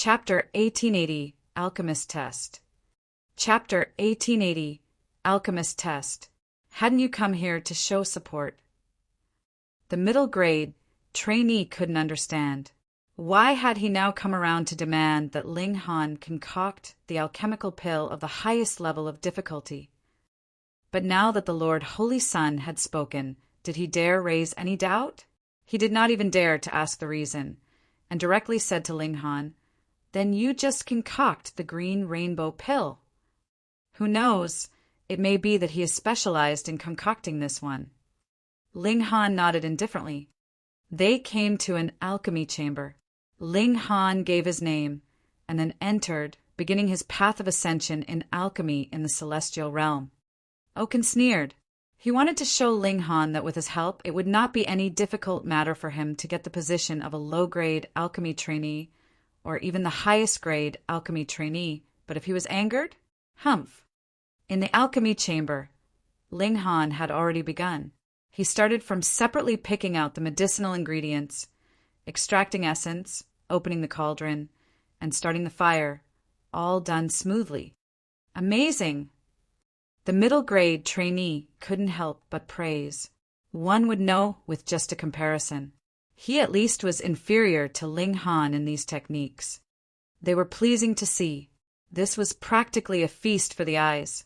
Chapter 1880 Alchemist Test. Chapter 1880 Alchemist Test. Hadn't you come here to show support? The middle grade trainee couldn't understand. Why had he now come around to demand that Ling Han concoct the alchemical pill of the highest level of difficulty? But now that the Lord Holy Sun had spoken, did he dare raise any doubt? He did not even dare to ask the reason, and directly said to Ling Han, "Then you just concoct the green rainbow pill. Who knows, it may be that he is specialized in concocting this one." Ling Han nodded indifferently. They came to an alchemy chamber. Ling Han gave his name, and then entered, beginning his path of ascension in alchemy in the celestial realm. Oaken sneered. He wanted to show Ling Han that with his help it would not be any difficult matter for him to get the position of a low-grade alchemy trainee, or even the highest-grade alchemy trainee, but if he was angered? Humph! In the alchemy chamber, Ling Han had already begun. He started from separately picking out the medicinal ingredients, extracting essence, opening the cauldron, and starting the fire, all done smoothly. Amazing! The middle-grade trainee couldn't help but praise. One would know with just a comparison. He at least was inferior to Ling Han in these techniques. They were pleasing to see. This was practically a feast for the eyes.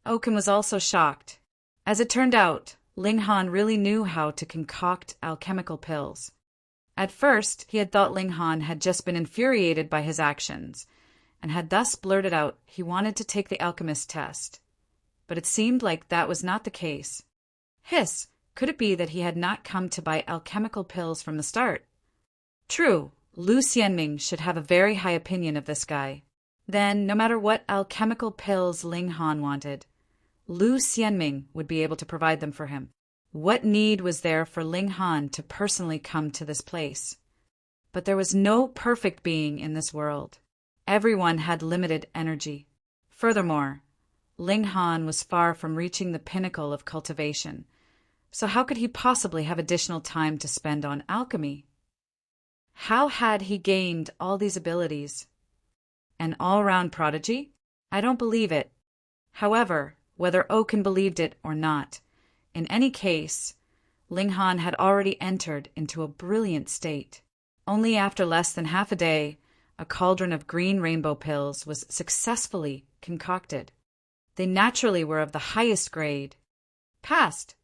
Oaken was also shocked. As it turned out, Ling Han really knew how to concoct alchemical pills. At first, he had thought Ling Han had just been infuriated by his actions, and had thus blurted out he wanted to take the alchemist test. But it seemed like that was not the case. Hiss! Could it be that he had not come to buy alchemical pills from the start? True, Lu Xianming should have a very high opinion of this guy. Then, no matter what alchemical pills Ling Han wanted, Lu Xianming would be able to provide them for him. What need was there for Ling Han to personally come to this place? But there was no perfect being in this world. Everyone had limited energy. Furthermore, Ling Han was far from reaching the pinnacle of cultivation, so how could he possibly have additional time to spend on alchemy? How had he gained all these abilities? An all-round prodigy? I don't believe it. However, whether Oaken believed it or not, in any case, Ling Han had already entered into a brilliant state. Only after less than half a day, a cauldron of green rainbow pills was successfully concocted. They naturally were of the highest grade. Passed!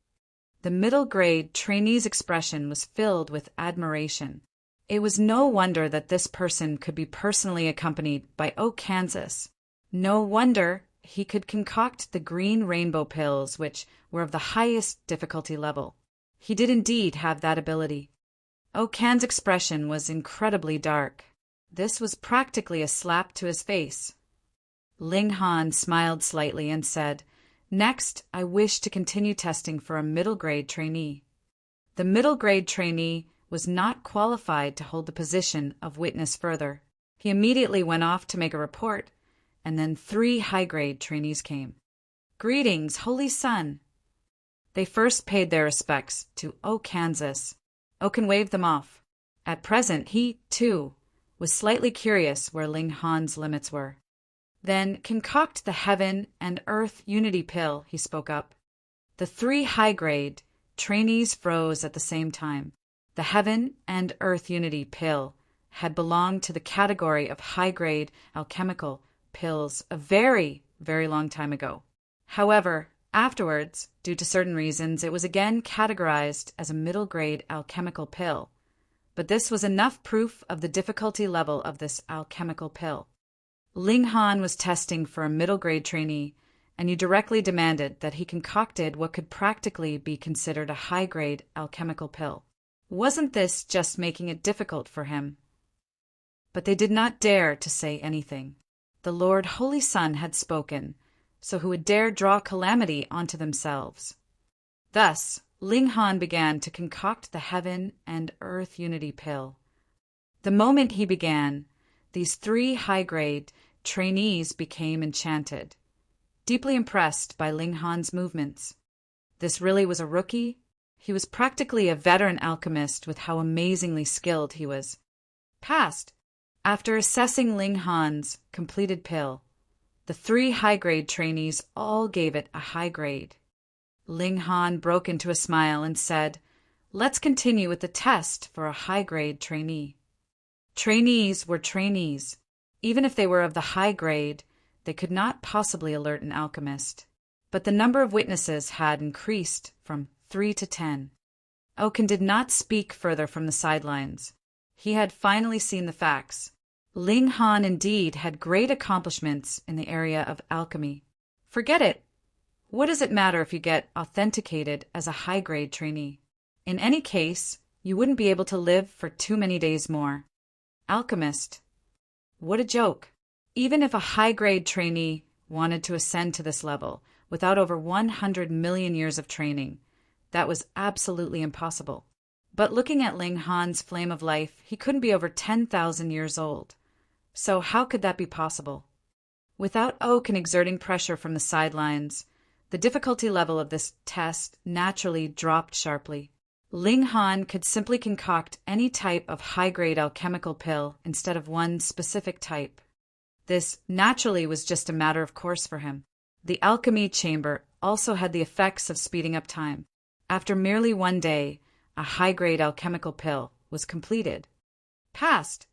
The middle-grade trainee's expression was filled with admiration. It was no wonder that this person could be personally accompanied by Kansas. No wonder he could concoct the green rainbow pills, which were of the highest difficulty level. He did indeed have that ability. Kan's expression was incredibly dark. This was practically a slap to his face. Ling Han smiled slightly and said, "Next, I wish to continue testing for a middle-grade trainee." The middle-grade trainee was not qualified to hold the position of witness further. He immediately went off to make a report, and then 3 high-grade trainees came. "Greetings, Holy Sun." They first paid their respects to Kansas. Oaken waved them off. At present, he, too, was slightly curious where Ling Han's limits were. "Then concoct the Heaven and Earth Unity Pill," he spoke up. The 3 high-grade trainees froze at the same time. The Heaven and Earth Unity Pill had belonged to the category of high-grade alchemical pills a very, very long time ago. However, afterwards, due to certain reasons, it was again categorized as a middle-grade alchemical pill. But this was enough proof of the difficulty level of this alchemical pill. Ling Han was testing for a middle-grade trainee, and you directly demanded that he concocted what could practically be considered a high-grade alchemical pill. Wasn't this just making it difficult for him? But they did not dare to say anything. The Lord Holy Sun had spoken, so who would dare draw calamity onto themselves? Thus, Ling Han began to concoct the Heaven and Earth Unity Pill. The moment he began, these 3 high-grade trainees became enchanted, deeply impressed by Ling Han's movements. This really was a rookie? He was practically a veteran alchemist with how amazingly skilled he was. Passed! After assessing Ling Han's completed pill, the 3 high-grade trainees all gave it a high grade. Ling Han broke into a smile and said, "Let's continue with the test for a high-grade trainee." Trainees were trainees. Even if they were of the high grade, they could not possibly alert an alchemist. But the number of witnesses had increased from 3 to 10. Oaken did not speak further from the sidelines. He had finally seen the facts. Ling Han indeed had great accomplishments in the area of alchemy. Forget it. What does it matter if you get authenticated as a high-grade trainee? In any case, you wouldn't be able to live for too many days more. Alchemist. What a joke. Even if a high-grade trainee wanted to ascend to this level without over 100 million years of training, that was absolutely impossible. But looking at Ling Han's flame of life, he couldn't be over 10,000 years old. So how could that be possible? Without Oaken exerting pressure from the sidelines, the difficulty level of this test naturally dropped sharply. Ling Han could simply concoct any type of high-grade alchemical pill instead of one specific type. This naturally was just a matter of course for him. The alchemy chamber also had the effects of speeding up time. After merely 1 day, a high-grade alchemical pill was completed. Passed.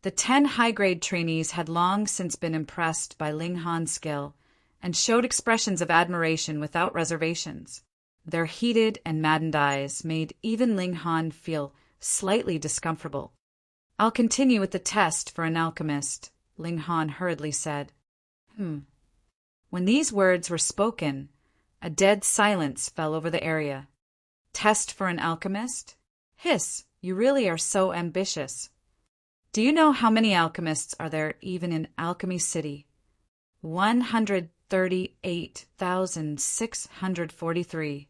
The 10 high-grade trainees had long since been impressed by Ling Han's skill and showed expressions of admiration without reservations. Their heated and maddened eyes made even Ling Han feel slightly discomfortable. "I'll continue with the test for an alchemist," Ling Han hurriedly said. When these words were spoken, a dead silence fell over the area. Test for an alchemist? Hiss, you really are so ambitious. Do you know how many alchemists are there even in Alchemy City? 138,643.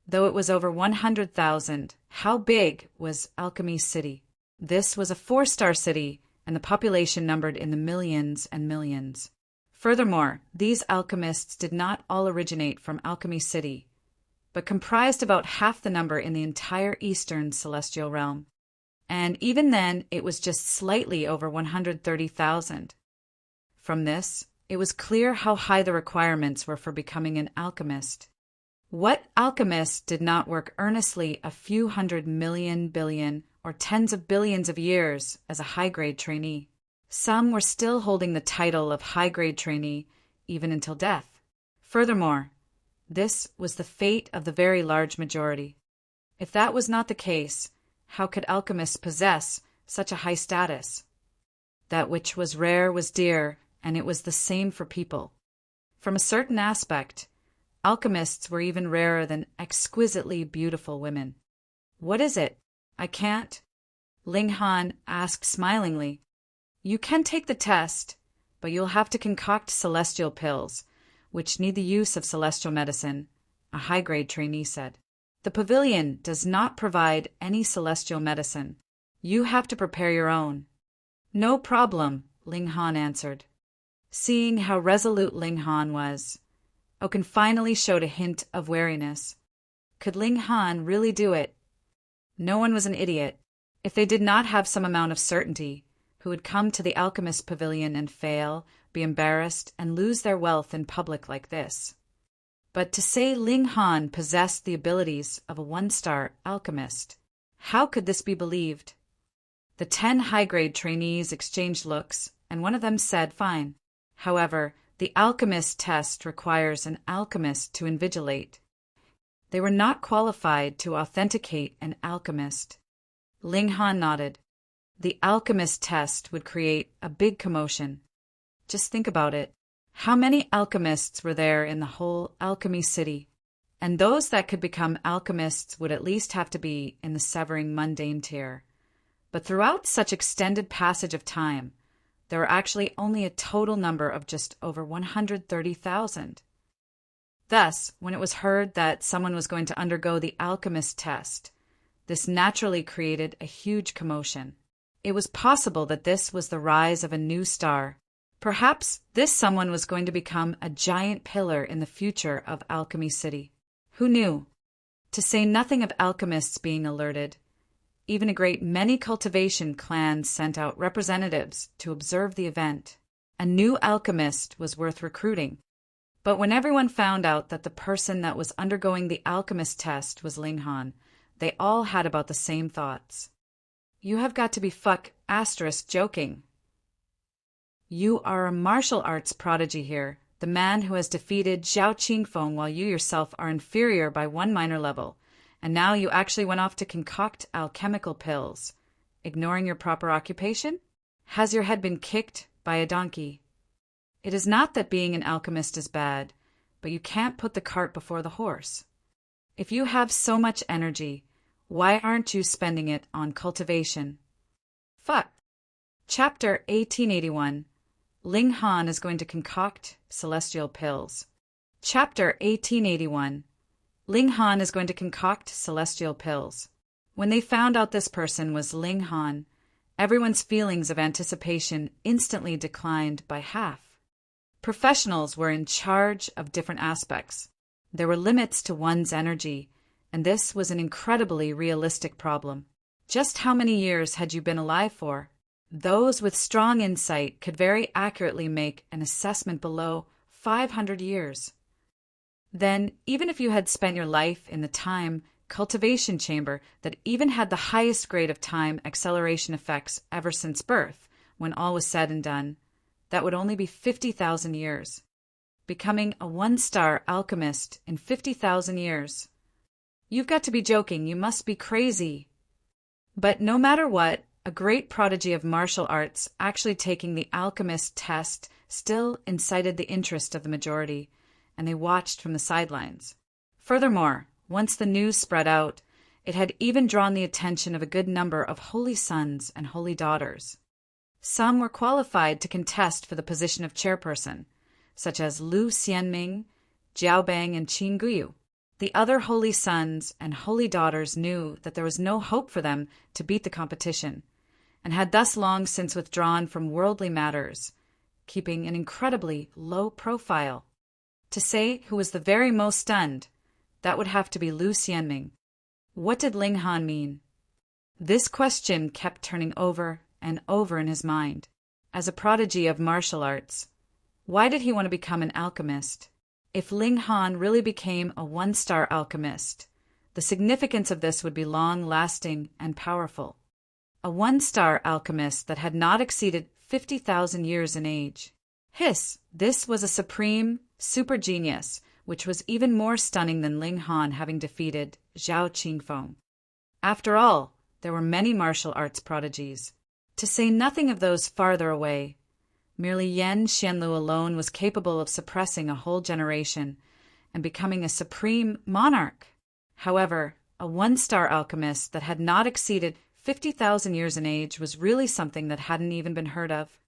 Though it was over 100,000, how big was Alchemy City? This was a 4-star city, and the population numbered in the millions and millions. Furthermore, these alchemists did not all originate from Alchemy City, but comprised about half the number in the entire Eastern Celestial Realm. And even then, it was just slightly over 130,000. From this, it was clear how high the requirements were for becoming an alchemist. What alchemist did not work earnestly a few 100 million, billion, or tens of billions of years as a high-grade trainee? Some were still holding the title of high-grade trainee even until death. Furthermore, this was the fate of the very large majority. If that was not the case, how could alchemists possess such a high status? That which was rare was dear, and it was the same for people. From a certain aspect, alchemists were even rarer than exquisitely beautiful women. "What is it? I can't?" Ling Han asked smilingly. "You can take the test, but you'll have to concoct celestial pills, which need the use of celestial medicine," a high-grade trainee said. "The pavilion does not provide any celestial medicine. You have to prepare your own." "No problem," Ling Han answered. Seeing how resolute Ling Han was, Oaken finally showed a hint of wariness. Could Ling Han really do it? No one was an idiot. If they did not have some amount of certainty, who would come to the alchemist pavilion and fail, be embarrassed, and lose their wealth in public like this. But to say Ling Han possessed the abilities of a 1-star alchemist, how could this be believed? The 10 high-grade trainees exchanged looks, and one of them said, "Fine." However, the alchemist test requires an alchemist to invigilate. They were not qualified to authenticate an alchemist. Ling Han nodded. The alchemist test would create a big commotion. Just think about it. How many alchemists were there in the whole Alchemy City? And those that could become alchemists would at least have to be in the severing mundane tier. But throughout such extended passage of time, there were actually only a total number of just over 130,000. Thus, when it was heard that someone was going to undergo the alchemist test, this naturally created a huge commotion. It was possible that this was the rise of a new star. Perhaps this someone was going to become a giant pillar in the future of Alchemy City. Who knew? To say nothing of alchemists being alerted, Even a great many cultivation clans sent out representatives to observe the event. A new alchemist was worth recruiting. But when everyone found out that the person that was undergoing the alchemist test was Ling Han, they all had about the same thoughts. You have got to be joking. You are a martial arts prodigy here, the man who has defeated Zhao Qingfeng while you yourself are inferior by one minor level, and now you actually went off to concoct alchemical pills, ignoring your proper occupation? Has your head been kicked by a donkey? It is not that being an alchemist is bad, but you can't put the cart before the horse. If you have so much energy, why aren't you spending it on cultivation? Chapter 1881. Ling Han is going to concoct celestial pills. Chapter 1881. Ling Han is going to concoct celestial pills. When they found out this person was Ling Han, everyone's feelings of anticipation instantly declined by half. Professionals were in charge of different aspects. There were limits to one's energy, and this was an incredibly realistic problem. Just how many years had you been alive for? Those with strong insight could very accurately make an assessment below 500 years. Then, even if you had spent your life in the time cultivation chamber that even had the highest grade of time acceleration effects ever since birth, when all was said and done, that would only be 50,000 years. Becoming a one-star alchemist in 50,000 years. You've got to be joking, you must be crazy. But no matter what, a great prodigy of martial arts actually taking the alchemist test still incited the interest of the majority, and they watched from the sidelines. Furthermore, once the news spread out, it had even drawn the attention of a good number of holy sons and holy daughters. Some were qualified to contest for the position of chairperson, such as Lu Xianming, Jiao Bang, and Qin Guyu. The other holy sons and holy daughters knew that there was no hope for them to beat the competition, and had thus long since withdrawn from worldly matters, keeping an incredibly low profile. To say who was the very most stunned, that would have to be Lu Xianming. What did Ling Han mean? This question kept turning over and over in his mind. As a prodigy of martial arts, why did he want to become an alchemist? If Ling Han really became a one-star alchemist, the significance of this would be long-lasting and powerful. A one-star alchemist that had not exceeded 50,000 years in age. This was a supreme, super genius, which was even more stunning than Ling Han having defeated Zhao Qingfeng. After all, there were many martial arts prodigies, to say nothing of those farther away. Merely Yan Xianlu alone was capable of suppressing a whole generation and becoming a supreme monarch. However, a one-star alchemist that had not exceeded 50,000 years in age was really something that hadn't even been heard of.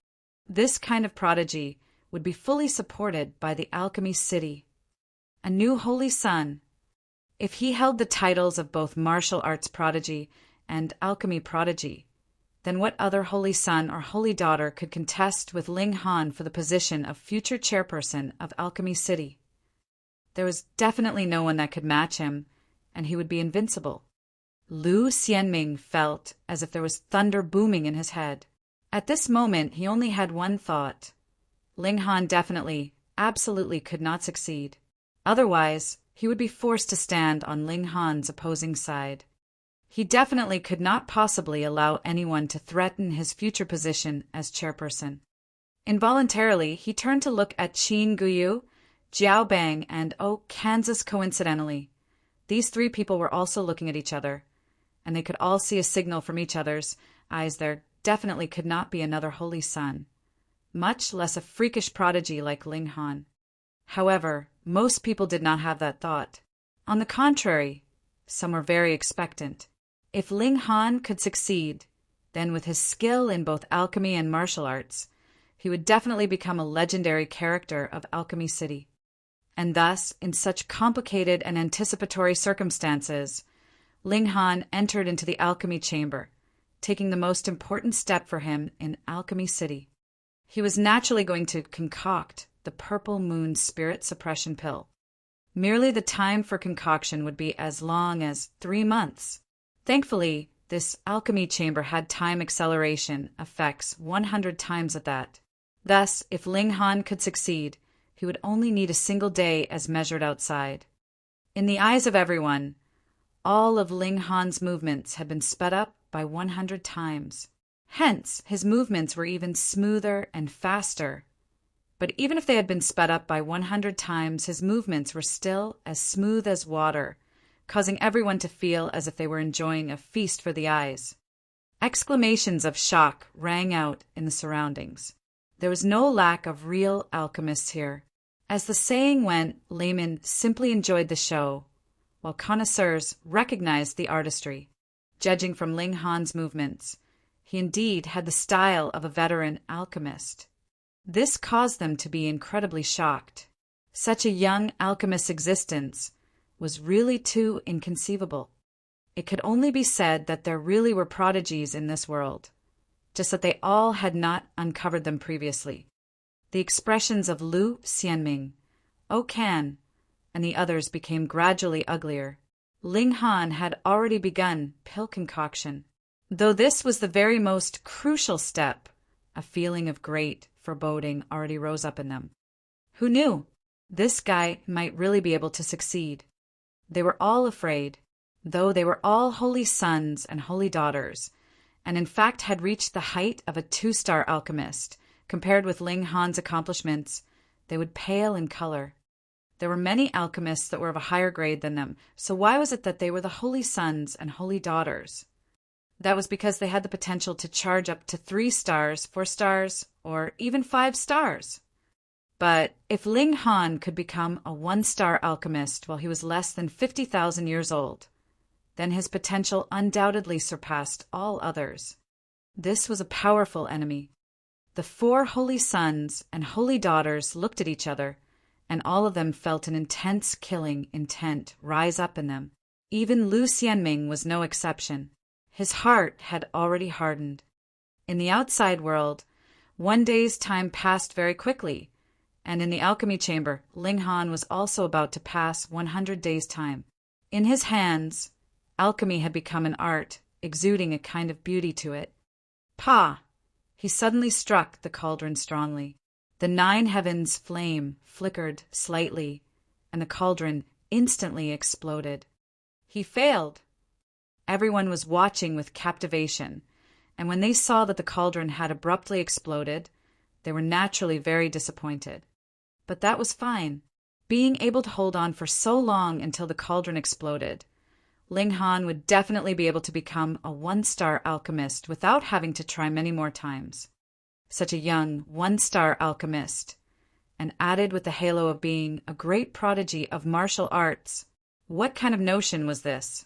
This kind of prodigy would be fully supported by the alchemy city. A new holy son. If he held the titles of both martial arts prodigy and alchemy prodigy, then what other holy son or holy daughter could contest with Ling Han for the position of future chairperson of Alchemy City? There was definitely no one that could match him, and he would be invincible. Lu Xianming felt as if there was thunder booming in his head. At this moment, he only had one thought. Ling Han definitely, absolutely could not succeed. Otherwise, he would be forced to stand on Ling Han's opposing side. He definitely could not possibly allow anyone to threaten his future position as chairperson. Involuntarily, he turned to look at Qin Guyu, Jiao Bang, and Kansas coincidentally. These three people were also looking at each other, and they could all see a signal from each other's eyes there definitely could not be another holy son, much less a freakish prodigy like Ling Han. However, most people did not have that thought. On the contrary, some were very expectant. If Ling Han could succeed, then with his skill in both alchemy and martial arts, he would definitely become a legendary character of Alchemy City. And thus, in such complicated and anticipatory circumstances, Ling Han entered into the alchemy chamber, taking the most important step for him in Alchemy City. He was naturally going to concoct the Purple Moon Spirit Suppression Pill. Merely the time for concoction would be as long as 3 months. Thankfully, this alchemy chamber had time acceleration effects 100 times at that. Thus, if Ling Han could succeed, he would only need a single day as measured outside. In the eyes of everyone, all of Ling Han's movements had been sped up by 100 times. Hence, his movements were even smoother and faster. But even if they had been sped up by 100 times, his movements were still as smooth as water, causing everyone to feel as if they were enjoying a feast for the eyes. Exclamations of shock rang out in the surroundings. There was no lack of real alchemists here. As the saying went, laymen simply enjoyed the show, while connoisseurs recognized the artistry. Judging from Ling Han's movements, he indeed had the style of a veteran alchemist. This caused them to be incredibly shocked. Such a young alchemist's existence was really too inconceivable. It could only be said that there really were prodigies in this world, just that they all had not uncovered them previously. The expressions of Lu Xianming, O Can, and the others became gradually uglier. Ling Han had already begun pill concoction. Though this was the very most crucial step, a feeling of great foreboding already rose up in them. Who knew? This guy might really be able to succeed. They were all afraid, though they were all holy sons and holy daughters, and in fact had reached the height of a 2-star alchemist. Compared with Ling Han's accomplishments, they would pale in color. There were many alchemists that were of a higher grade than them, so why was it that they were the holy sons and holy daughters? That was because they had the potential to charge up to 3 stars, 4 stars, or even 5 stars. But if Ling Han could become a 1-star alchemist while he was less than 50,000 years old, then his potential undoubtedly surpassed all others. This was a powerful enemy. The 4 holy sons and holy daughters looked at each other, and all of them felt an intense killing intent rise up in them. Even Lu Xianming was no exception. His heart had already hardened. In the outside world, 1 day's time passed very quickly, and in the alchemy chamber, Ling Han was also about to pass 100 days' time. In his hands, alchemy had become an art, exuding a kind of beauty to it. Pa! He suddenly struck the cauldron strongly. The 9 heavens' flame flickered slightly, and the cauldron instantly exploded. He failed. Everyone was watching with captivation, and when they saw that the cauldron had abruptly exploded, they were naturally very disappointed. But that was fine. Being able to hold on for so long until the cauldron exploded, Ling Han would definitely be able to become a 1-star alchemist without having to try many more times. Such a young 1-star alchemist, and added with the halo of being a great prodigy of martial arts. What kind of notion was this?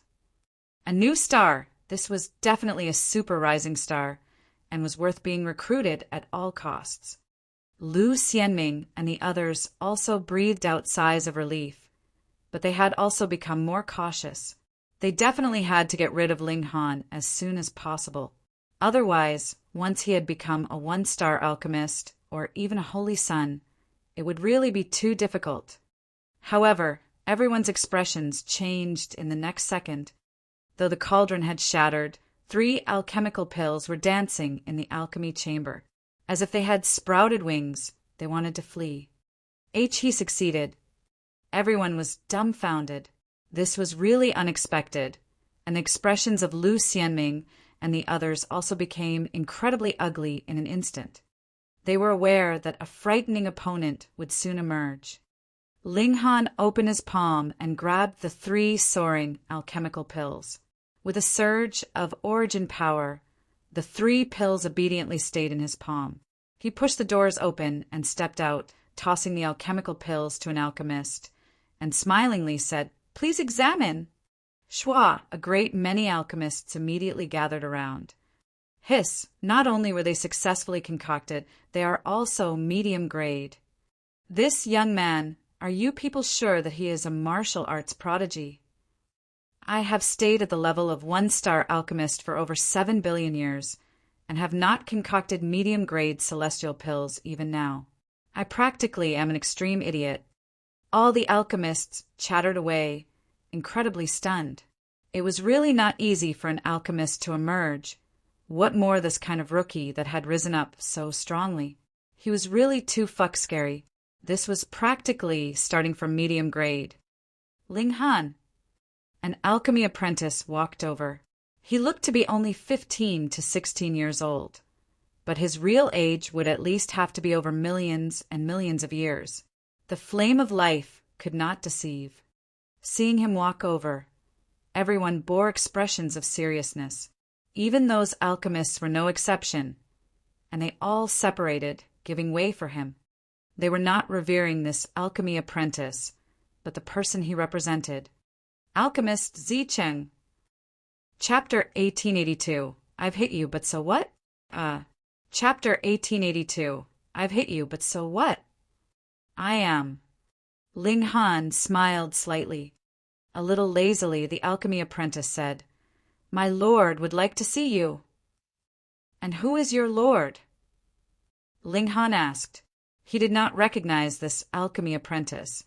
A new star. This was definitely a super rising star, and was worth being recruited at all costs. Lu Xianming and the others also breathed out sighs of relief, but they had also become more cautious. They definitely had to get rid of Ling Han as soon as possible. Otherwise, once he had become a 1-star alchemist, or even a holy son, it would really be too difficult. However, everyone's expressions changed in the next second. Though the cauldron had shattered, 3 alchemical pills were dancing in the alchemy chamber. As if they had sprouted wings, they wanted to flee. He succeeded. Everyone was dumbfounded. This was really unexpected, and the expressions of Lu Xianming and the others also became incredibly ugly in an instant. They were aware that a frightening opponent would soon emerge. Ling Han opened his palm and grabbed the 3 soaring alchemical pills. With a surge of origin power, the 3 pills obediently stayed in his palm. He pushed the doors open and stepped out, tossing the alchemical pills to an alchemist, and smilingly said, "Please examine." Shua, a great many alchemists immediately gathered around. Hiss, not only were they successfully concocted, they are also medium grade. This young man, are you people sure that he is a martial arts prodigy? I have stayed at the level of 1-star alchemist for over 7 billion years, and have not concocted medium-grade celestial pills even now. I practically am an extreme idiot. All the alchemists chattered away, incredibly stunned. It was really not easy for an alchemist to emerge. What more this kind of rookie that had risen up so strongly? He was really too scary. This was practically starting from medium grade. Ling Han, an alchemy apprentice, walked over. He looked to be only 15 to 16 years old, but his real age would at least have to be over millions and millions of years. The flame of life could not deceive. Seeing him walk over, everyone bore expressions of seriousness. Even those alchemists were no exception, and they all separated, giving way for him. They were not revering this alchemy apprentice, but the person he represented. Alchemist Zicheng. Chapter 1882. I've hit you, but so what? Chapter 1882. I've hit you, but so what? I am. Ling Han smiled slightly. A little lazily, the alchemy apprentice said, My lord would like to see you. And who is your lord? Ling Han asked. He did not recognize this alchemy apprentice.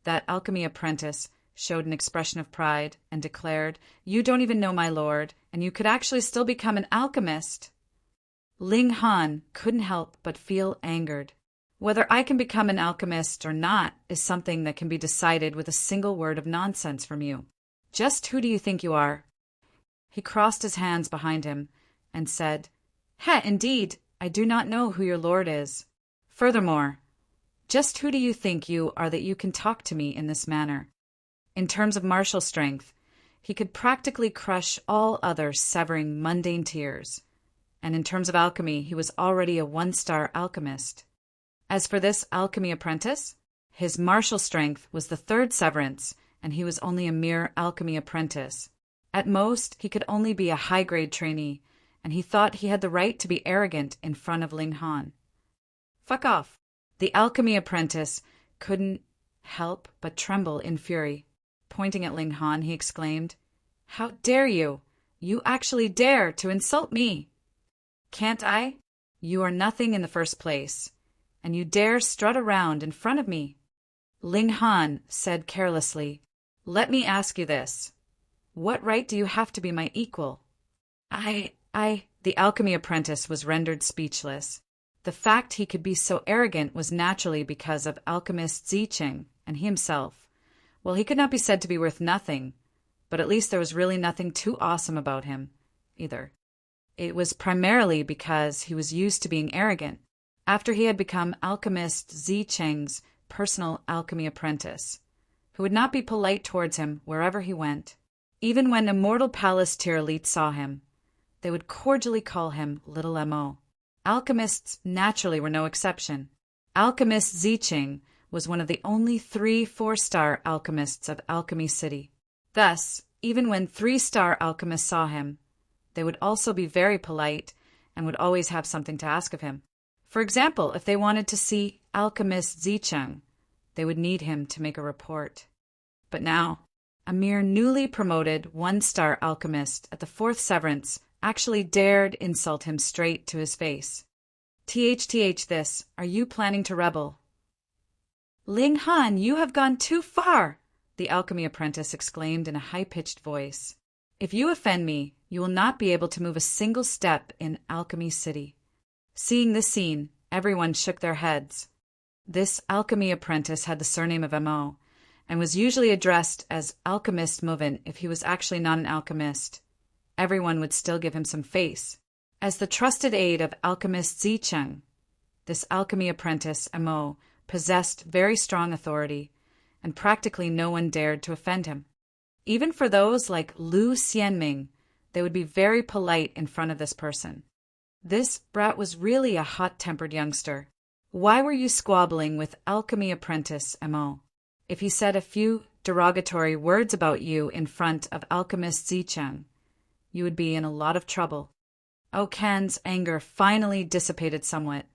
That alchemy apprentice showed an expression of pride and declared, You don't even know my lord, and you could actually still become an alchemist. Ling Han couldn't help but feel angered. Whether I can become an alchemist or not is something that can be decided with a single word of nonsense from you. Just who do you think you are? He crossed his hands behind him and said, Indeed, I do not know who your lord is. Furthermore, just who do you think you are that you can talk to me in this manner? In terms of martial strength, he could practically crush all other severing mundane tiers. And in terms of alchemy, he was already a 1-star alchemist. As for this alchemy apprentice, his martial strength was the 3rd severance, and he was only a mere alchemy apprentice. At most, he could only be a high-grade trainee, and he thought he had the right to be arrogant in front of Ling Han. Fuck off. The alchemy apprentice couldn't help but tremble in fury. Pointing at Ling Han, he exclaimed, How dare you? You actually dare to insult me! Can't I? You are nothing in the first place, and you dare strut around in front of me. Ling Han said carelessly, Let me ask you this. What right do you have to be my equal? The alchemy apprentice was rendered speechless. The fact he could be so arrogant was naturally because of alchemist Zicheng and he himself. Well, he could not be said to be worth nothing, but at least there was really nothing too awesome about him, either. It was primarily because he was used to being arrogant, after he had become alchemist Zicheng's personal alchemy apprentice, who would not be polite towards him wherever he went. Even when immortal palace tier elites saw him, they would cordially call him Little Mo. Alchemists naturally were no exception. Alchemist Zicheng was one of the only 3 4-star alchemists of Alchemy City. Thus, even when 3-star alchemists saw him, they would also be very polite and would always have something to ask of him. For example, if they wanted to see alchemist Zicheng, they would need him to make a report. But now, a mere newly promoted 1-star alchemist at the 4th severance actually dared insult him straight to his face. THTH this, are you planning to rebel? Ling Han, you have gone too far, the alchemy apprentice exclaimed in a high-pitched voice. If you offend me, you will not be able to move a single step in Alchemy City. Seeing this scene, everyone shook their heads. This alchemy apprentice had the surname of Mo, and was usually addressed as Alchemist Movin if he was actually not an alchemist. Everyone would still give him some face. As the trusted aide of alchemist Zicheng, this alchemy apprentice, Mo, possessed very strong authority, and practically no one dared to offend him. Even for those like Lu Xianming, they would be very polite in front of this person. This brat was really a hot-tempered youngster. Why were you squabbling with alchemy apprentice Mo? If he said a few derogatory words about you in front of alchemist Zicheng, you would be in a lot of trouble. Okan's anger finally dissipated somewhat.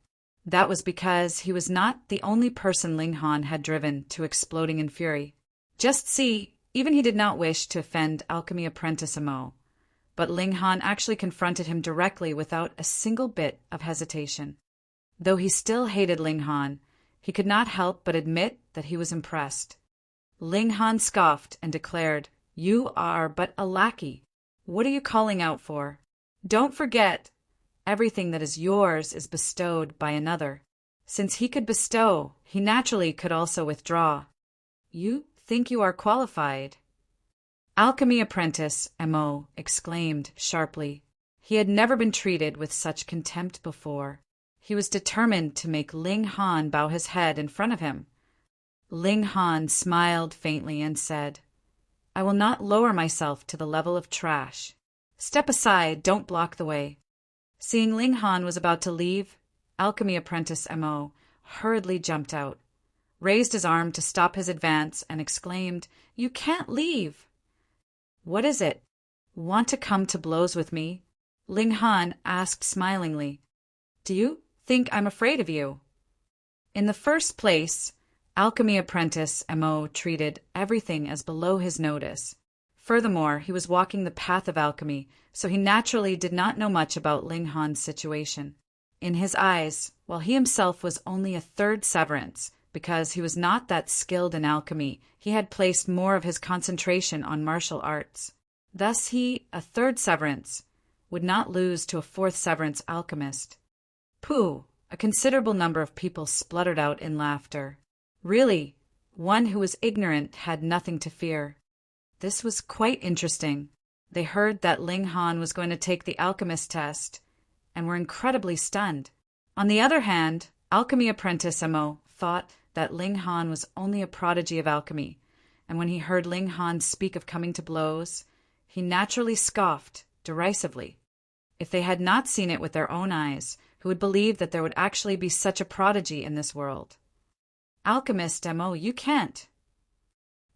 That was because he was not the only person Ling Han had driven to exploding in fury. Just see, even he did not wish to offend alchemy apprentice Mo, but Ling Han actually confronted him directly without a single bit of hesitation. Though he still hated Ling Han, he could not help but admit that he was impressed. Ling Han scoffed and declared, You are but a lackey. What are you calling out for? Don't forget, everything that is yours is bestowed by another. Since he could bestow, he naturally could also withdraw. You think you are qualified? Alchemy apprentice Mo exclaimed sharply. He had never been treated with such contempt before. He was determined to make Ling Han bow his head in front of him. Ling Han smiled faintly and said, I will not lower myself to the level of trash. Step aside, don't block the way. Seeing Ling Han was about to leave, Alchemy apprentice Mo hurriedly jumped out, raised his arm to stop his advance, and exclaimed, You can't leave! What is it? Want to come to blows with me? Ling Han asked smilingly. Do you think I'm afraid of you? In the first place, Alchemy apprentice Mo treated everything as below his notice. Furthermore, he was walking the path of alchemy, so he naturally did not know much about Ling Han's situation. In his eyes, while he himself was only a third severance, because he was not that skilled in alchemy, he had placed more of his concentration on martial arts. Thus he, a third severance, would not lose to a fourth severance alchemist. Pooh! A considerable number of people spluttered out in laughter. Really, one who was ignorant had nothing to fear. This was quite interesting. They heard that Ling Han was going to take the Alchemist test, and were incredibly stunned. On the other hand, Alchemy apprentice Mo thought that Ling Han was only a prodigy of alchemy, and when he heard Ling Han speak of coming to blows, he naturally scoffed derisively. If they had not seen it with their own eyes, who would believe that there would actually be such a prodigy in this world? Alchemist Mo, you can't.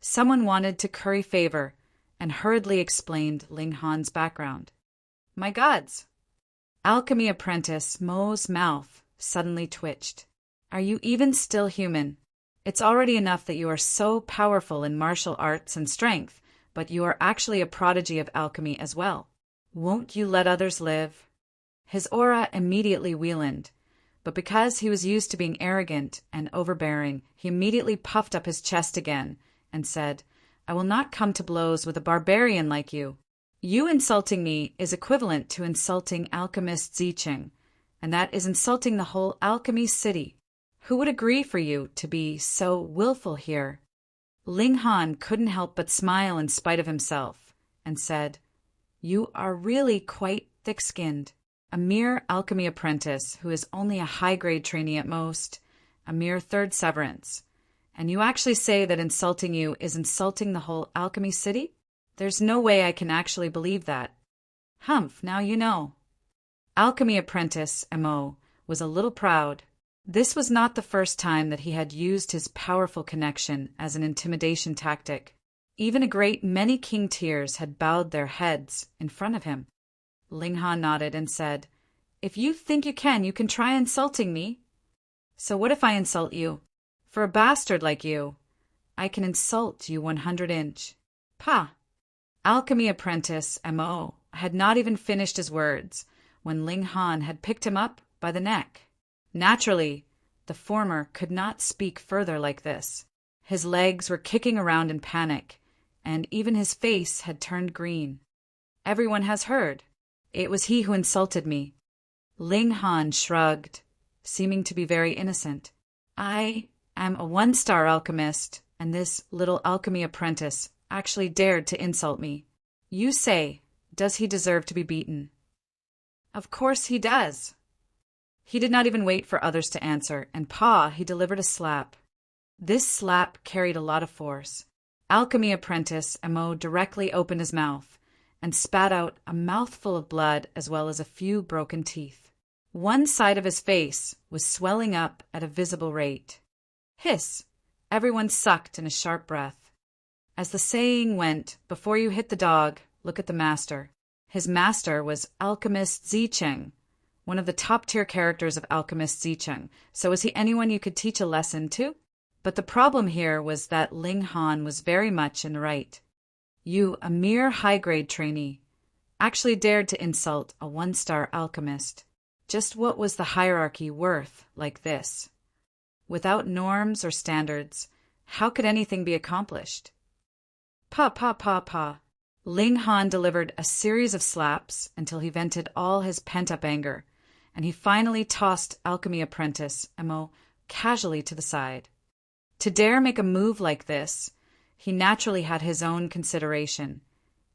Someone wanted to curry favor and hurriedly explained Ling Han's background. My gods! Alchemy apprentice Mo's mouth suddenly twitched. Are you even still human? It's already enough that you are so powerful in martial arts and strength, but you are actually a prodigy of alchemy as well. Won't you let others live? His aura immediately wheelened, but because he was used to being arrogant and overbearing, he immediately puffed up his chest again and said, I will not come to blows with a barbarian like you. You insulting me is equivalent to insulting Alchemist Zicheng, and that is insulting the whole alchemy city. Who would agree for you to be so willful here? Ling Han couldn't help but smile in spite of himself, and said, You are really quite thick-skinned. A mere alchemy apprentice who is only a high-grade trainee at most, a mere third severance. And you actually say that insulting you is insulting the whole alchemy city? There's no way I can actually believe that. Humph, now you know. Alchemy apprentice Mo was a little proud. This was not the first time that he had used his powerful connection as an intimidation tactic. Even a great many king tiers had bowed their heads in front of him. Ling Han nodded and said, If you think you can try insulting me. So what if I insult you? For a bastard like you, I can insult you 100-inch. Pah! Alchemy apprentice Mo had not even finished his words when Ling Han had picked him up by the neck. Naturally, the former could not speak further like this. His legs were kicking around in panic, and even his face had turned green. Everyone has heard. It was he who insulted me. Ling Han shrugged, seeming to be very innocent. I am a one-star alchemist, and this little alchemy apprentice actually dared to insult me. You say, does he deserve to be beaten? Of course he does. He did not even wait for others to answer, and he delivered a slap. This slap carried a lot of force. Alchemy apprentice Mo directly opened his mouth and spat out a mouthful of blood as well as a few broken teeth. One side of his face was swelling up at a visible rate. Hiss! Everyone sucked in a sharp breath. As the saying went, before you hit the dog, look at the master. His master was Alchemist Zicheng, one of the top-tier characters of Alchemist Zicheng. So was he anyone you could teach a lesson to? But the problem here was that Ling Han was very much in the right. You, a mere high-grade trainee, actually dared to insult a one-star alchemist. Just what was the hierarchy worth like this? Without norms or standards, how could anything be accomplished? Pa pa pa pa. Ling Han delivered a series of slaps until he vented all his pent-up anger, and he finally tossed alchemy apprentice Mo casually to the side. To dare make a move like this, he naturally had his own consideration,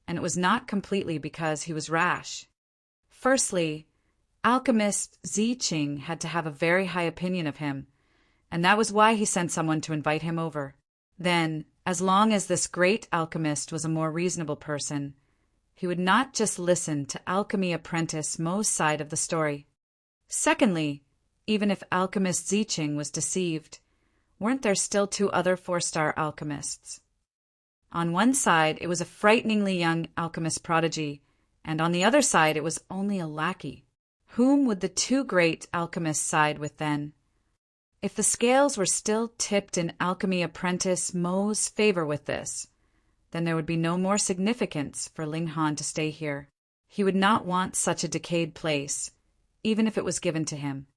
and it was not completely because he was rash. Firstly, Alchemist Ziqing had to have a very high opinion of him, and that was why he sent someone to invite him over. Then, as long as this great alchemist was a more reasonable person, he would not just listen to alchemy apprentice Mo's side of the story. Secondly, even if Alchemist Ziqing was deceived, weren't there still two other 4-star alchemists? On one side, it was a frighteningly young alchemist prodigy, and on the other side, it was only a lackey. Whom would the two great alchemists side with then? If the scales were still tipped in alchemy apprentice Mo's favor with this, then there would be no more significance for Ling Han to stay here. He would not want such a decayed place, even if it was given to him.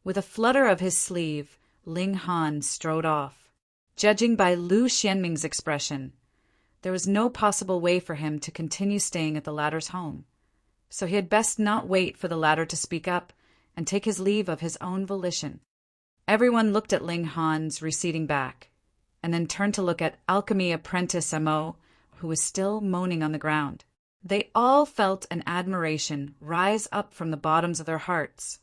With a flutter of his sleeve, Ling Han strode off. Judging by Lu Xianming's expression, there was no possible way for him to continue staying at the latter's home, so he had best not wait for the latter to speak up and take his leave of his own volition. Everyone looked at Ling Han's receding back, and then turned to look at alchemy apprentice Mo, who was still moaning on the ground. They all felt an admiration rise up from the bottoms of their hearts.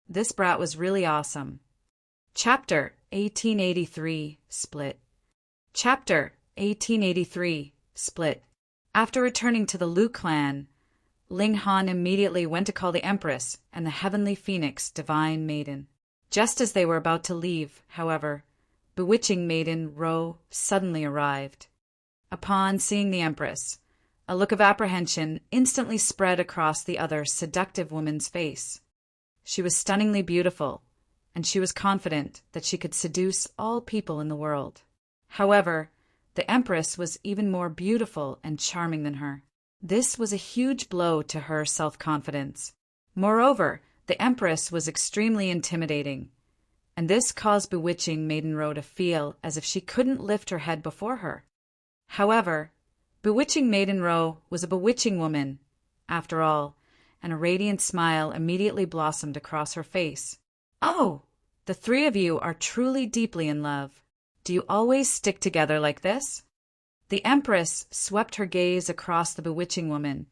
This brat was really awesome. Chapter 1883 Split. Chapter 1883 Split. After returning to the Lu clan, Ling Han immediately went to call the Empress and the Heavenly Phoenix Divine Maiden. Just as they were about to leave, however, Bewitching Maiden Ro suddenly arrived. Upon seeing the Empress, a look of apprehension instantly spread across the other seductive woman's face. She was stunningly beautiful, and she was confident that she could seduce all people in the world. However, the Empress was even more beautiful and charming than her. This was a huge blow to her self-confidence. Moreover, the Empress was extremely intimidating, and this caused Bewitching Maiden Ro to feel as if she couldn't lift her head before her. However, Bewitching Maiden Ro was a bewitching woman, after all, and a radiant smile immediately blossomed across her face. "Oh, the three of you are truly deeply in love. Do you always stick together like this?" The Empress swept her gaze across the bewitching woman,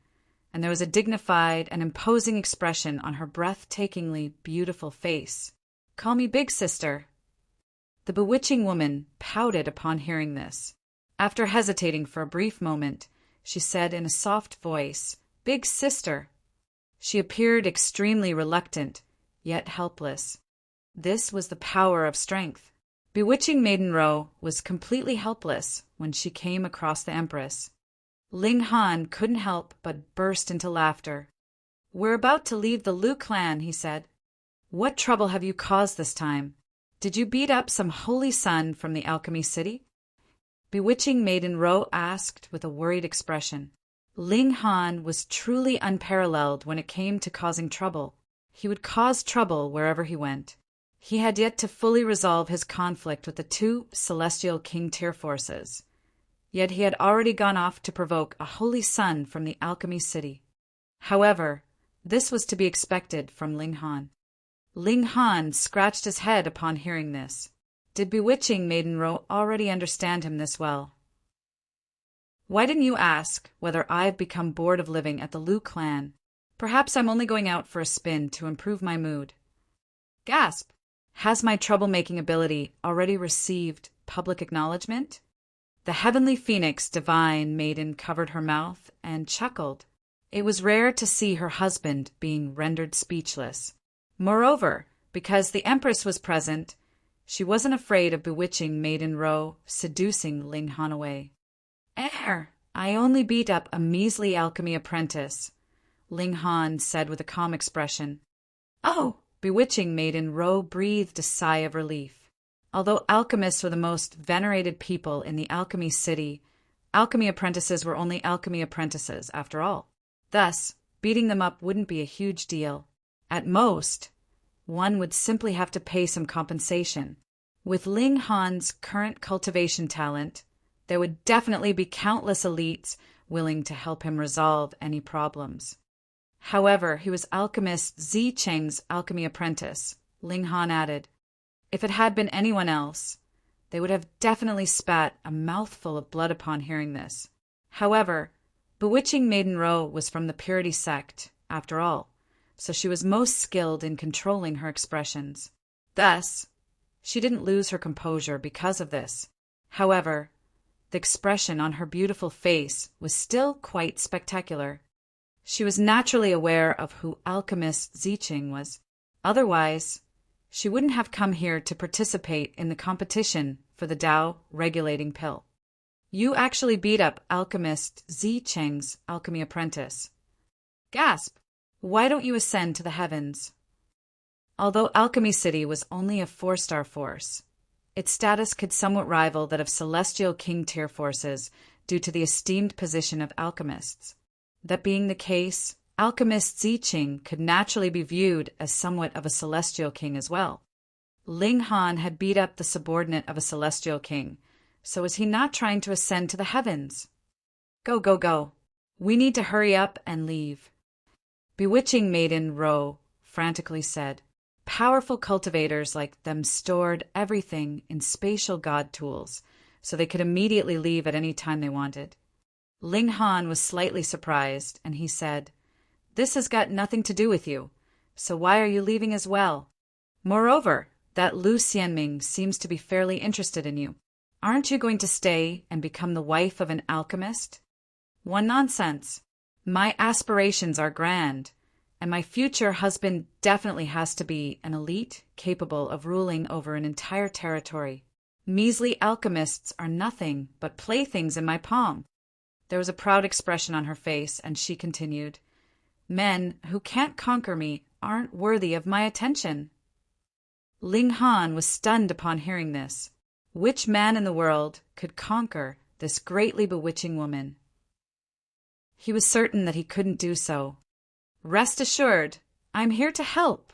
and there was a dignified and imposing expression on her breathtakingly beautiful face. "Call me Big Sister." The bewitching woman pouted upon hearing this. After hesitating for a brief moment, she said in a soft voice, "Big Sister." She appeared extremely reluctant, yet helpless. This was the power of strength. Bewitching Maiden Ro was completely helpless when she came across the Empress. Ling Han couldn't help but burst into laughter. "We're about to leave the Lu clan," he said. "What trouble have you caused this time? Did you beat up some holy son from the Alchemy City?" Bewitching Maiden Ro asked with a worried expression. Ling Han was truly unparalleled when it came to causing trouble. He would cause trouble wherever he went. He had yet to fully resolve his conflict with the two celestial king-tier forces. Yet he had already gone off to provoke a holy son from the Alchemy City. However, this was to be expected from Ling Han. Ling Han scratched his head upon hearing this. Did Bewitching Maiden Ro already understand him this well? "Why didn't you ask whether I've become bored of living at the Lu clan? Perhaps I'm only going out for a spin to improve my mood." Gasp! Has my troublemaking ability already received public acknowledgement? The Heavenly Phoenix Divine Maiden covered her mouth and chuckled. It was rare to see her husband being rendered speechless. Moreover, because the Empress was present, she wasn't afraid of Bewitching Maiden Ro seducing Ling Han away. I only beat up a measly alchemy apprentice," Ling Han said with a calm expression. "Oh!" Bewitching Maiden Ro breathed a sigh of relief. Although alchemists were the most venerated people in the Alchemy City, alchemy apprentices were only alchemy apprentices, after all. Thus, beating them up wouldn't be a huge deal. At most, one would simply have to pay some compensation. With Ling Han's current cultivation talent, there would definitely be countless elites willing to help him resolve any problems. However, he was Alchemist Zi Cheng's alchemy apprentice, Ling Han added. If it had been anyone else, they would have definitely spat a mouthful of blood upon hearing this. However, Bewitching Maiden Ro was from the Purity sect, after all, so she was most skilled in controlling her expressions. Thus, she didn't lose her composure because of this. However, the expression on her beautiful face was still quite spectacular. She was naturally aware of who Alchemist Zicheng was. Otherwise, she wouldn't have come here to participate in the competition for the Tao regulating pill. You actually beat up Alchemist Zicheng's alchemy apprentice. Gasp! Why don't you ascend to the heavens? Although Alchemy City was only a 4-star force, its status could somewhat rival that of Celestial King tier forces due to the esteemed position of alchemists. That being the case, Alchemist Zicheng could naturally be viewed as somewhat of a Celestial King as well. Ling Han had beat up the subordinate of a Celestial King, so was he not trying to ascend to the heavens? Go, go, go. We need to hurry up and leave. Bewitching Maiden Ro frantically said. Powerful cultivators like them stored everything in spatial god tools, so they could immediately leave at any time they wanted. Ling Han was slightly surprised, and he said, This has got nothing to do with you, so why are you leaving as well? Moreover, that Lu Xianming seems to be fairly interested in you. Aren't you going to stay and become the wife of an alchemist? One nonsense. My aspirations are grand, and my future husband definitely has to be an elite capable of ruling over an entire territory. Measly alchemists are nothing but playthings in my palm. There was a proud expression on her face, and she continued, Men who can't conquer me aren't worthy of my attention. Ling Han was stunned upon hearing this. Which man in the world could conquer this greatly bewitching woman? He was certain that he couldn't do so. Rest assured, I'm here to help,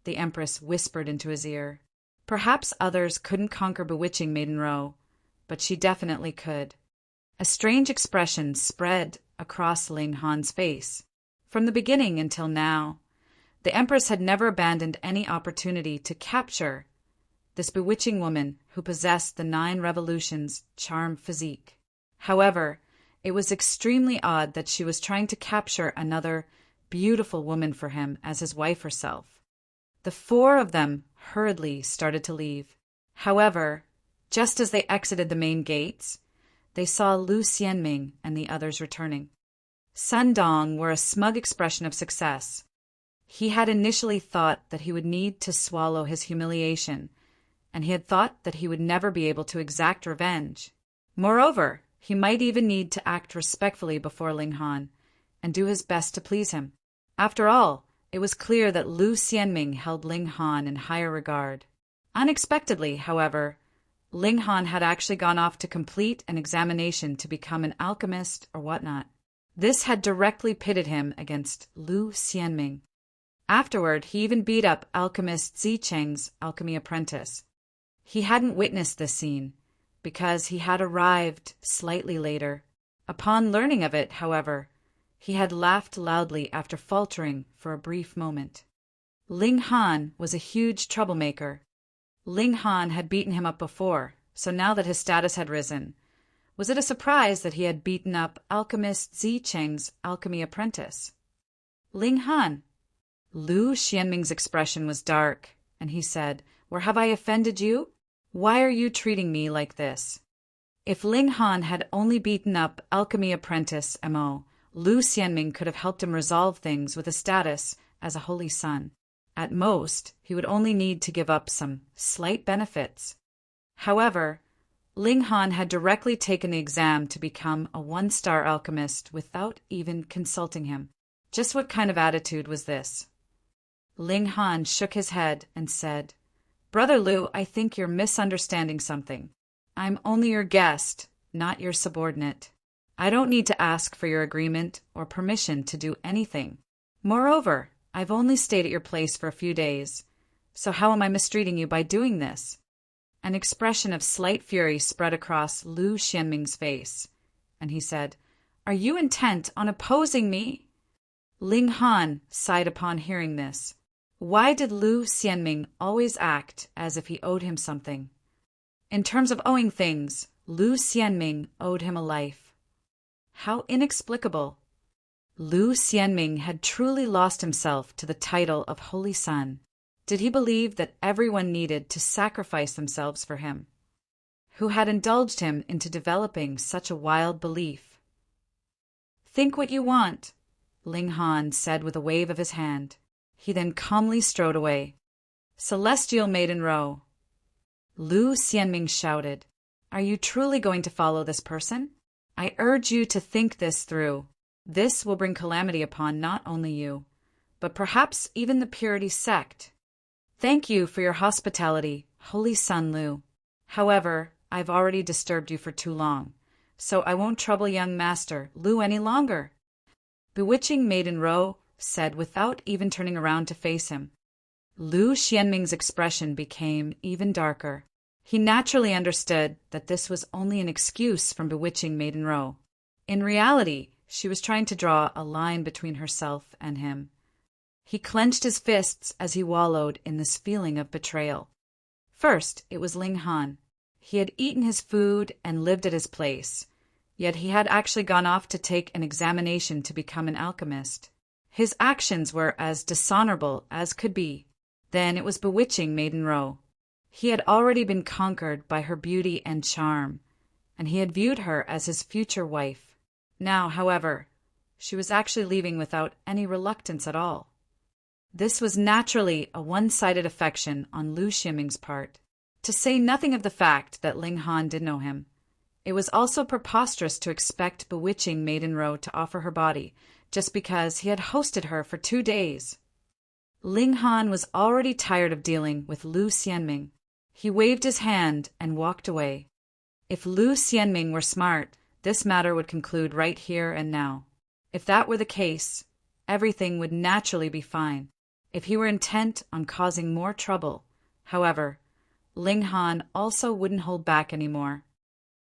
the Empress whispered into his ear. Perhaps others couldn't conquer Bewitching Maiden Ro, but she definitely could. A strange expression spread across Ling Han's face. From the beginning until now, the Empress had never abandoned any opportunity to capture this bewitching woman who possessed the 9 revolutions charm physique. However, it was extremely odd that she was trying to capture another beautiful woman for him as his wife herself. The 4 of them hurriedly started to leave. However, just as they exited the main gates, they saw Lu Xianming and the others returning. Sun Dong wore a smug expression of success. He had initially thought that he would need to swallow his humiliation, and he had thought that he would never be able to exact revenge. Moreover, he might even need to act respectfully before Ling Han and do his best to please him. After all, it was clear that Lu Xianming held Ling Han in higher regard. Unexpectedly, however, Ling Han had actually gone off to complete an examination to become an alchemist or whatnot. This had directly pitted him against Lu Xianming. Afterward, he even beat up Alchemist Zicheng's alchemy apprentice. He hadn't witnessed this scene, because he had arrived slightly later. Upon learning of it, however, he had laughed loudly after faltering for a brief moment. Ling Han was a huge troublemaker. Ling Han had beaten him up before, so now that his status had risen, was it a surprise that he had beaten up Alchemist Zicheng's alchemy apprentice? Ling Han. Lu Xianming's expression was dark, and he said, Or have I offended you? Why are you treating me like this? If Ling Han had only beaten up alchemy apprentice Mo, Lu Xianming could have helped him resolve things with a status as a holy son. At most, he would only need to give up some slight benefits. However, Ling Han had directly taken the exam to become a 1-star alchemist without even consulting him. Just what kind of attitude was this? Ling Han shook his head and said, Brother Lu, I think you're misunderstanding something. I'm only your guest, not your subordinate. I don't need to ask for your agreement or permission to do anything. Moreover, I've only stayed at your place for a few days, so how am I mistreating you by doing this? An expression of slight fury spread across Lu Xianming's face, and he said, "Are you intent on opposing me?" Ling Han sighed upon hearing this. Why did Lu Xianming always act as if he owed him something? In terms of owing things, Lu Xianming owed him a life. How inexplicable! Lu Xianming had truly lost himself to the title of Holy Son. Did he believe that everyone needed to sacrifice themselves for him? Who had indulged him into developing such a wild belief? "Think what you want," Ling Han said with a wave of his hand. He then calmly strode away. "Celestial Maiden Row!" Lu Xianming shouted, "Are you truly going to follow this person? I urge you to think this through. This will bring calamity upon not only you, but perhaps even the Purity sect. Thank you for your hospitality, Holy Son Lu. However, I've already disturbed you for too long, so I won't trouble young Master Lu any longer." Bewitching Maiden Ro said without even turning around to face him. Lu Xianming's expression became even darker. He naturally understood that this was only an excuse from bewitching Maiden Ro. In reality, she was trying to draw a line between herself and him. He clenched his fists as he wallowed in this feeling of betrayal. First, it was Ling Han. He had eaten his food and lived at his place, yet he had actually gone off to take an examination to become an alchemist. His actions were as dishonorable as could be. Then it was bewitching Maiden Ro. He had already been conquered by her beauty and charm, and he had viewed her as his future wife. Now, however, she was actually leaving without any reluctance at all. This was naturally a one-sided affection on Lu Xianming's part. To say nothing of the fact that Ling Han did know him, it was also preposterous to expect bewitching Maiden Ro to offer her body just because he had hosted her for 2 days. Ling Han was already tired of dealing with Lu Xianming. He waved his hand and walked away. If Lu Xianming were smart, this matter would conclude right here and now. If that were the case, everything would naturally be fine. If he were intent on causing more trouble, however, Ling Han also wouldn't hold back anymore.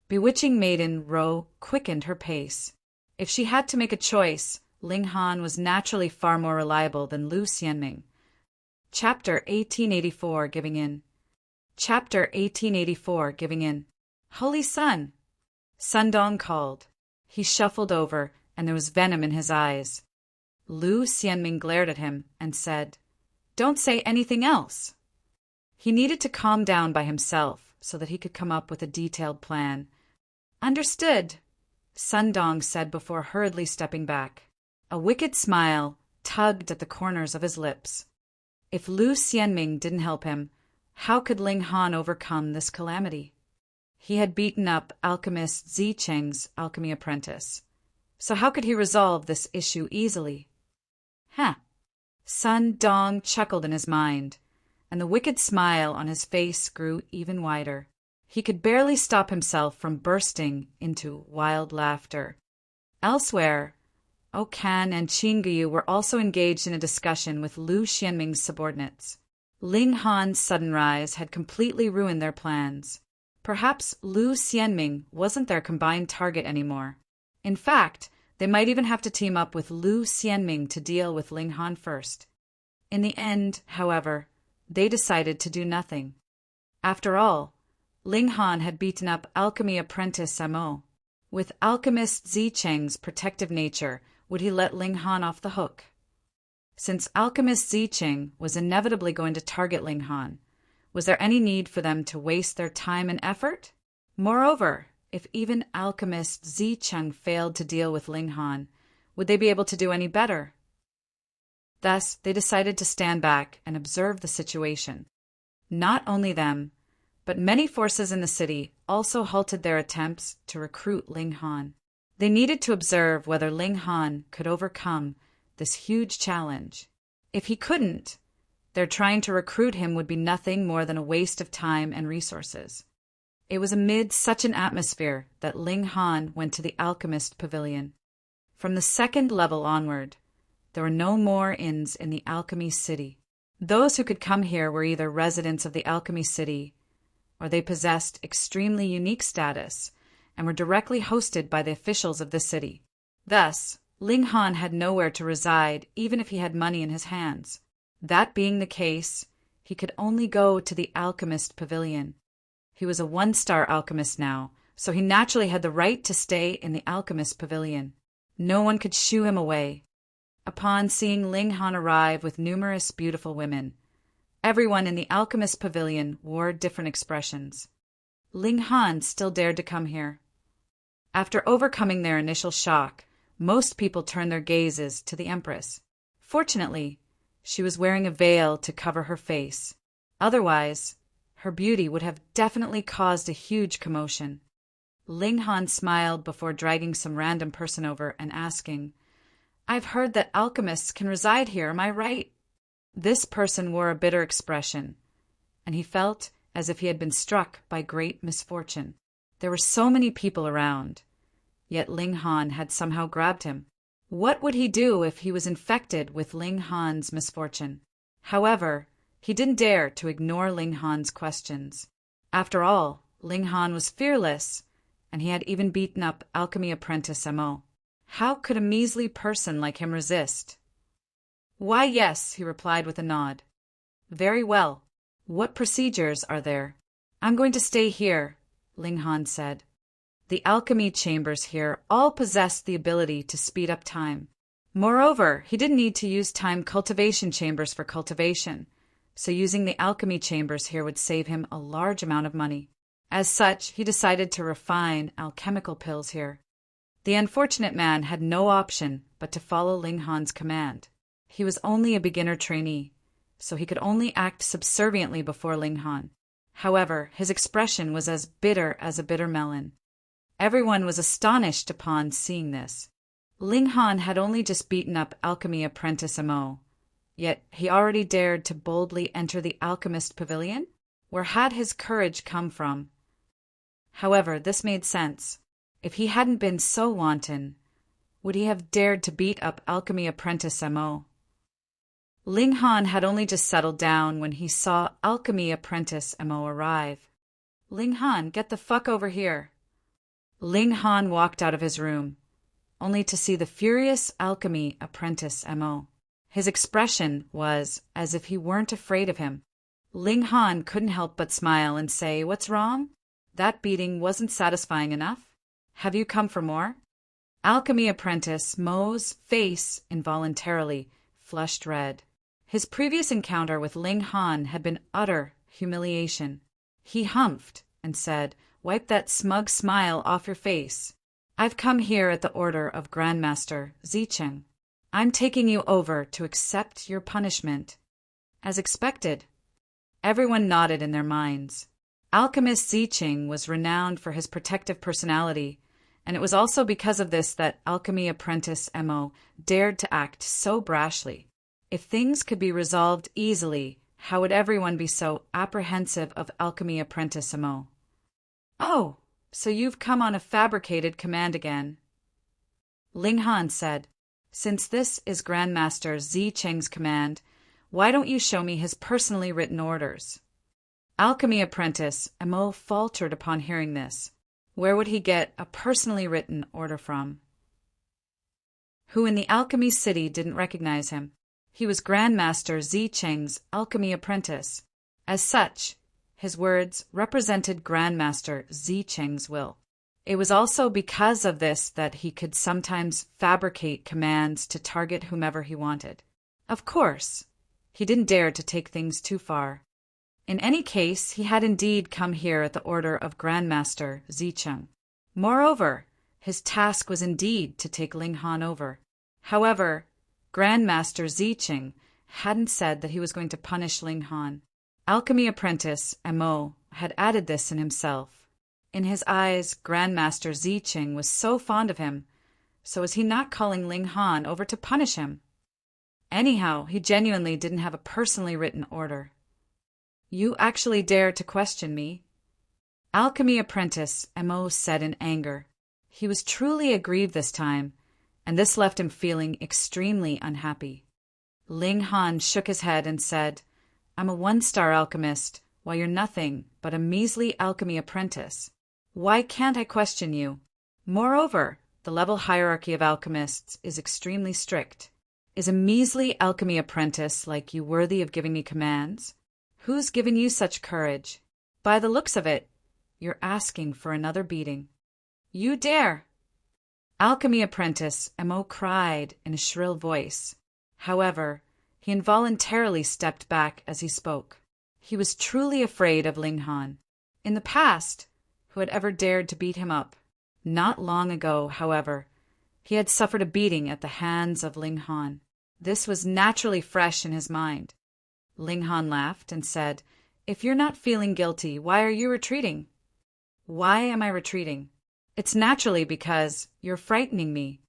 Bewitching Maiden Ro quickened her pace. If she had to make a choice, Ling Han was naturally far more reliable than Lu Xianming. Chapter 1884 Giving In. Chapter 1884 Giving In. "Holy Son!" Sundong called. He shuffled over, and there was venom in his eyes. Lu Xianming glared at him and said, "Don't say anything else." He needed to calm down by himself so that he could come up with a detailed plan. "Understood," Sundong said before hurriedly stepping back. A wicked smile tugged at the corners of his lips. If Lu Xianming didn't help him, how could Ling Han overcome this calamity? He had beaten up Alchemist Zicheng's alchemy apprentice, so how could he resolve this issue easily? Sun Dong chuckled in his mind, and the wicked smile on his face grew even wider. He could barely stop himself from bursting into wild laughter. Elsewhere, Okan and Qingyu were also engaged in a discussion with Lu Xianming's subordinates. Ling Han's sudden rise had completely ruined their plans. Perhaps Lu Xianming wasn't their combined target anymore. In fact, they might even have to team up with Lu Xianming to deal with Ling Han first. In the end, however, they decided to do nothing. After all, Ling Han had beaten up alchemy apprentice Samo. With alchemist Zicheng's protective nature, would he let Ling Han off the hook? Since alchemist Zicheng was inevitably going to target Ling Han, was there any need for them to waste their time and effort? Moreover, if even alchemist Zicheng failed to deal with Ling Han, would they be able to do any better? Thus, they decided to stand back and observe the situation. Not only them, but many forces in the city also halted their attempts to recruit Ling Han. They needed to observe whether Ling Han could overcome this huge challenge. If he couldn't, their trying to recruit him would be nothing more than a waste of time and resources. It was amid such an atmosphere that Ling Han went to the Alchemist Pavilion. From the second level onward, there were no more inns in the Alchemy City. Those who could come here were either residents of the Alchemy City, or they possessed extremely unique status and were directly hosted by the officials of the city. Thus, Ling Han had nowhere to reside even if he had money in his hands. That being the case, he could only go to the Alchemist Pavilion. He was a one-star alchemist now, so he naturally had the right to stay in the Alchemist Pavilion. No one could shoo him away. Upon seeing Ling Han arrive with numerous beautiful women, everyone in the Alchemist Pavilion wore different expressions. Ling Han still dared to come here. After overcoming their initial shock, most people turned their gazes to the Empress. Fortunately, she was wearing a veil to cover her face. Otherwise, her beauty would have definitely caused a huge commotion. Ling Han smiled before dragging some random person over and asking, "I've heard that alchemists can reside here, am I right?" This person wore a bitter expression, and he felt as if he had been struck by great misfortune. There were so many people around, yet Ling Han had somehow grabbed him. What would he do if he was infected with Ling Han's misfortune? However, he didn't dare to ignore Ling Han's questions. After all, Ling Han was fearless, and he had even beaten up alchemy apprentice Mo. How could a measly person like him resist? "Why, yes," he replied with a nod. "Very well. What procedures are there?" "I'm going to stay here," Ling Han said. The alchemy chambers here all possessed the ability to speed up time. Moreover, he didn't need to use time cultivation chambers for cultivation, so using the alchemy chambers here would save him a large amount of money. As such, he decided to refine alchemical pills here. The unfortunate man had no option but to follow Ling Han's command. He was only a beginner trainee, so he could only act subserviently before Ling Han. However, his expression was as bitter as a bitter melon. Everyone was astonished upon seeing this. Ling Han had only just beaten up alchemy apprentice Mo, yet he already dared to boldly enter the Alchemist Pavilion? Where had his courage come from? However, this made sense. If he hadn't been so wanton, would he have dared to beat up alchemy apprentice Mo? Ling Han had only just settled down when he saw alchemy apprentice Mo arrive. "Ling Han, get the fuck over here." Ling Han walked out of his room, only to see the furious alchemy apprentice Mo. His expression was as if he weren't afraid of him. Ling Han couldn't help but smile and say, "What's wrong? That beating wasn't satisfying enough? Have you come for more?" Alchemy apprentice Mo's face involuntarily flushed red. His previous encounter with Ling Han had been utter humiliation. He humphed and said, "Wipe that smug smile off your face. I've come here at the order of Grandmaster Zicheng. I'm taking you over to accept your punishment." As expected, everyone nodded in their minds. Alchemist Zicheng was renowned for his protective personality, and it was also because of this that alchemy apprentice Mo dared to act so brashly. If things could be resolved easily, how would everyone be so apprehensive of alchemy apprentice Mo? "Oh, so you've come on a fabricated command again," Ling Han said. "Since this is Grandmaster Zicheng's command, why don't you show me his personally written orders?" Alchemy apprentice Mo faltered upon hearing this. Where would he get a personally written order from? Who in the alchemy city didn't recognize him? He was Grandmaster Zicheng's alchemy apprentice. As such, his words represented Grandmaster Zicheng's will. It was also because of this that he could sometimes fabricate commands to target whomever he wanted. Of course, he didn't dare to take things too far. In any case, he had indeed come here at the order of Grandmaster Zicheng. Moreover, his task was indeed to take Ling Han over. However, Grandmaster Zicheng hadn't said that he was going to punish Ling Han. Alchemy apprentice Mo had added this in himself. In his eyes, Grandmaster Zicheng was so fond of him, so was he not calling Ling Han over to punish him? Anyhow, he genuinely didn't have a personally written order. "You actually dare to question me?" Alchemy apprentice Mo said in anger. He was truly aggrieved this time, and this left him feeling extremely unhappy. Ling Han shook his head and said, "I'm a one-star alchemist. while you're nothing but a measly alchemy apprentice. Why can't I question you? Moreover, the level hierarchy of alchemists is extremely strict. Is a measly alchemy apprentice like you worthy of giving me commands? Who's given you such courage? By the looks of it, you're asking for another beating. You dare! Alchemy apprentice Mo cried in a shrill voice. However, he involuntarily stepped back as he spoke. He was truly afraid of Ling Han. In the past, who had ever dared to beat him up? Not long ago, however, he had suffered a beating at the hands of Ling Han. This was naturally fresh in his mind. Ling Han laughed and said, "If you're not feeling guilty, why are you retreating?" "Why am I retreating? It's naturally because you're frightening me."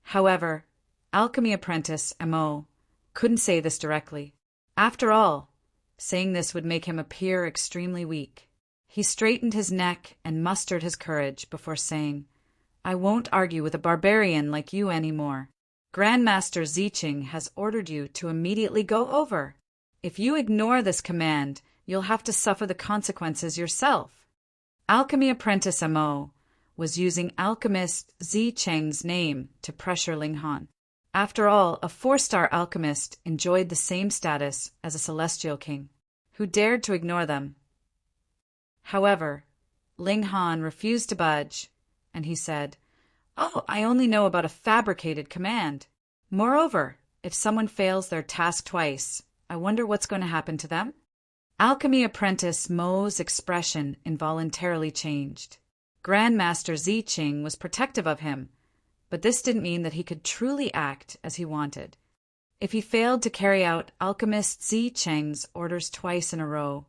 However, Alchemy Apprentice Mo couldn't say this directly. After all, saying this would make him appear extremely weak. He straightened his neck and mustered his courage before saying, "I won't argue with a barbarian like you anymore. Grandmaster Ziqing has ordered you to immediately go over. If you ignore this command, you'll have to suffer the consequences yourself." Alchemy Apprentice Mo was using Alchemist Ziqing's name to pressure Ling Han. After all, a 4-star alchemist enjoyed the same status as a celestial king. Who dared to ignore them? However, Ling Han refused to budge, and he said, "Oh, I only know about a fabricated command. Moreover, if someone fails their task twice, I wonder what's going to happen to them?" Alchemy Apprentice Mo's expression involuntarily changed. Grandmaster Ziqing was protective of him, but this didn't mean that he could truly act as he wanted. If he failed to carry out Alchemist Ziqing's orders twice in a row,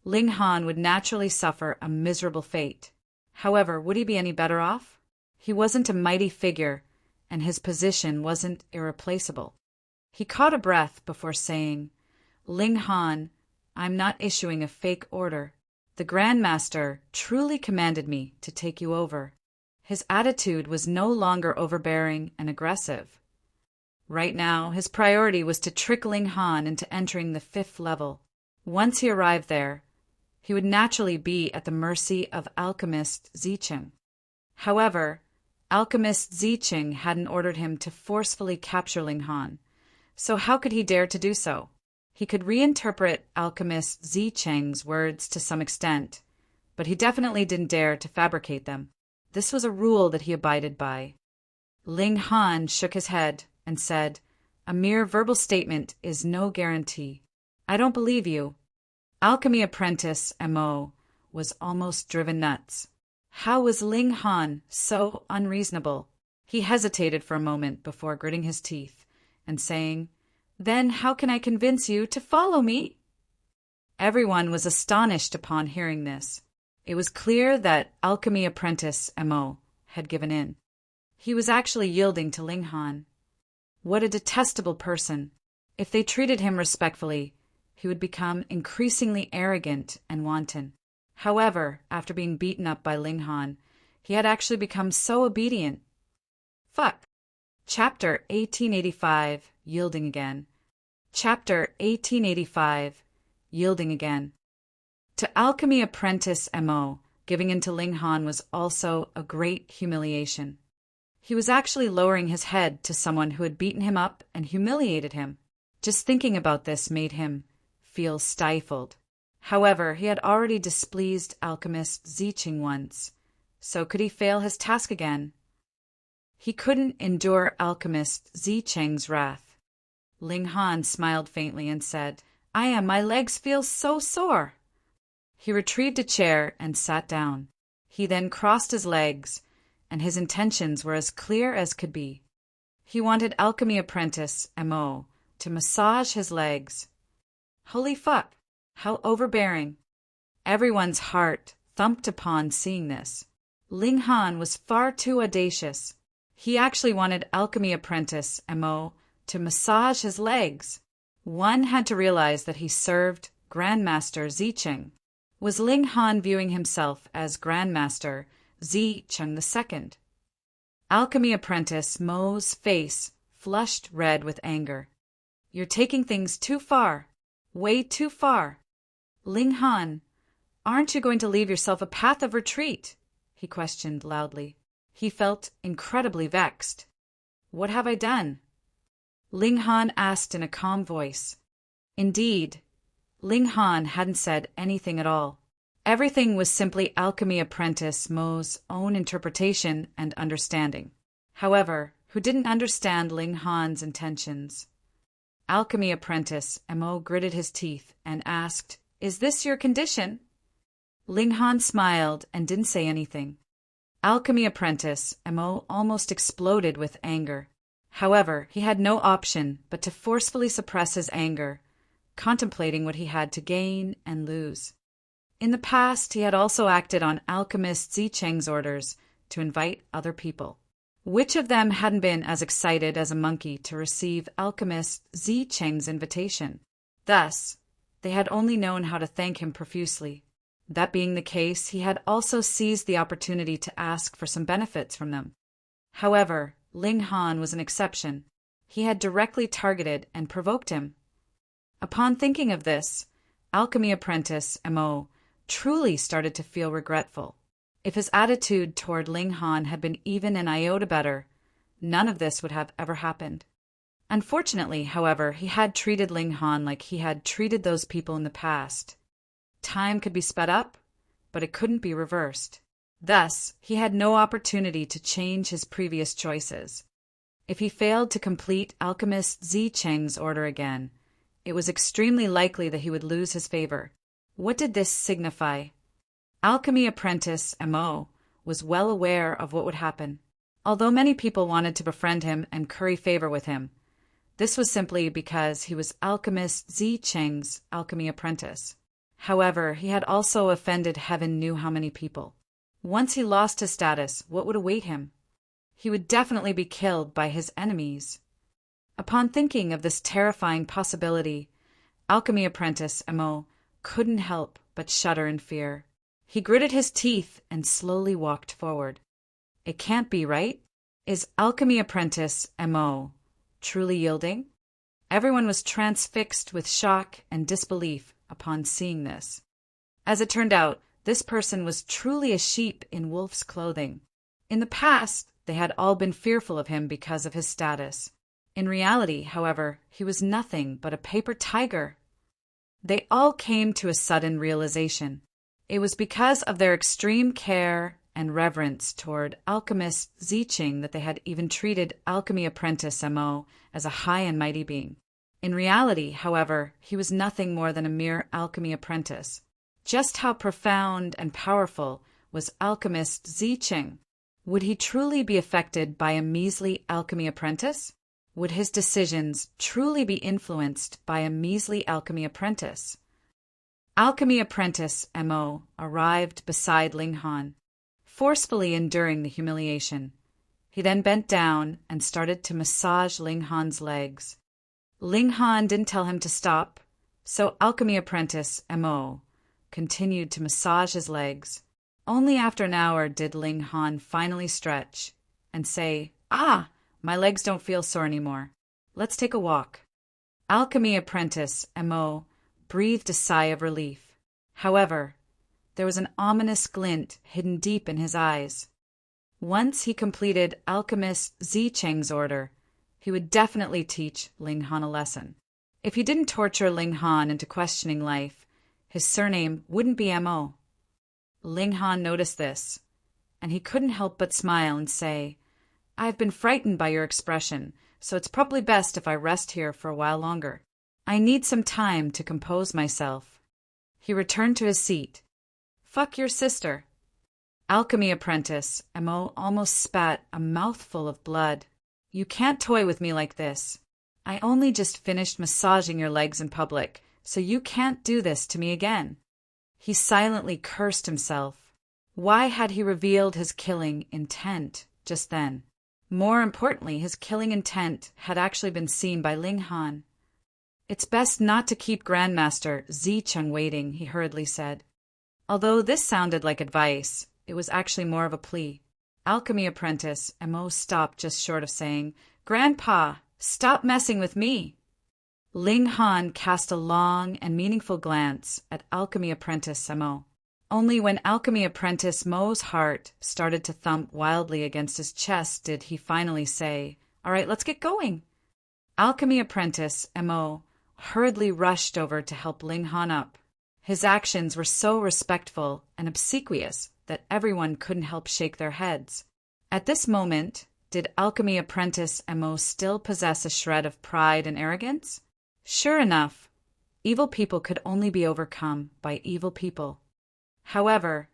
Ling Han would naturally suffer a miserable fate. However, would he be any better off? He wasn't a mighty figure, and his position wasn't irreplaceable. He caught a breath before saying, "Ling Han, I'm not issuing a fake order. The Grandmaster truly commanded me to take you over." His attitude was no longer overbearing and aggressive. Right now, his priority was to trick Ling Han into entering the 5th level. Once he arrived there, he would naturally be at the mercy of Alchemist Ziqing. However, Alchemist Ziqing hadn't ordered him to forcefully capture Ling Han, so how could he dare to do so? He could reinterpret Alchemist Ziqing's words to some extent, but he definitely didn't dare to fabricate them. This was a rule that he abided by. Ling Han shook his head and said, "A mere verbal statement is no guarantee. I don't believe you." Alchemy Apprentice Mo was almost driven nuts. How was Ling Han so unreasonable? He hesitated for a moment before gritting his teeth and saying, "Then how can I convince you to follow me?" Everyone was astonished upon hearing this. It was clear that Alchemy Apprentice Mo had given in. He was actually yielding to Ling Han. What a detestable person. If they treated him respectfully, he would become increasingly arrogant and wanton. However, after being beaten up by Ling Han, he had actually become so obedient. Fuck. Chapter 1885, Yielding Again. Chapter 1885, Yielding Again. To Alchemy Apprentice Mo, giving in to Ling Han was also a great humiliation. He was actually lowering his head to someone who had beaten him up and humiliated him. Just thinking about this made him feel stifled. However, he had already displeased Alchemist Ziqing once, so could he fail his task again? He couldn't endure Alchemist Ziqing's wrath. Ling Han smiled faintly and said, My legs feel so sore." He retrieved a chair and sat down. He then crossed his legs, and his intentions were as clear as could be. He wanted Alchemy Apprentice Mo to massage his legs. Holy fuck, how overbearing. Everyone's heart thumped upon seeing this. Ling Han was far too audacious. He actually wanted Alchemy Apprentice Mo to massage his legs. One had to realize that he served Grandmaster Ziqing. Was Ling Han viewing himself as Grandmaster Ziqing II? Alchemy Apprentice Mo's face flushed red with anger. "You're taking things too far. Way too far." Ling Han, aren't you going to leave yourself a path of retreat? He questioned loudly. He felt incredibly vexed. What have I done? Ling Han asked in a calm voice. Indeed, Ling Han hadn't said anything at all. Everything was simply Alchemy Apprentice Mo's own interpretation and understanding. However, who didn't understand Ling Han's intentions? Alchemy Apprentice Mo gritted his teeth and asked, Is this your condition? Ling Han smiled and didn't say anything. Alchemy Apprentice Mo almost exploded with anger. However, he had no option but to forcefully suppress his anger, contemplating what he had to gain and lose. In the past, he had also acted on Alchemist Zicheng's orders to invite other people. Which of them hadn't been as excited as a monkey to receive Alchemist Zicheng's invitation? Thus, they had only known how to thank him profusely. That being the case, he had also seized the opportunity to ask for some benefits from them. However, Ling Han was an exception. He had directly targeted and provoked him. Upon thinking of this, Alchemy Apprentice Mo truly started to feel regretful. If his attitude toward Ling Han had been even an iota better, none of this would have ever happened. Unfortunately, however, he had treated Ling Han like he had treated those people in the past. Time could be sped up, but it couldn't be reversed. Thus, he had no opportunity to change his previous choices. If he failed to complete Alchemist Zicheng's order again, it was extremely likely that he would lose his favor. What did this signify? Alchemy Apprentice Mo was well aware of what would happen. Although many people wanted to befriend him and curry favor with him, this was simply because he was Alchemist Zicheng's alchemy apprentice. However, he had also offended heaven knew how many people. Once he lost his status, what would await him? He would definitely be killed by his enemies. Upon thinking of this terrifying possibility, Alchemy Apprentice Mo couldn't help but shudder in fear. He gritted his teeth and slowly walked forward. It can't be, right? Is Alchemy Apprentice Mo truly yielding? Everyone was transfixed with shock and disbelief upon seeing this. As it turned out, this person was truly a sheep in wolf's clothing. In the past, they had all been fearful of him because of his status. In reality, however, he was nothing but a paper tiger. They all came to a sudden realization. It was because of their extreme care and reverence toward Alchemist Zicheng that they had even treated Alchemy Apprentice Mo as a high and mighty being. In reality, however, he was nothing more than a mere alchemy apprentice. Just how profound and powerful was Alchemist Zicheng? Would he truly be affected by a measly alchemy apprentice? Would his decisions truly be influenced by a measly alchemy apprentice? Alchemy Apprentice Mo arrived beside Ling Han, forcefully enduring the humiliation. He then bent down and started to massage Ling Han's legs. Ling Han didn't tell him to stop, so Alchemy Apprentice Mo continued to massage his legs. Only after an hour did Ling Han finally stretch and say, "Ah, my legs don't feel sore anymore. Let's take a walk." Alchemy Apprentice Mo breathed a sigh of relief. However, there was an ominous glint hidden deep in his eyes. Once he completed Alchemist Zicheng's order, he would definitely teach Ling Han a lesson. If he didn't torture Ling Han into questioning life, his surname wouldn't be Mo. Ling Han noticed this, and he couldn't help but smile and say, "I've been frightened by your expression, so it's probably best if I rest here for a while longer. I need some time to compose myself." He returned to his seat. "Fuck your sister." Alchemy Apprentice Mo almost spat a mouthful of blood. "You can't toy with me like this. I only just finished massaging your legs in public, so you can't do this to me again." He silently cursed himself. Why had he revealed his killing intent just then? More importantly, his killing intent had actually been seen by Ling Han. "It's best not to keep Grandmaster Zicheng waiting," he hurriedly said. Although this sounded like advice, it was actually more of a plea. Alchemy Apprentice Mo stopped just short of saying, "Grandpa, stop messing with me." Ling Han cast a long and meaningful glance at alchemy apprentice Mo. Only when alchemy apprentice Mo's heart started to thump wildly against his chest did he finally say, "All right, let's get going." Alchemy apprentice Mo hurriedly rushed over to help Ling Han up. His actions were so respectful and obsequious that everyone couldn't help shake their heads. At this moment, did alchemy apprentice Mo still possess a shred of pride and arrogance? Sure enough, evil people could only be overcome by evil people. However,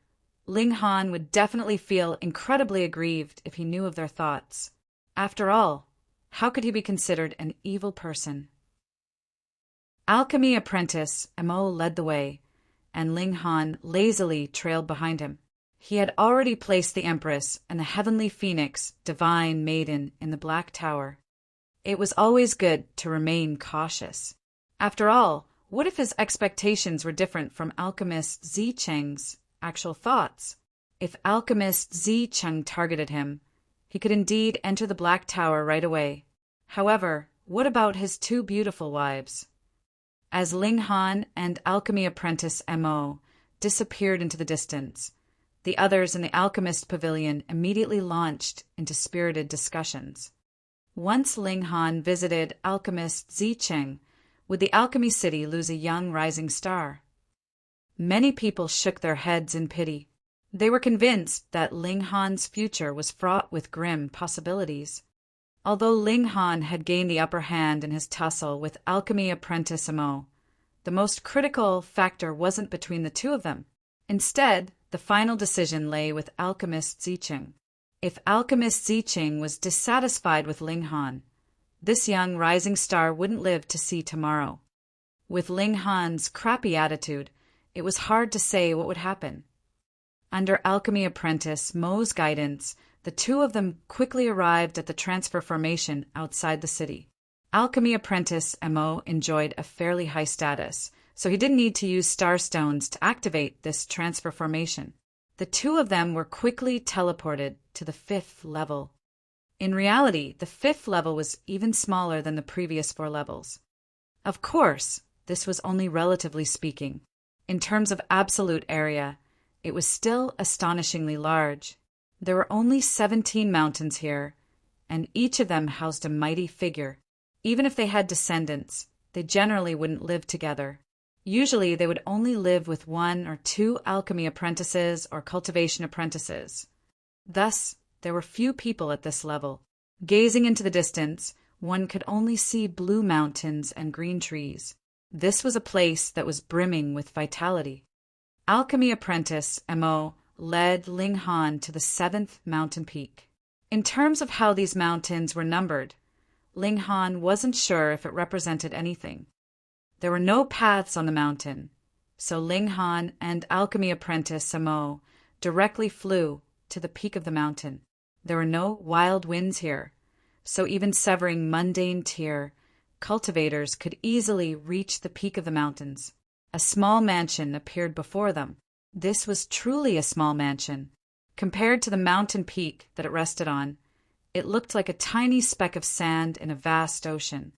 Ling Han would definitely feel incredibly aggrieved if he knew of their thoughts. After all, how could he be considered an evil person? Alchemy apprentice Mo led the way, and Ling Han lazily trailed behind him. He had already placed the Empress and the Heavenly Phoenix, Divine Maiden, in the Black Tower. It was always good to remain cautious. After all, what if his expectations were different from Alchemist Zicheng's actual thoughts? If Alchemist Zicheng targeted him, he could indeed enter the Black Tower right away. However, what about his two beautiful wives? As Ling Han and alchemy apprentice Mo disappeared into the distance, the others in the Alchemist Pavilion immediately launched into spirited discussions. Once Ling Han visited Alchemist Zicheng, would the Alchemy City lose a young rising star? Many people shook their heads in pity. They were convinced that Ling Han's future was fraught with grim possibilities. Although Ling Han had gained the upper hand in his tussle with alchemy apprentice Mo, the most critical factor wasn't between the two of them. Instead, the final decision lay with Alchemist Zicheng. If Alchemist Zicheng was dissatisfied with Ling Han, this young rising star wouldn't live to see tomorrow. With Ling Han's crappy attitude, it was hard to say what would happen. Under alchemy apprentice Mo's guidance, the two of them quickly arrived at the transfer formation outside the city. Alchemy apprentice Mo enjoyed a fairly high status, so he didn't need to use star stones to activate this transfer formation. The two of them were quickly teleported to the 5th level. In reality, the 5th level was even smaller than the previous 4 levels. Of course, this was only relatively speaking. In terms of absolute area, it was still astonishingly large. There were only 17 mountains here, and each of them housed a mighty figure. Even if they had descendants, they generally wouldn't live together. Usually they would only live with 1 or 2 alchemy apprentices or cultivation apprentices. Thus, there were few people at this level. Gazing into the distance, one could only see blue mountains and green trees. This was a place that was brimming with vitality. Alchemy apprentice Mo led Ling Han to the 7th mountain peak. In terms of how these mountains were numbered, Ling Han wasn't sure if it represented anything. There were no paths on the mountain, so Ling Han and alchemy apprentice Mo directly flew to the peak of the mountain. There were no wild winds here, so even severing mundane tier, cultivators could easily reach the peak of the mountains. A small mansion appeared before them. This was truly a small mansion. Compared to the mountain peak that it rested on, it looked like a tiny speck of sand in a vast ocean.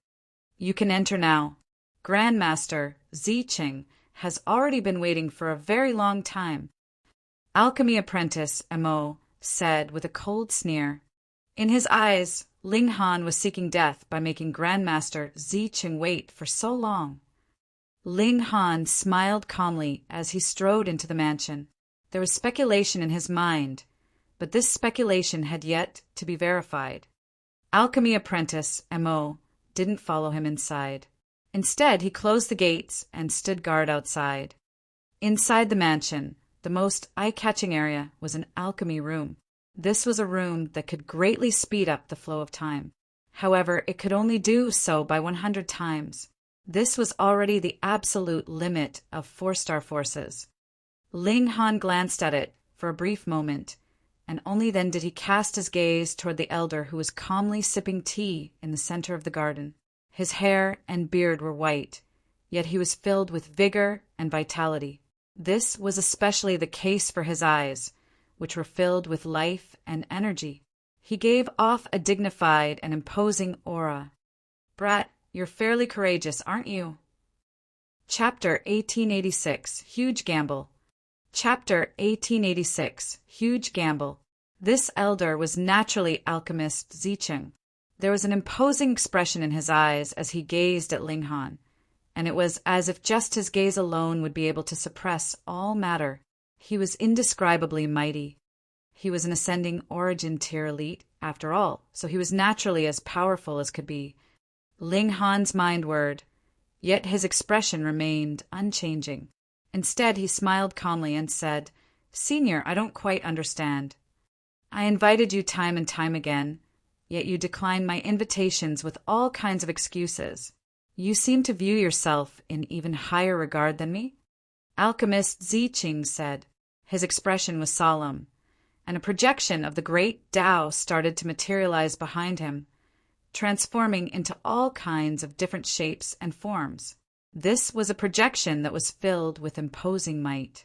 "You can enter now. Grandmaster Zicheng has already been waiting for a very long time," alchemy apprentice Mo said with a cold sneer. In his eyes, Ling Han was seeking death by making Grandmaster Zicheng wait for so long. Ling Han smiled calmly as he strode into the mansion. There was speculation in his mind, but this speculation had yet to be verified. Alchemy apprentice Mo didn't follow him inside. Instead, he closed the gates and stood guard outside. Inside the mansion, the most eye-catching area was an alchemy room. This was a room that could greatly speed up the flow of time. However, it could only do so by 100 times. This was already the absolute limit of 4-star forces. Ling Han glanced at it for a brief moment, and only then did he cast his gaze toward the elder who was calmly sipping tea in the center of the garden. His hair and beard were white, yet he was filled with vigor and vitality. This was especially the case for his eyes, which were filled with life and energy. He gave off a dignified and imposing aura. "Brat, You're fairly courageous, aren't you? Chapter 1886, Huge Gamble. Chapter 1886, Huge Gamble. This elder was naturally Alchemist Zicheng. There was an imposing expression in his eyes as he gazed at Ling Han, and it was as if just his gaze alone would be able to suppress all matter. He was indescribably mighty. He was an ascending origin tier elite, after all, so he was naturally as powerful as could be. Ling Han's mind whirred, yet his expression remained unchanging. Instead, he smiled calmly and said, "Senior, I don't quite understand. I invited you time and time again, yet you decline my invitations with all kinds of excuses. You seem to view yourself in even higher regard than me?" Alchemist Zicheng said. His expression was solemn, and a projection of the great Tao started to materialize behind him, transforming into all kinds of different shapes and forms. This was a projection that was filled with imposing might.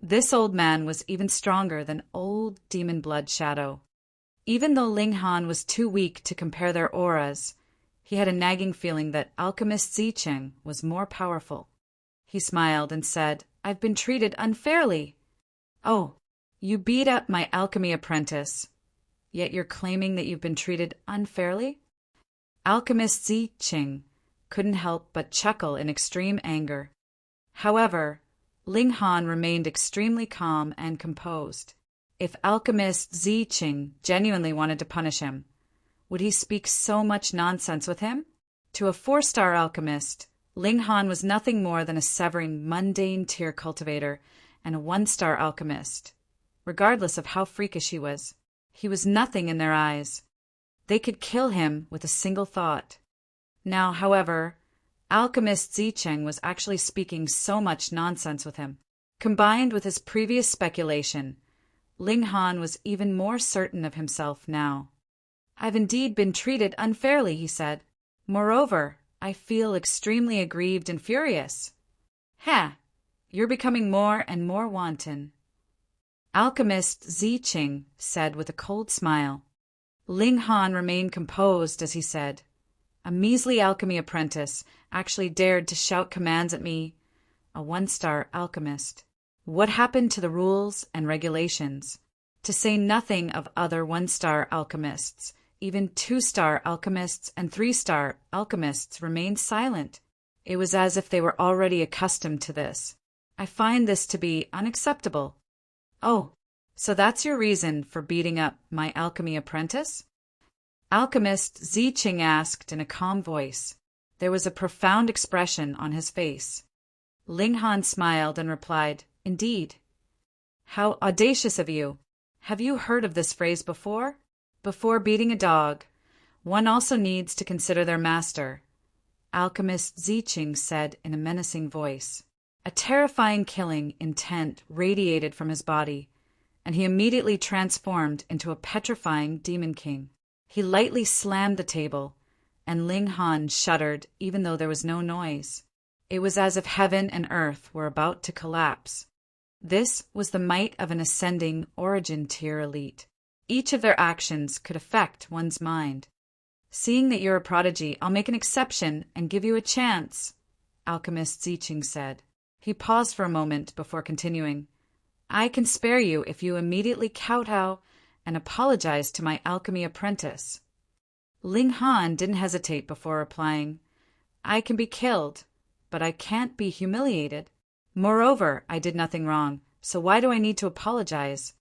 This old man was even stronger than old Demon Blood Shadow. Even though Ling Han was too weak to compare their auras, he had a nagging feeling that Alchemist Zicheng was more powerful. He smiled and said, "I've been treated unfairly." "Oh, you beat up my alchemy apprentice, yet you're claiming that you've been treated unfairly?" Alchemist Zicheng couldn't help but chuckle in extreme anger. However, Ling Han remained extremely calm and composed. If Alchemist Zicheng genuinely wanted to punish him, would he speak so much nonsense with him? To a 4-star alchemist, Ling Han was nothing more than a severing mundane tier cultivator and a 1-star alchemist. Regardless of how freakish he was nothing in their eyes. They could kill him with a single thought. Now, however, Alchemist Zicheng was actually speaking so much nonsense with him. Combined with his previous speculation, Ling Han was even more certain of himself now. "I've indeed been treated unfairly," he said. "Moreover, I feel extremely aggrieved and furious." "Heh, you're becoming more and more wanton," Alchemist Zicheng said with a cold smile. Ling Han remained composed as he said, "A measly alchemy apprentice actually dared to shout commands at me, a 1-star alchemist. What happened to the rules and regulations? To say nothing of other 1-star alchemists, even 2-star alchemists and 3-star alchemists remained silent. It was as if they were already accustomed to this. I find this to be unacceptable." "Oh, so that's your reason for beating up my alchemy apprentice?" Alchemist Zicheng asked in a calm voice. There was a profound expression on his face. Ling Han smiled and replied, "Indeed." "How audacious of you! Have you heard of this phrase before? Before beating a dog, one also needs to consider their master," Alchemist Zicheng said in a menacing voice. A terrifying killing intent radiated from his body, and he immediately transformed into a petrifying demon king. He lightly slammed the table, and Ling Han shuddered even though there was no noise. It was as if heaven and earth were about to collapse. This was the might of an ascending origin tier elite. Each of their actions could affect one's mind. "Seeing that you're a prodigy, I'll make an exception and give you a chance," Alchemist Zicheng said. He paused for a moment before continuing. "I can spare you if you immediately kowtow and apologize to my alchemy apprentice." Ling Han didn't hesitate before replying, "I can be killed, but I can't be humiliated. Moreover, I did nothing wrong, so why do I need to apologize?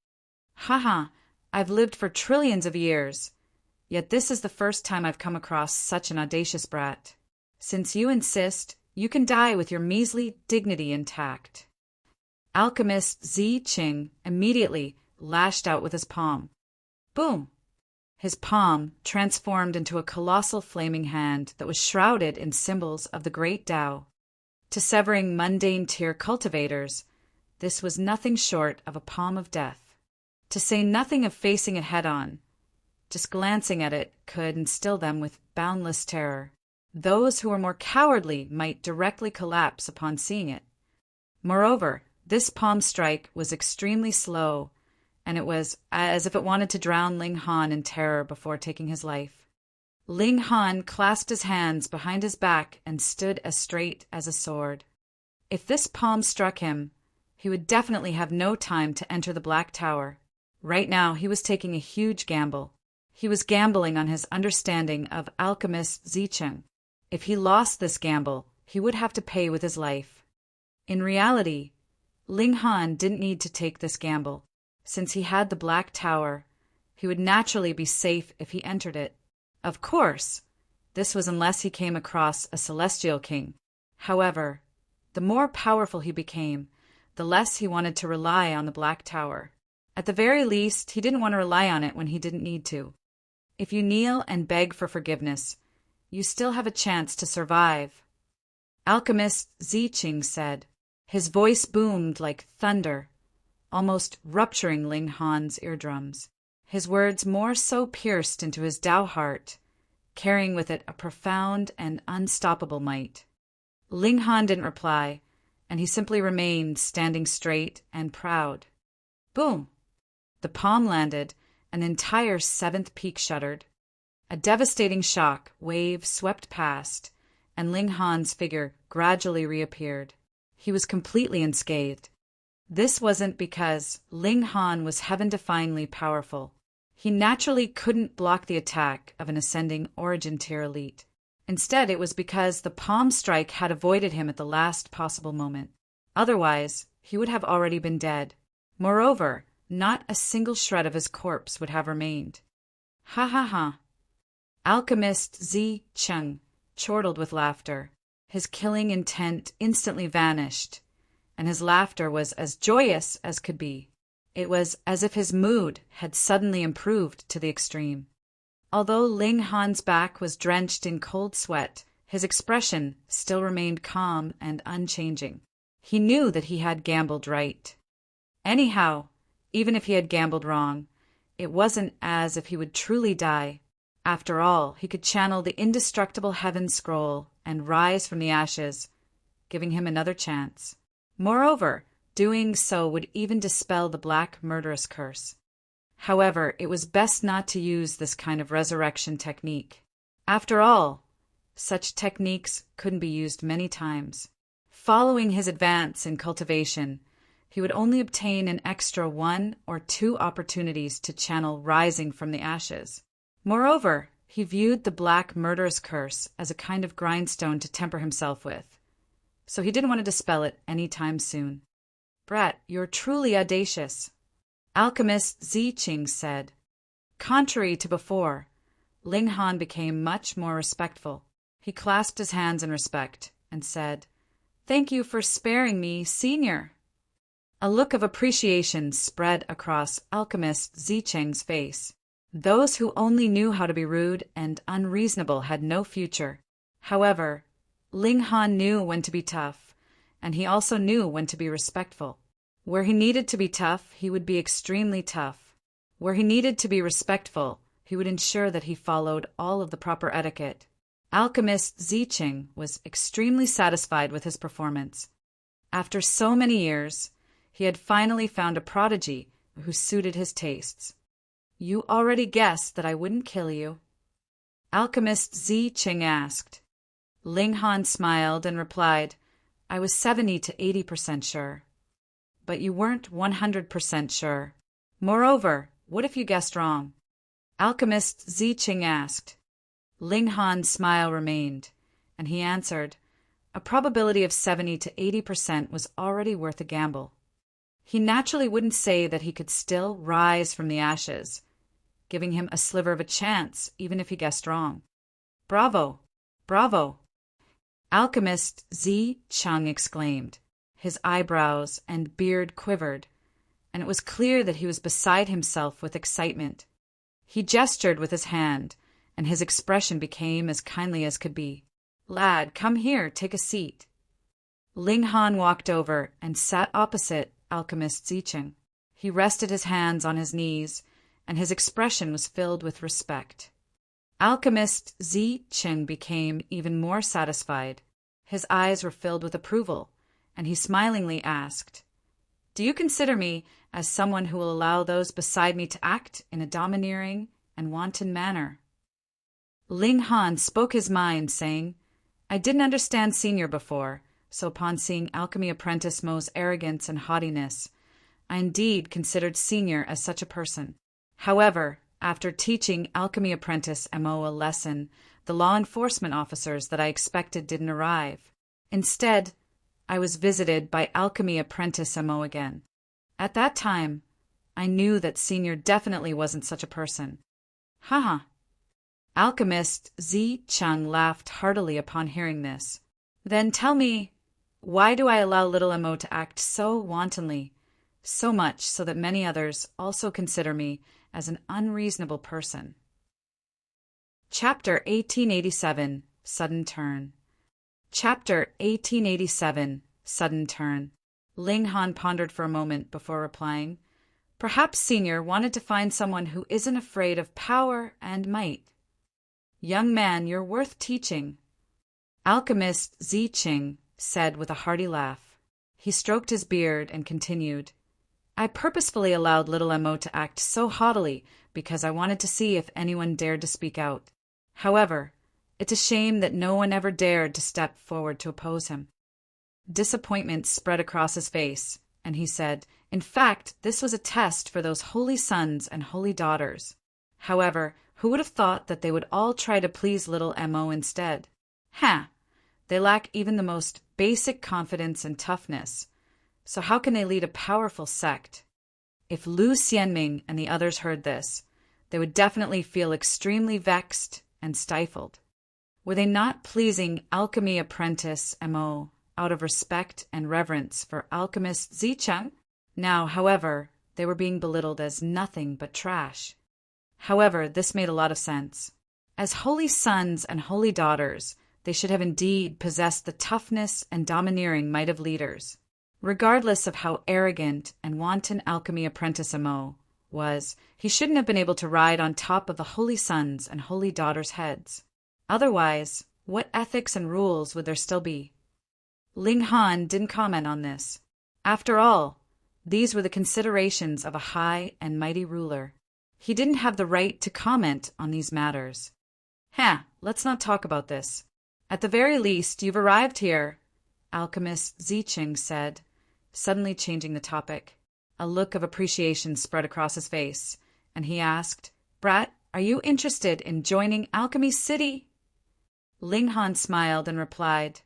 Haha, I've lived for trillions of years, yet this is the first time I've come across such an audacious brat. Since you insist, you can die with your measly dignity intact." Alchemist Zicheng immediately lashed out with his palm. Boom! His palm transformed into a colossal flaming hand that was shrouded in symbols of the great Tao. To severing mundane tier cultivators, this was nothing short of a palm of death. To say nothing of facing it head-on, just glancing at it could instill them with boundless terror. Those who were more cowardly might directly collapse upon seeing it. Moreover, this palm strike was extremely slow, and it was as if it wanted to drown Ling Han in terror before taking his life. Ling Han clasped his hands behind his back and stood as straight as a sword. If this palm struck him, he would definitely have no time to enter the Black Tower. Right now, he was taking a huge gamble. He was gambling on his understanding of Alchemist Zicheng. If he lost this gamble, he would have to pay with his life. In reality, Ling Han didn't need to take this gamble. Since he had the Black Tower, he would naturally be safe if he entered it. Of course, this was unless he came across a celestial king. However, the more powerful he became, the less he wanted to rely on the Black Tower. At the very least, he didn't want to rely on it when he didn't need to. If you kneel and beg for forgiveness, you still have a chance to survive. Alchemist Zicheng said. His voice boomed like thunder, almost rupturing Ling Han's eardrums. His words more so pierced into his Tao heart, carrying with it a profound and unstoppable might. Ling Han didn't reply, and he simply remained standing straight and proud. Boom! The palm landed, an entire seventh peak shuddered. A devastating shock wave swept past, and Ling Han's figure gradually reappeared. He was completely unscathed. This wasn't because Ling Han was heaven-defyingly powerful. He naturally couldn't block the attack of an ascending origin tier elite. Instead, it was because the palm strike had avoided him at the last possible moment. Otherwise, he would have already been dead. Moreover, not a single shred of his corpse would have remained. Ha ha ha. Alchemist Zicheng chortled with laughter. His killing intent instantly vanished, and his laughter was as joyous as could be. It was as if his mood had suddenly improved to the extreme. Although Ling Han's back was drenched in cold sweat, his expression still remained calm and unchanging. He knew that he had gambled right. Anyhow, even if he had gambled wrong, it wasn't as if he would truly die. After all, he could channel the indestructible heaven scroll and rise from the ashes, giving him another chance. Moreover, doing so would even dispel the black murderous curse. However, it was best not to use this kind of resurrection technique. After all, such techniques couldn't be used many times. Following his advance in cultivation, he would only obtain an extra 1 or 2 opportunities to channel rising from the ashes. Moreover, he viewed the black murderous curse as a kind of grindstone to temper himself with, so he didn't want to dispel it any time soon. Brat, you're truly audacious, Alchemist Zicheng said. Contrary to before, Ling Han became much more respectful. He clasped his hands in respect and said, "Thank you for sparing me, Senior." A look of appreciation spread across Alchemist Zicheng's face. Those who only knew how to be rude and unreasonable had no future. However, Ling Han knew when to be tough, and he also knew when to be respectful. Where he needed to be tough, he would be extremely tough. Where he needed to be respectful, he would ensure that he followed all of the proper etiquette. Alchemist Zicheng was extremely satisfied with his performance. After so many years, he had finally found a prodigy who suited his tastes. You already guessed that I wouldn't kill you, Alchemist Zicheng asked. Ling Han smiled and replied, I was 70 to 80% sure. But you weren't 100% sure. Moreover, what if you guessed wrong? Alchemist Zicheng asked. Ling Han's smile remained, and he answered, a probability of 70 to 80% was already worth a gamble. He naturally wouldn't say that he could still rise from the ashes, giving him a sliver of a chance even if he guessed wrong. Bravo! Bravo! Alchemist Zicheng exclaimed. His eyebrows and beard quivered, and it was clear that he was beside himself with excitement. He gestured with his hand, and his expression became as kindly as could be. Lad, come here, take a seat. Ling Han walked over and sat opposite Alchemist Zicheng. He rested his hands on his knees, and his expression was filled with respect. Alchemist Zicheng became even more satisfied. His eyes were filled with approval, and he smilingly asked, Do you consider me as someone who will allow those beside me to act in a domineering and wanton manner? Ling Han spoke his mind, saying, I didn't understand Senior before, so upon seeing Alchemy Apprentice Mo's arrogance and haughtiness, I indeed considered Senior as such a person. However, after teaching Alchemy Apprentice Mo a lesson, the law enforcement officers that I expected didn't arrive. Instead, I was visited by Alchemy Apprentice Mo again. At that time, I knew that Senior definitely wasn't such a person. Haha. Alchemist Zi Cheng laughed heartily upon hearing this. Then tell me, why do I allow little Mo to act so wantonly, so much so that many others also consider me as an unreasonable person? Chapter 1887, Sudden Turn. Chapter 1887, Sudden Turn. Ling Han pondered for a moment before replying. Perhaps Senior wanted to find someone who isn't afraid of power and might. Young man, you're worth teaching. Alchemist Zi Cheng said with a hearty laugh. He stroked his beard and continued. I purposefully allowed little Mo to act so haughtily because I wanted to see if anyone dared to speak out. However, it's a shame that no one ever dared to step forward to oppose him. Disappointment spread across his face, and he said, in fact, this was a test for those holy sons and holy daughters. However, who would have thought that they would all try to please little Mo instead? They lack even the most basic confidence and toughness. So how can they lead a powerful sect? If Lu Xianming and the others heard this, they would definitely feel extremely vexed and stifled. Were they not pleasing Alchemy Apprentice Mo out of respect and reverence for Alchemist Zi Cheng? Now, however, they were being belittled as nothing but trash. However, this made a lot of sense. As holy sons and holy daughters, they should have indeed possessed the toughness and domineering might of leaders. Regardless of how arrogant and wanton Alchemy Apprentice Mo was, he shouldn't have been able to ride on top of the holy sons and holy daughters' heads. Otherwise, what ethics and rules would there still be? Ling Han didn't comment on this. After all, these were the considerations of a high and mighty ruler. He didn't have the right to comment on these matters. Let's not talk about this. At the very least, you've arrived here, Alchemist Zi Cheng said, suddenly changing the topic. A look of appreciation spread across his face, and he asked, Brat, are you interested in joining Alchemy City? Ling Han smiled and replied,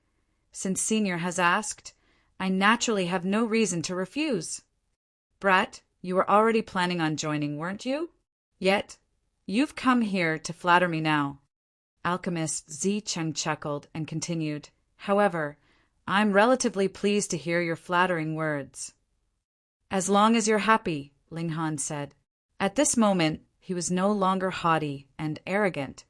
Since Senior has asked, I naturally have no reason to refuse. Brat, you were already planning on joining, weren't you? Yet, you've come here to flatter me now. Alchemist Zi Cheng chuckled and continued, However, I'm relatively pleased to hear your flattering words. As long as you're happy, Ling Han said. At this moment, he was no longer haughty and arrogant.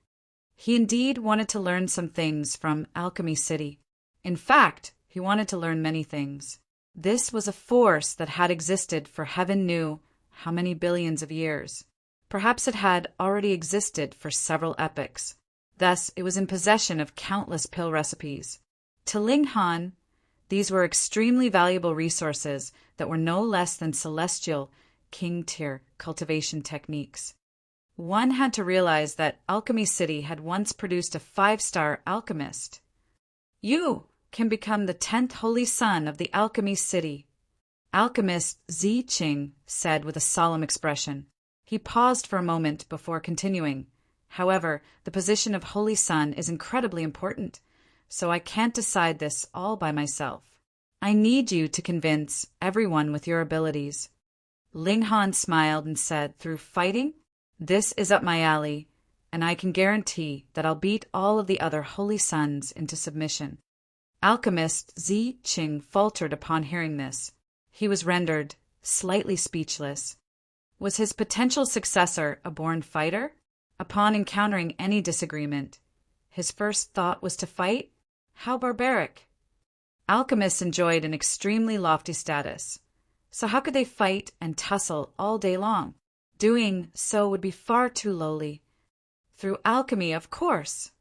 He indeed wanted to learn some things from Alchemy City. In fact, he wanted to learn many things. This was a force that had existed for heaven knew how many billions of years. Perhaps it had already existed for several epochs. Thus, it was in possession of countless pill recipes. To Ling Han, these were extremely valuable resources that were no less than celestial, king-tier cultivation techniques. One had to realize that Alchemy City had once produced a 5-star alchemist. You can become the 10th holy son of the Alchemy City, Alchemist Zi Cheng said with a solemn expression. He paused for a moment before continuing. However, the position of Holy Son is incredibly important, so I can't decide this all by myself. I need you to convince everyone with your abilities. Ling Han smiled and said, Through fighting? This is up my alley, and I can guarantee that I'll beat all of the other Holy Sons into submission. Alchemist Zi Cheng faltered upon hearing this. He was rendered slightly speechless. Was his potential successor a born fighter? Upon encountering any disagreement, his first thought was to fight? How barbaric! Alchemists enjoyed an extremely lofty status, so how could they fight and tussle all day long? Doing so would be far too lowly. Through alchemy, of course.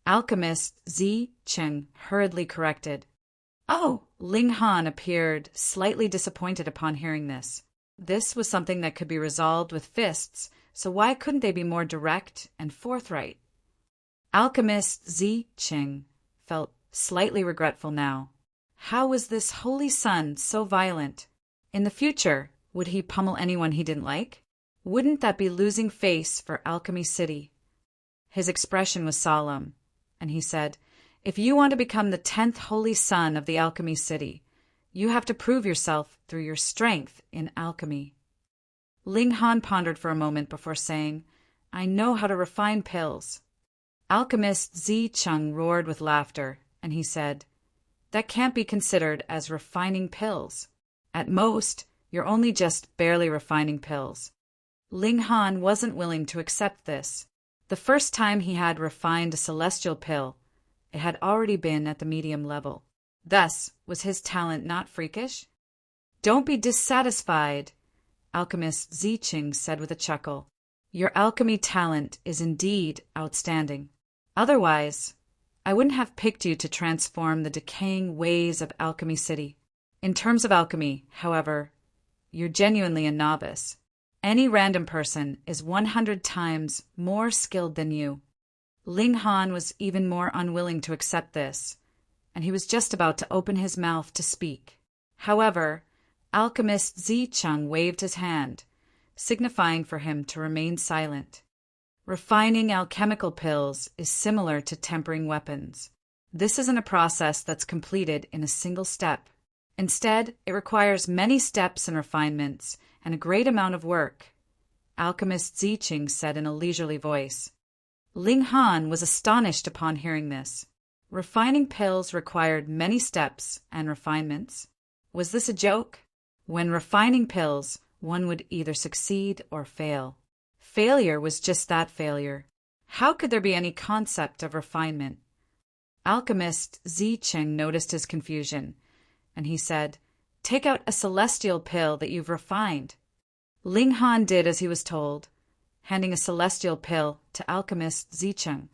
Alchemist Zi Cheng hurriedly corrected. Oh! Ling Han appeared slightly disappointed upon hearing this. This was something that could be resolved with fists, so why couldn't they be more direct and forthright? Alchemist Zi Qing felt slightly regretful now. How was this holy son so violent? In the future, would he pummel anyone he didn't like? Wouldn't that be losing face for Alchemy City? His expression was solemn, and he said, "If you want to become the 10th holy son of the Alchemy City, you have to prove yourself through your strength in alchemy." Ling Han pondered for a moment before saying, "I know how to refine pills." Alchemist Zi Cheng roared with laughter, and he said, "That can't be considered as refining pills. At most, you're only just barely refining pills." Ling Han wasn't willing to accept this. The first time he had refined a celestial pill, it had already been at the medium level. Thus, was his talent not freakish? "Don't be dissatisfied," Alchemist Zi Qing said with a chuckle. "Your alchemy talent is indeed outstanding. Otherwise, I wouldn't have picked you to transform the decaying ways of Alchemy City. In terms of alchemy, however, you're genuinely a novice. Any random person is 100 times more skilled than you." Ling Han was even more unwilling to accept this, and he was just about to open his mouth to speak. However, Alchemist Zi Cheng waved his hand, signifying for him to remain silent. Refining alchemical pills is similar to tempering weapons. This isn't a process that's completed in a single step. Instead, it requires many steps and refinements, and a great amount of work, Alchemist Zi Qing said in a leisurely voice. Ling Han was astonished upon hearing this. Refining pills required many steps and refinements. Was this a joke? When refining pills, one would either succeed or fail. Failure was just that, failure. How could there be any concept of refinement? Alchemist Zi Qing noticed his confusion, and he said, "Take out a celestial pill that you've refined." Ling Han did as he was told, handing a celestial pill to Alchemist Zi Qing.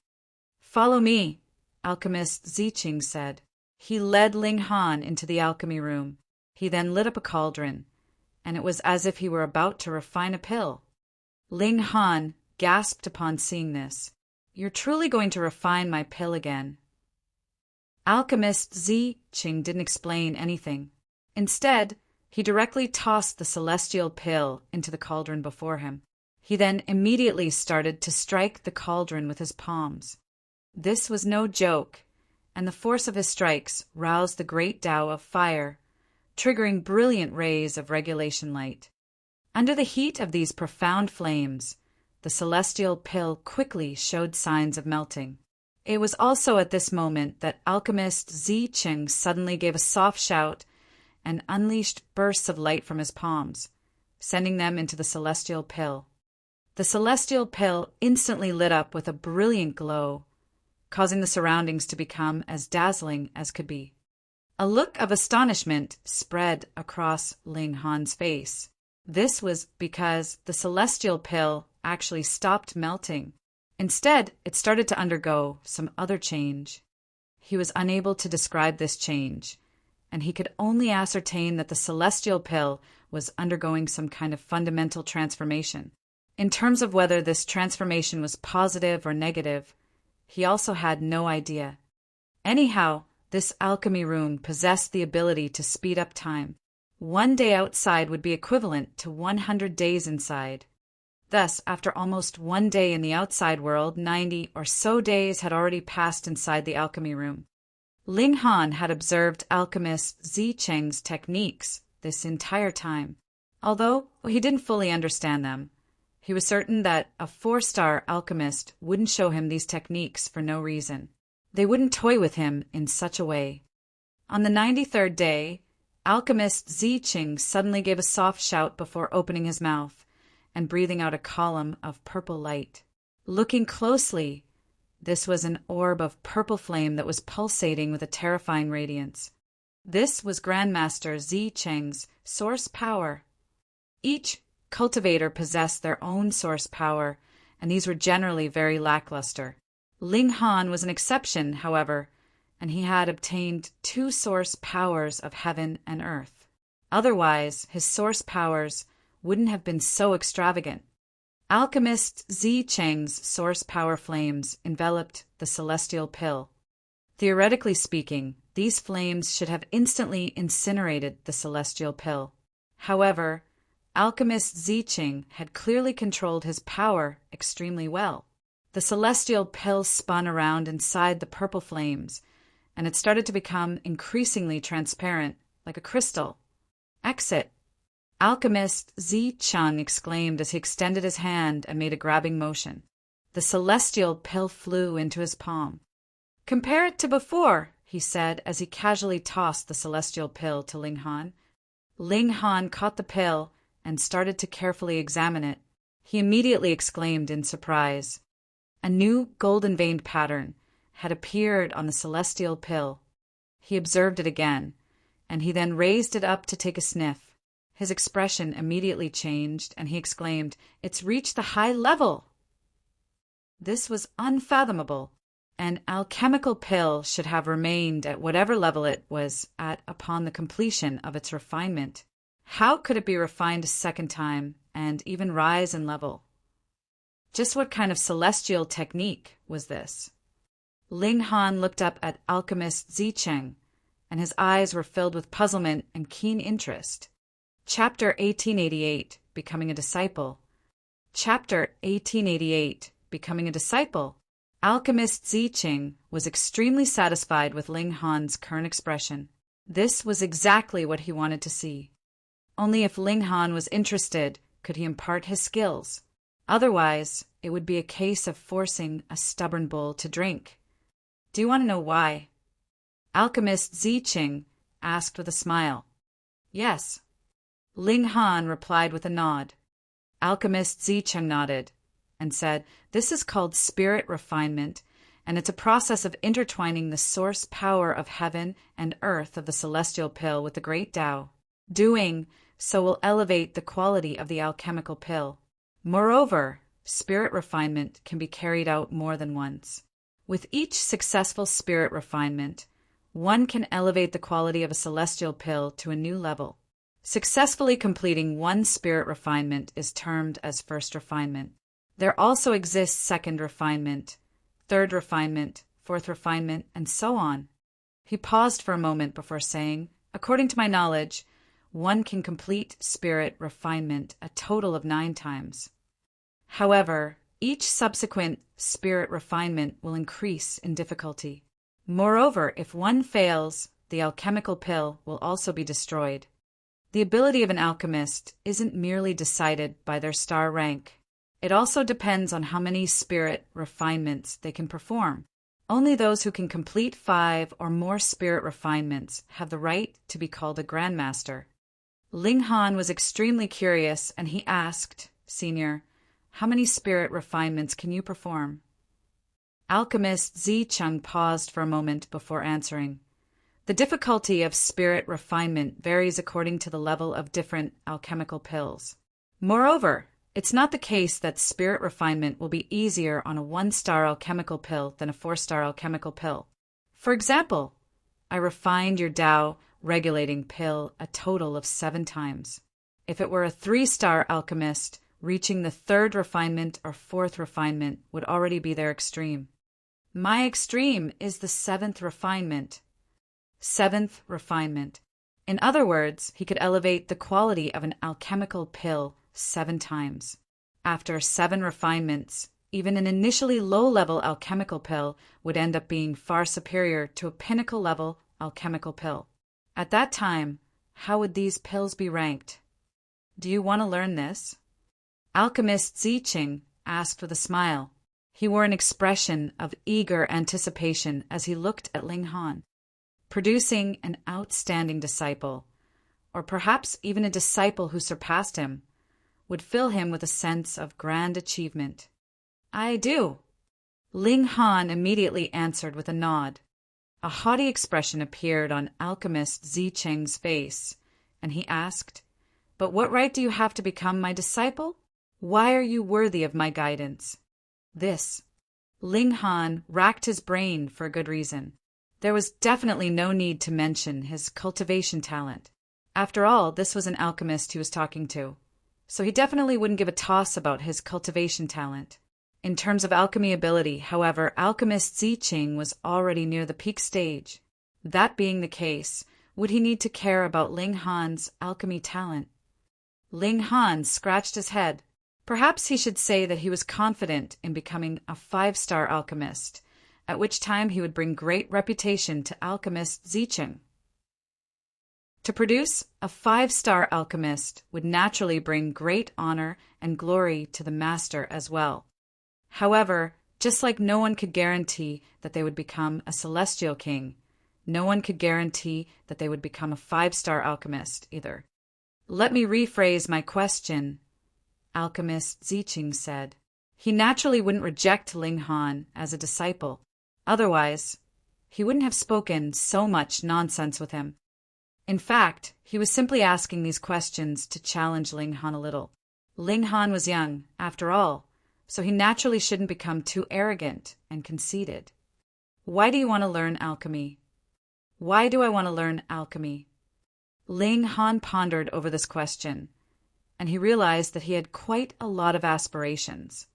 "Follow me," Alchemist Zi Qing said. He led Ling Han into the alchemy room. He then lit up a cauldron, and it was as if he were about to refine a pill. Ling Han gasped upon seeing this. "You're truly going to refine my pill again?" Alchemist Zi Qing didn't explain anything. Instead, he directly tossed the celestial pill into the cauldron before him. He then immediately started to strike the cauldron with his palms. This was no joke, and the force of his strikes roused the great Tao of fire, triggering brilliant rays of regulation light. Under the heat of these profound flames, the celestial pill quickly showed signs of melting. It was also at this moment that Alchemist Zi Qing suddenly gave a soft shout and unleashed bursts of light from his palms, sending them into the celestial pill. The celestial pill instantly lit up with a brilliant glow, causing the surroundings to become as dazzling as could be. A look of astonishment spread across Ling Han's face. This was because the celestial pill actually stopped melting. Instead, it started to undergo some other change. He was unable to describe this change, and he could only ascertain that the celestial pill was undergoing some kind of fundamental transformation. In terms of whether this transformation was positive or negative, he also had no idea. Anyhow, this alchemy room possessed the ability to speed up time. 1 day outside would be equivalent to 100 days inside. Thus, after almost 1 day in the outside world, 90 or so days had already passed inside the alchemy room. Ling Han had observed Alchemist Zi Qing's techniques this entire time. Although he didn't fully understand them, he was certain that a 4-star alchemist wouldn't show him these techniques for no reason. They wouldn't toy with him in such a way. On the 93rd day, Alchemist Zi Qing suddenly gave a soft shout before opening his mouth and breathing out a column of purple light. Looking closely, this was an orb of purple flame that was pulsating with a terrifying radiance. This was Grandmaster Zi Qing's source power. Each cultivator possessed their own source power, and these were generally very lackluster. Ling Han was an exception, however, and he had obtained 2 source powers of heaven and earth. Otherwise, his source powers wouldn't have been so extravagant. Alchemist Zi Cheng's source power flames enveloped the celestial pill. Theoretically speaking, these flames should have instantly incinerated the celestial pill. However, Alchemist Zi Cheng had clearly controlled his power extremely well. The celestial pill spun around inside the purple flames, and it started to become increasingly transparent, like a crystal. "Exit!" Alchemist Zi Cheng exclaimed as he extended his hand and made a grabbing motion. The celestial pill flew into his palm. "Compare it to before," he said as he casually tossed the celestial pill to Ling Han. Ling Han caught the pill and started to carefully examine it. He immediately exclaimed in surprise. A new golden-veined pattern had appeared on the celestial pill. He observed it again, and he then raised it up to take a sniff. His expression immediately changed, and he exclaimed, "It's reached the high level!" This was unfathomable. An alchemical pill should have remained at whatever level it was at upon the completion of its refinement. How could it be refined a second time and even rise in level? Just what kind of celestial technique was this? Ling Han looked up at Alchemist Zi Cheng, and his eyes were filled with puzzlement and keen interest. Chapter 1888, Becoming a Disciple. Chapter 1888, Becoming a Disciple. Alchemist Zi Cheng was extremely satisfied with Ling Han's current expression. This was exactly what he wanted to see. Only if Ling Han was interested could he impart his skills. Otherwise, it would be a case of forcing a stubborn bull to drink. "Do you want to know why?" Alchemist Zi Cheng asked with a smile. "Yes." Ling Han replied with a nod. Alchemist Zi Cheng nodded and said, "This is called spirit refinement, and it's a process of intertwining the source power of heaven and earth of the celestial pill with the great Tao. Doing so will elevate the quality of the alchemical pill. Moreover, spirit refinement can be carried out more than once. With each successful spirit refinement, one can elevate the quality of a celestial pill to a new level. Successfully completing one spirit refinement is termed as first refinement. There also exists second refinement, third refinement, fourth refinement, and so on." He paused for a moment before saying, "According to my knowledge, one can complete spirit refinement a total of 9 times. However, each subsequent spirit refinement will increase in difficulty. Moreover, if one fails, the alchemical pill will also be destroyed. The ability of an alchemist isn't merely decided by their star rank. It also depends on how many spirit refinements they can perform. Only those who can complete 5 or more spirit refinements have the right to be called a grandmaster." Ling Han was extremely curious, and he asked, "Senior, how many spirit refinements can you perform?" Alchemist Zi Cheng paused for a moment before answering. "The difficulty of spirit refinement varies according to the level of different alchemical pills. Moreover, it's not the case that spirit refinement will be easier on a 1-star alchemical pill than a 4-star alchemical pill. For example, I refined your Tao regulating pill a total of 7 times. If it were a 3-star alchemist, reaching the 3rd refinement or 4th refinement would already be their extreme. My extreme is the 7th refinement. 7th refinement. In other words, he could elevate the quality of an alchemical pill 7 times. After 7 refinements, even an initially low-level alchemical pill would end up being far superior to a pinnacle-level alchemical pill. At that time, how would these pills be ranked? Do you want to learn this?" Alchemist Zi Cheng asked with a smile. He wore an expression of eager anticipation as he looked at Ling Han. Producing an outstanding disciple, or perhaps even a disciple who surpassed him, would fill him with a sense of grand achievement. "I do." Ling Han immediately answered with a nod. A haughty expression appeared on Alchemist Zi Cheng's face, and he asked, "But what right do you have to become my disciple? Why are you worthy of my guidance?" This. Ling Han racked his brain for a good reason. There was definitely no need to mention his cultivation talent. After all, this was an alchemist he was talking to. so he definitely wouldn't give a toss about his cultivation talent. In terms of alchemy ability, however, Alchemist Ziqing was already near the peak stage. That being the case, would he need to care about Ling Han's alchemy talent? Ling Han scratched his head. Perhaps he should say that he was confident in becoming a 5-star alchemist, at which time he would bring great reputation to Alchemist Ziqing. To produce a 5-star alchemist would naturally bring great honor and glory to the master as well. However, just like no one could guarantee that they would become a celestial king, no one could guarantee that they would become a 5-star alchemist either. Let me rephrase my question, Alchemist Ziqing said. He naturally wouldn't reject Ling Han as a disciple. Otherwise, he wouldn't have spoken so much nonsense with him. In fact, he was simply asking these questions to challenge Ling Han a little. Ling Han was young, after all, so he naturally shouldn't become too arrogant and conceited. Why do you want to learn alchemy? Why do I want to learn alchemy? Ling Han pondered over this question, and he realized that he had quite a lot of aspirations.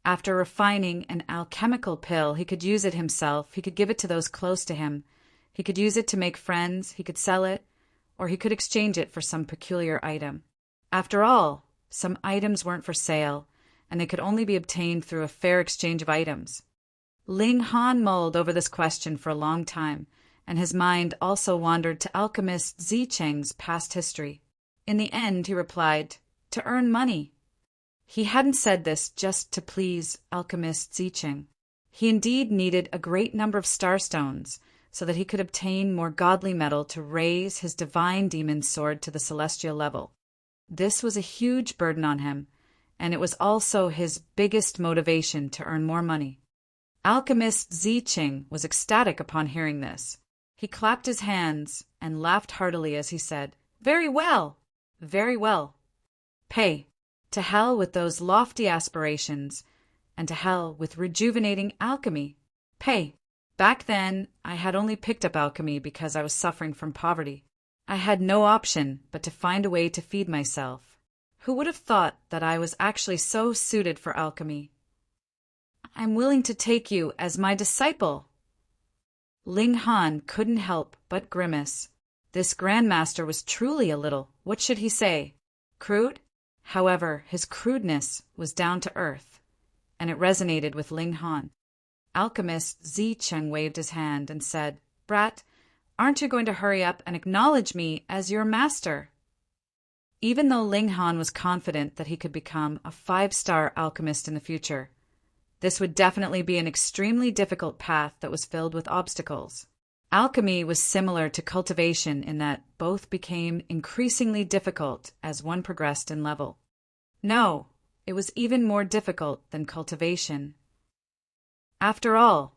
After refining an alchemical pill, he could use it himself, he could give it to those close to him, he could use it to make friends, he could sell it, or he could exchange it for some peculiar item. After all, some items weren't for sale, and they could only be obtained through a fair exchange of items. Ling Han mulled over this question for a long time, and his mind also wandered to Alchemist Ziqing's past history. In the end, he replied, to earn money. He hadn't said this just to please Alchemist Ziqing. He indeed needed a great number of starstones so that he could obtain more godly metal to raise his divine demon sword to the celestial level. This was a huge burden on him, and it was also his biggest motivation to earn more money. Alchemist Ziqing was ecstatic upon hearing this. He clapped his hands and laughed heartily as he said, "Very well, very well. Pay. To hell with those lofty aspirations, and to hell with rejuvenating alchemy. Pay." Back then, I had only picked up alchemy because I was suffering from poverty. I had no option but to find a way to feed myself. Who would have thought that I was actually so suited for alchemy? I'm willing to take you as my disciple. Ling Han couldn't help but grimace. This grandmaster was truly a little, what should he say, crude? However, his crudeness was down to earth, and it resonated with Ling Han. Alchemist Ziqing waved his hand and said, "Brat, aren't you going to hurry up and acknowledge me as your master?" Even though Ling Han was confident that he could become a 5-star alchemist in the future, this would definitely be an extremely difficult path that was filled with obstacles. Alchemy was similar to cultivation in that both became increasingly difficult as one progressed in level. No, it was even more difficult than cultivation. After all,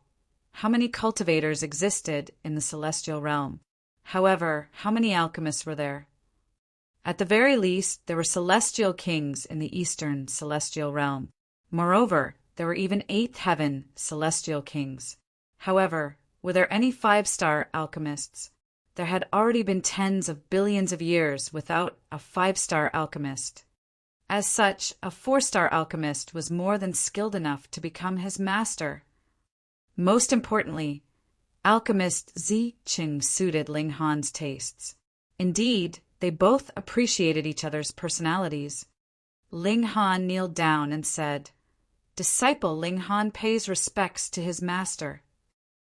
how many cultivators existed in the celestial realm? However, how many alchemists were there? At the very least, there were celestial kings in the eastern celestial realm. Moreover, there were even 8th heaven celestial kings. However, were there any 5-star alchemists? There had already been tens of billions of years without a 5-star alchemist. As such, a 4-star alchemist was more than skilled enough to become his master. Most importantly, Alchemist Ziqing suited Ling Han's tastes. Indeed, they both appreciated each other's personalities. Ling Han kneeled down and said, "Disciple Ling Han pays respects to his master."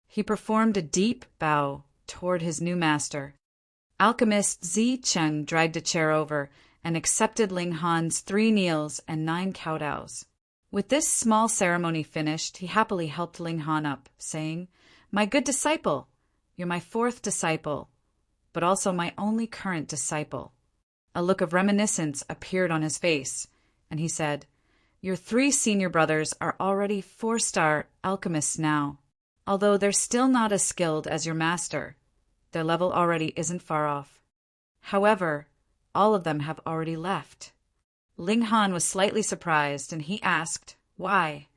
He performed a deep bow toward his new master. Alchemist Ziqing dragged a chair over and accepted Ling Han's 3 kneels and 9 kowtows. With this small ceremony finished, he happily helped Ling Han up, saying, "My good disciple, you're my 4th disciple, but also my only current disciple." A look of reminiscence appeared on his face, and he said, "Your 3 senior brothers are already 4-star alchemists now. Although they're still not as skilled as your master, their level already isn't far off. However, all of them have already left." Ling Han was slightly surprised, and he asked, "Why?"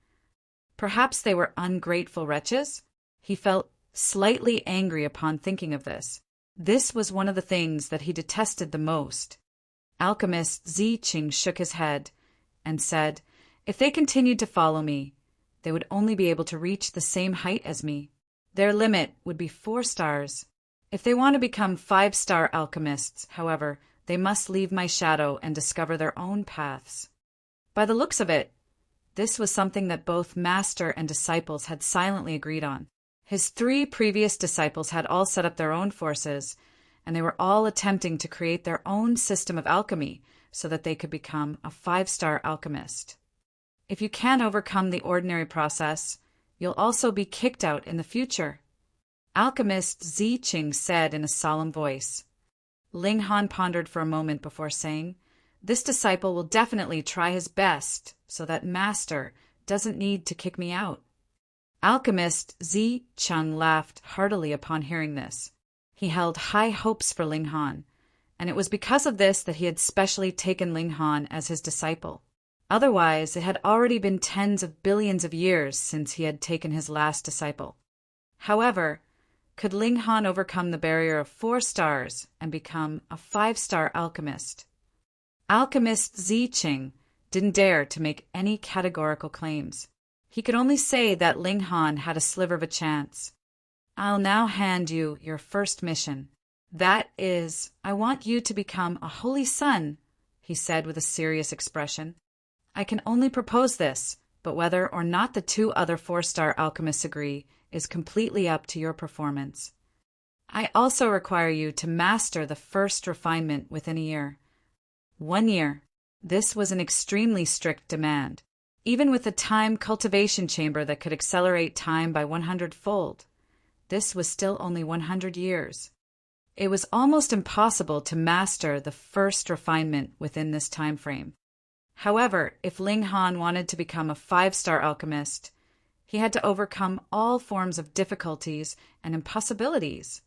Perhaps they were ungrateful wretches? He felt slightly angry upon thinking of this. This was one of the things that he detested the most. Alchemist Ziqing shook his head and said, "If they continued to follow me, they would only be able to reach the same height as me. Their limit would be 4 stars. If they want to become 5-star alchemists, however, they must leave my shadow and discover their own paths." By the looks of it, this was something that both master and disciples had silently agreed on. His 3 previous disciples had all set up their own forces, and they were all attempting to create their own system of alchemy so that they could become a 5-star alchemist. If you can't overcome the ordinary process, you'll also be kicked out in the future, Alchemist Ziqing said in a solemn voice. Ling Han pondered for a moment before saying, "This disciple will definitely try his best so that Master doesn't need to kick me out." Alchemist Ziqing laughed heartily upon hearing this. He held high hopes for Ling Han, and it was because of this that he had specially taken Ling Han as his disciple. Otherwise, it had already been tens of billions of years since he had taken his last disciple. However, could Ling Han overcome the barrier of 4 stars and become a 5-star alchemist? Alchemist Ziqing didn't dare to make any categorical claims. He could only say that Ling Han had a sliver of a chance. "I'll now hand you your first mission. That is, I want you to become a holy son," he said with a serious expression. "I can only propose this, but whether or not the 2 other 4-star alchemists agree is completely up to your performance. I also require you to master the first refinement within a year." 1 year. This was an extremely strict demand. Even with a time cultivation chamber that could accelerate time by 100-fold, this was still only 100 years. It was almost impossible to master the first refinement within this time frame. However, if Ling Han wanted to become a 5-star alchemist, he had to overcome all forms of difficulties and impossibilities.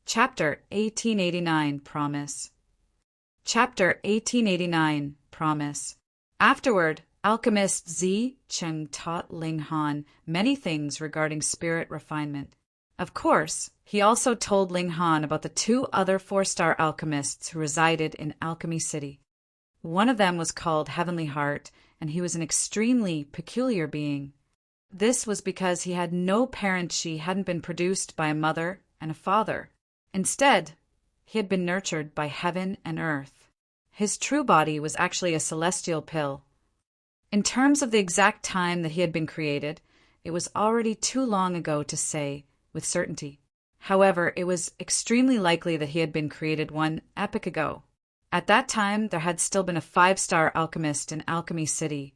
Chapter 1889 Promise. Chapter 1889 Promise. Afterward, Alchemist Ziqing taught Ling Han many things regarding spirit refinement. Of course, he also told Ling Han about the 2 other 4-star alchemists who resided in Alchemy City. One of them was called Heavenly Heart, and he was an extremely peculiar being. This was because he had no parent. She hadn't been produced by a mother and a father. Instead, he had been nurtured by heaven and earth. His true body was actually a celestial pill. In terms of the exact time that he had been created, it was already too long ago to say with certainty. However, it was extremely likely that he had been created 1 epoch ago. At that time, there had still been a 5-star alchemist in Alchemy City,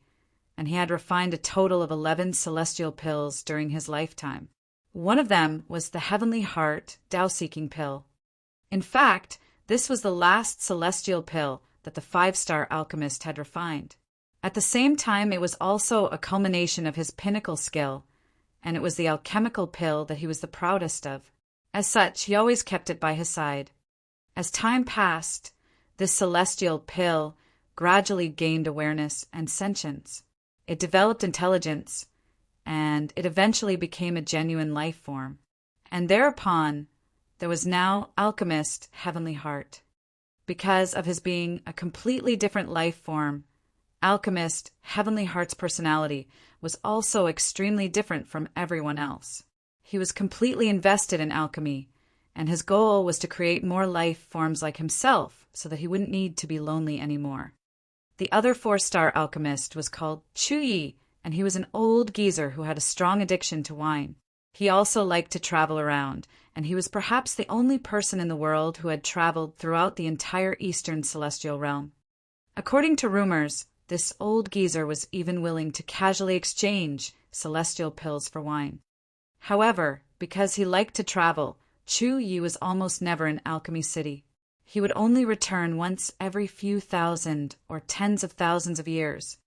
and he had refined a total of 11 celestial pills during his lifetime. One of them was the Heavenly Heart Tao-seeking pill. In fact, this was the last celestial pill that the 5-star alchemist had refined. At the same time, it was also a culmination of his pinnacle skill, and it was the alchemical pill that he was the proudest of. As such, he always kept it by his side. As time passed, this celestial pill gradually gained awareness and sentience. It developed intelligence, and it eventually became a genuine life form. And thereupon, there was now Alchemist Heavenly Heart. Because of his being a completely different life form, Alchemist Heavenly Heart's personality was also extremely different from everyone else. He was completely invested in alchemy, and his goal was to create more life forms like himself so that he wouldn't need to be lonely anymore. The other 4-star alchemist was called Chuyi, and he was an old geezer who had a strong addiction to wine. He also liked to travel around, and he was perhaps the only person in the world who had traveled throughout the entire Eastern Celestial Realm. According to rumors, this old geezer was even willing to casually exchange celestial pills for wine. However, because he liked to travel, Chu Yi was almost never in Alchemy City. He would only return once every few thousand or tens of thousands of years.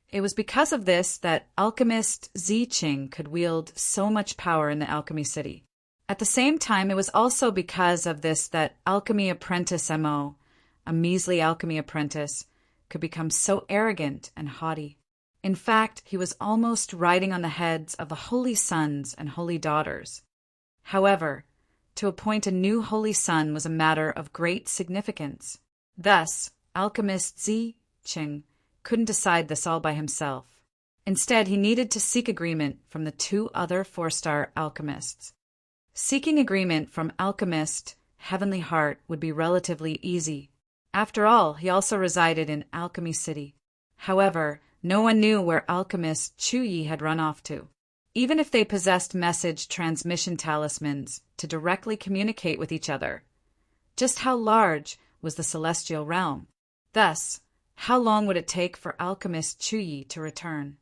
It was because of this that Alchemist Ziqing could wield so much power in the Alchemy City. At the same time, it was also because of this that Alchemy Apprentice M.O., a measly alchemy apprentice, could become so arrogant and haughty. In fact, he was almost riding on the heads of the holy sons and holy daughters. However, to appoint a new holy son was a matter of great significance. Thus, Alchemist Zi Qing couldn't decide this all by himself. Instead, he needed to seek agreement from the two other 4-star alchemists. Seeking agreement from Alchemist Heavenly Heart would be relatively easy. After all, he also resided in Alchemy City. However, no one knew where Alchemist Chuyi had run off to. Even if they possessed message transmission talismans to directly communicate with each other. Just how large was the celestial realm? Thus, how long would it take for Alchemist Chuyi to return?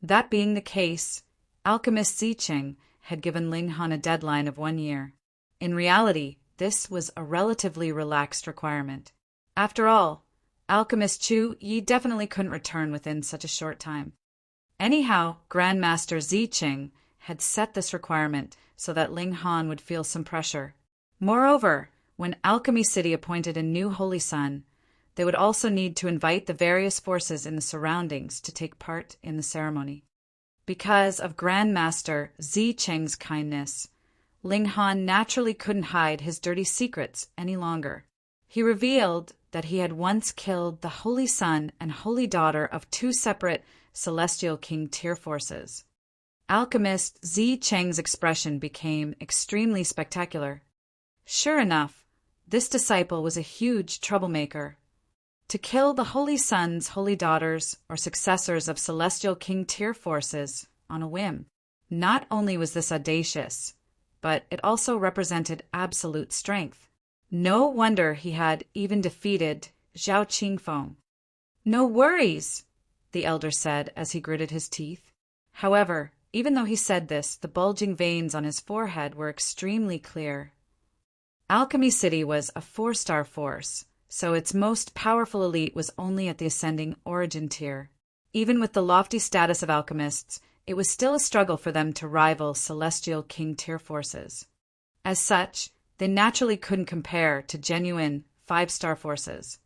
That being the case, Alchemist Zicheng had given Ling Han a deadline of 1 year. In reality, this was a relatively relaxed requirement. After all, Alchemist Chu Yi definitely couldn't return within such a short time. Anyhow, Grandmaster Zicheng had set this requirement so that Ling Han would feel some pressure. Moreover, when Alchemy City appointed a new Holy Sun, they would also need to invite the various forces in the surroundings to take part in the ceremony. Because of Grandmaster Zicheng's kindness, Ling Han naturally couldn't hide his dirty secrets any longer. He revealed that he had once killed the Holy Son and Holy Daughter of 2 separate Celestial King tier forces. Alchemist Zicheng's expression became extremely spectacular. Sure enough, this disciple was a huge troublemaker. To kill the Holy Sons, Holy Daughters, or successors of Celestial King tier forces on a whim. Not only was this audacious, but it also represented absolute strength. No wonder he had even defeated Zhao Qingfeng. "No worries," the elder said as he gritted his teeth. However, even though he said this, the bulging veins on his forehead were extremely clear. Alchemy City was a 4-star force, so its most powerful elite was only at the ascending origin tier. Even with the lofty status of alchemists, it was still a struggle for them to rival Celestial King tier forces. As such, they naturally couldn't compare to genuine 5-star forces.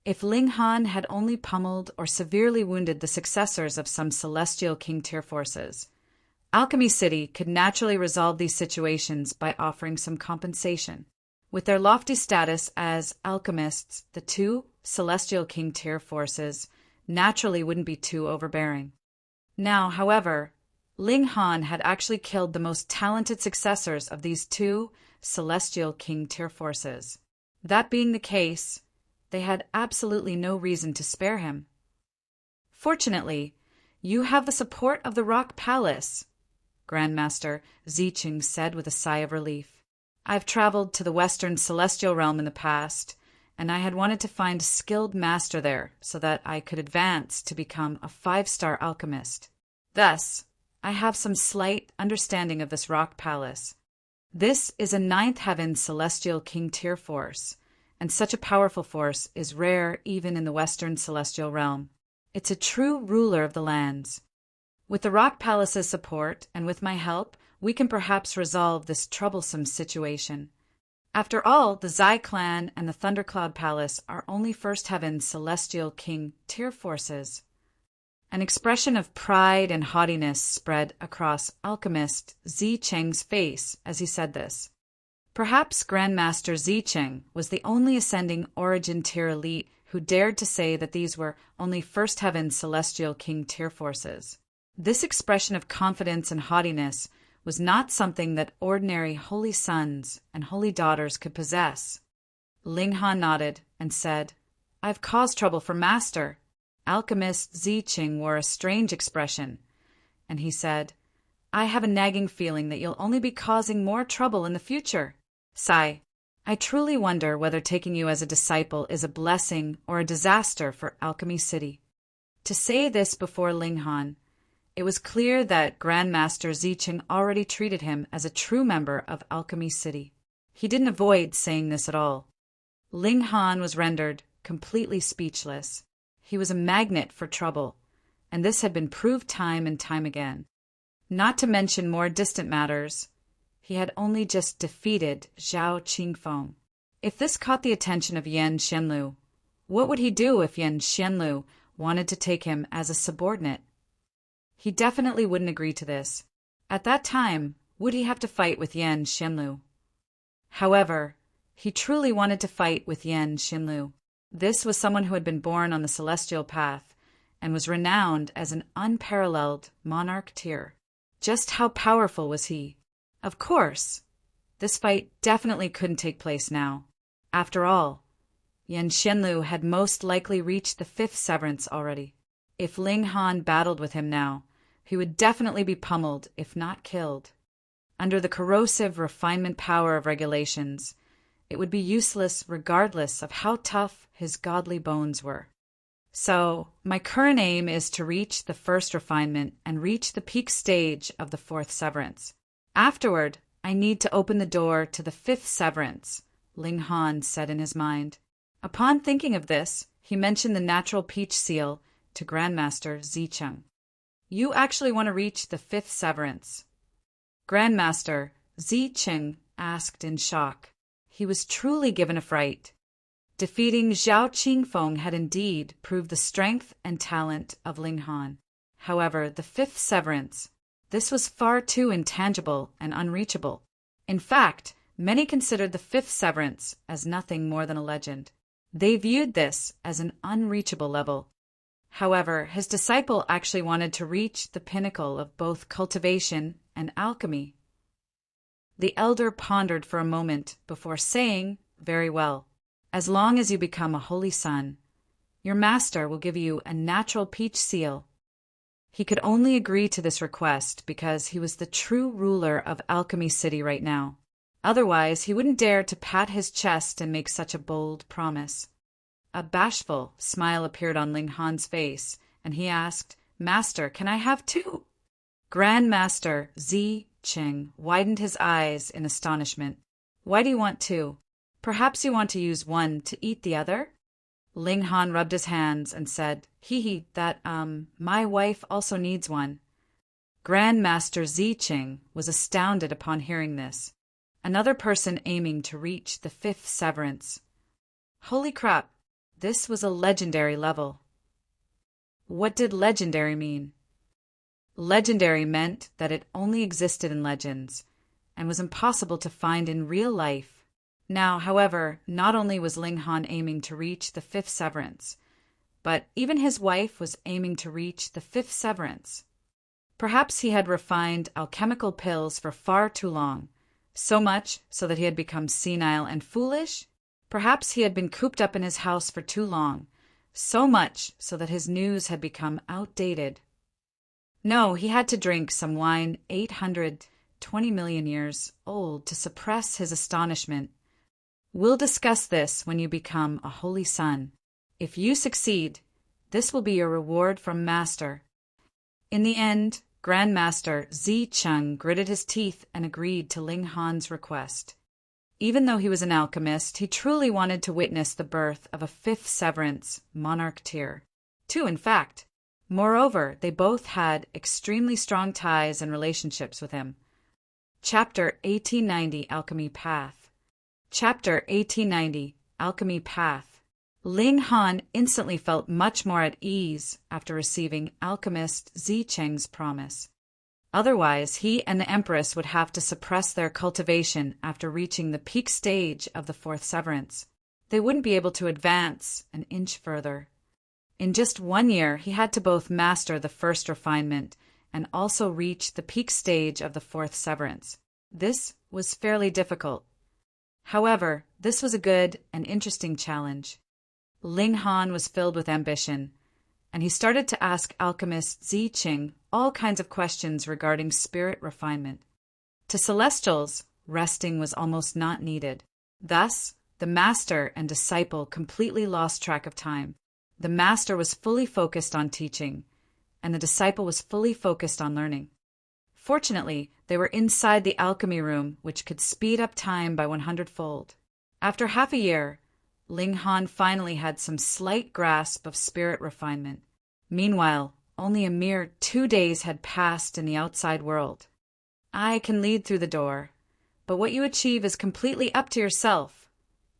If Ling Han had only pummeled or severely wounded the successors of some Celestial King tier forces, Alchemy City could naturally resolve these situations by offering some compensation. With their lofty status as alchemists, the 2 Celestial King tier forces naturally wouldn't be too overbearing. Now, however, Ling Han had actually killed the most talented successors of these 2 Celestial King tier forces. That being the case, they had absolutely no reason to spare him. "Fortunately, you have the support of the Rock Palace," Grandmaster Zicheng said with a sigh of relief. "I've traveled to the Western Celestial Realm in the past, and I had wanted to find a skilled master there so that I could advance to become a 5-star alchemist. Thus, I have some slight understanding of this Rock Palace. This is a 9th Heaven Celestial King tier force, and such a powerful force is rare even in the Western Celestial Realm. It's a true ruler of the lands. With the Rock Palace's support, and with my help, we can perhaps resolve this troublesome situation. After all, the Zai clan and the Thundercloud Palace are only 1st Heaven Celestial King tier forces." An expression of pride and haughtiness spread across Alchemist Zicheng's face as he said this. Perhaps Grandmaster Zicheng was the only ascending origin tier elite who dared to say that these were only 1st Heaven Celestial King tier forces. This expression of confidence and haughtiness was not something that ordinary Holy Sons and Holy Daughters could possess. Ling Han nodded and said, "I've caused trouble for Master." Alchemist Zicheng wore a strange expression, and he said, "I have a nagging feeling that you'll only be causing more trouble in the future. Sai, I truly wonder whether taking you as a disciple is a blessing or a disaster for Alchemy City." To say this before Ling Han, it was clear that Grandmaster Zicheng already treated him as a true member of Alchemy City. He didn't avoid saying this at all. Ling Han was rendered completely speechless. He was a magnet for trouble, and this had been proved time and time again. Not to mention more distant matters, he had only just defeated Zhao Qingfeng. If this caught the attention of Yan Xianlu, what would he do if Yan Xianlu wanted to take him as a subordinate? He definitely wouldn't agree to this. At that time, would he have to fight with Yan Xianlu? However, he truly wanted to fight with Yan Xianlu. This was someone who had been born on the celestial path and was renowned as an unparalleled monarch-tier. Just how powerful was he? Of course, this fight definitely couldn't take place now. After all, Yan Xianlu had most likely reached the 5th severance already. If Ling Han battled with him now, he would definitely be pummeled, if not killed. Under the corrosive refinement power of regulations, it would be useless regardless of how tough his godly bones were. So, my current aim is to reach the 1st refinement and reach the peak stage of the 4th severance. Afterward, I need to open the door to the 5th severance, Ling Han said in his mind. Upon thinking of this, he mentioned the natural peach seal to Grandmaster Zicheng. You actually want to reach the 5th severance? Grandmaster Zicheng asked in shock. He was truly given a fright. Defeating Zhao Qingfeng had indeed proved the strength and talent of Ling Han. However, the 5th severance, this was far too intangible and unreachable. In fact, many considered the 5th severance as nothing more than a legend. They viewed this as an unreachable level. However, his disciple actually wanted to reach the pinnacle of both cultivation and alchemy. The elder pondered for a moment before saying, "Very well. As long as you become a holy son, your master will give you a natural peach seal." He could only agree to this request because he was the true ruler of Alchemy City right now. Otherwise, he wouldn't dare to pat his chest and make such a bold promise. A bashful smile appeared on Ling Han's face, and he asked, "Master, can I have 2? Grandmaster Zicheng widened his eyes in astonishment. "Why do you want 2? Perhaps you want to use one to eat the other?" Ling Han rubbed his hands and said, my wife also needs one." Grandmaster Zicheng was astounded upon hearing this. Another person aiming to reach the 5th severance. Holy crap, this was a legendary level. What did legendary mean? Legendary meant that it only existed in legends and was impossible to find in real life. Now, however, not only was Ling Han aiming to reach the 5th severance, but even his wife was aiming to reach the 5th severance. Perhaps he had refined alchemical pills for far too long, so much so that he had become senile and foolish. Perhaps he had been cooped up in his house for too long, so much so that his news had become outdated. No, he had to drink some wine 820 million years old to suppress his astonishment. We'll discuss this when you become a holy son. If you succeed, this will be your reward from Master. In the end, Grandmaster Zicheng gritted his teeth and agreed to Ling Han's request. Even though he was an alchemist, he truly wanted to witness the birth of a 5th severance monarch-tier. 2, in fact. Moreover, they both had extremely strong ties and relationships with him. Chapter 1890 Alchemy Path. Chapter 1890 Alchemy Path. Ling Han instantly felt much more at ease after receiving Alchemist Zicheng's promise. Otherwise, he and the Empress would have to suppress their cultivation after reaching the peak stage of the 4th severance. They wouldn't be able to advance an inch further. In just 1 year, he had to both master the 1st refinement and also reach the peak stage of the 4th severance. This was fairly difficult. However, this was a good and interesting challenge. Ling Han was filled with ambition, and he started to ask Alchemist Zicheng all kinds of questions regarding spirit refinement. To Celestials, resting was almost not needed. Thus, the master and disciple completely lost track of time. The master was fully focused on teaching, and the disciple was fully focused on learning. Fortunately, they were inside the alchemy room, which could speed up time by 100-fold. After half a year, Ling Han finally had some slight grasp of spirit refinement. Meanwhile, only a mere 2 days had passed in the outside world. "I can lead through the door, but what you achieve is completely up to yourself,"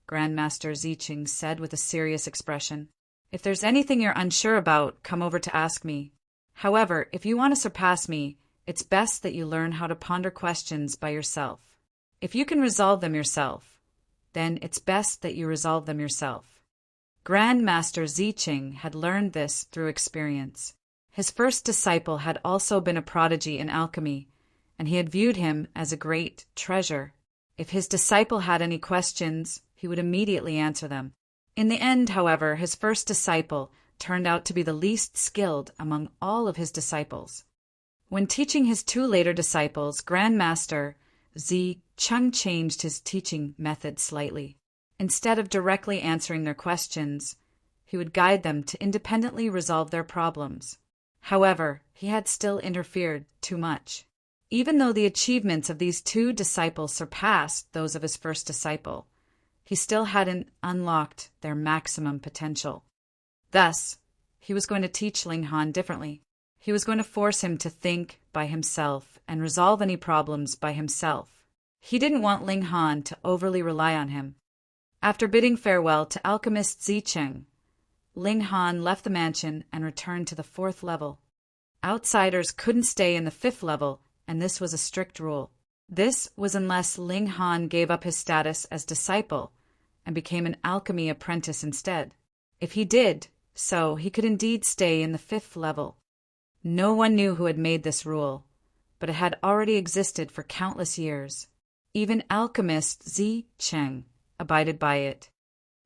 Grandmaster Zicheng said with a serious expression. "If there's anything you're unsure about, come over to ask me. However, if you want to surpass me, it's best that you learn how to ponder questions by yourself. If you can resolve them yourself, then it's best that you resolve them yourself." Grand Master Ziqing had learned this through experience. His first disciple had also been a prodigy in alchemy, and he had viewed him as a great treasure. If his disciple had any questions, he would immediately answer them. In the end, however, his first disciple turned out to be the least skilled among all of his disciples. When teaching his two later disciples, Grand Master Ziqing changed his teaching method slightly. Instead of directly answering their questions, he would guide them to independently resolve their problems. However, he had still interfered too much. Even though the achievements of these two disciples surpassed those of his first disciple, he still hadn't unlocked their maximum potential. Thus, he was going to teach Ling Han differently. He was going to force him to think by himself and resolve any problems by himself. He didn't want Ling Han to overly rely on him. After bidding farewell to Alchemist Ziqing, Ling Han left the mansion and returned to the 4th level. Outsiders couldn't stay in the 5th level, and this was a strict rule. This was unless Ling Han gave up his status as disciple and became an alchemy apprentice instead. If he did so, he could indeed stay in the 5th level. No one knew who had made this rule, but it had already existed for countless years. Even Alchemist Ziqing abided by it.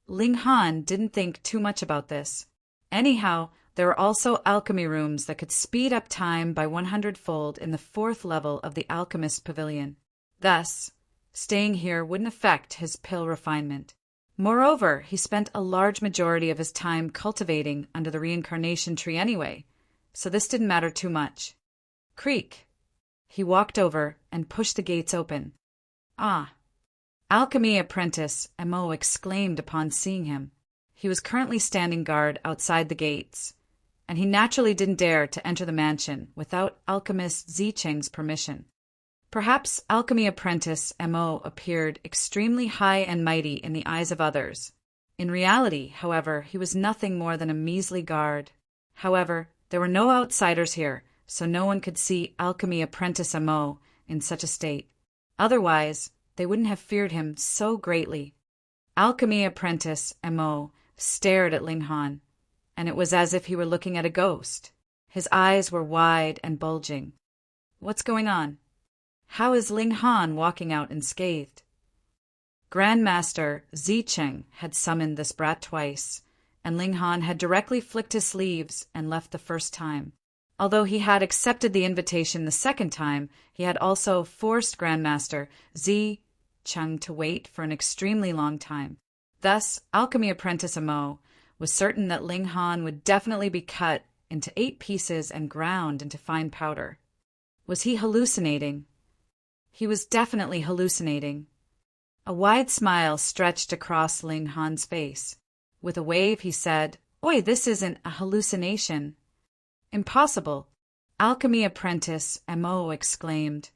Ling Han didn't think too much about this. Anyhow, there were also alchemy rooms that could speed up time by 100-fold in the 4th level of the Alchemist Pavilion. Thus, staying here wouldn't affect his pill refinement. Moreover, he spent a large majority of his time cultivating under the reincarnation tree anyway, so this didn't matter too much. Creak. He walked over and pushed the gates open. Ah! Alchemy apprentice Mo exclaimed upon seeing him. He was currently standing guard outside the gates, and he naturally didn't dare to enter the mansion without Alchemist Ziqing's permission. Perhaps Alchemy apprentice Mo appeared extremely high and mighty in the eyes of others. In reality, however, he was nothing more than a measly guard. However, there were no outsiders here, so no one could see Alchemy apprentice Mo in such a state. Otherwise, they wouldn't have feared him so greatly. Alchemy apprentice Mo stared at Ling Han, and it was as if he were looking at a ghost. His eyes were wide and bulging. What's going on? How is Ling Han walking out unscathed? Grand Master Ziqing had summoned this brat twice, and Ling Han had directly flicked his sleeves and left the first time. Although he had accepted the invitation the second time, he had also forced Grandmaster Ziqing to wait for an extremely long time. Thus, Alchemy Apprentice Mo was certain that Ling Han would definitely be cut into 8 pieces and ground into fine powder. Was he hallucinating? He was definitely hallucinating. A wide smile stretched across Ling Han's face. With a wave, he said, "Oi, this isn't a hallucination." "Impossible!" Alchemy Apprentice Mo exclaimed,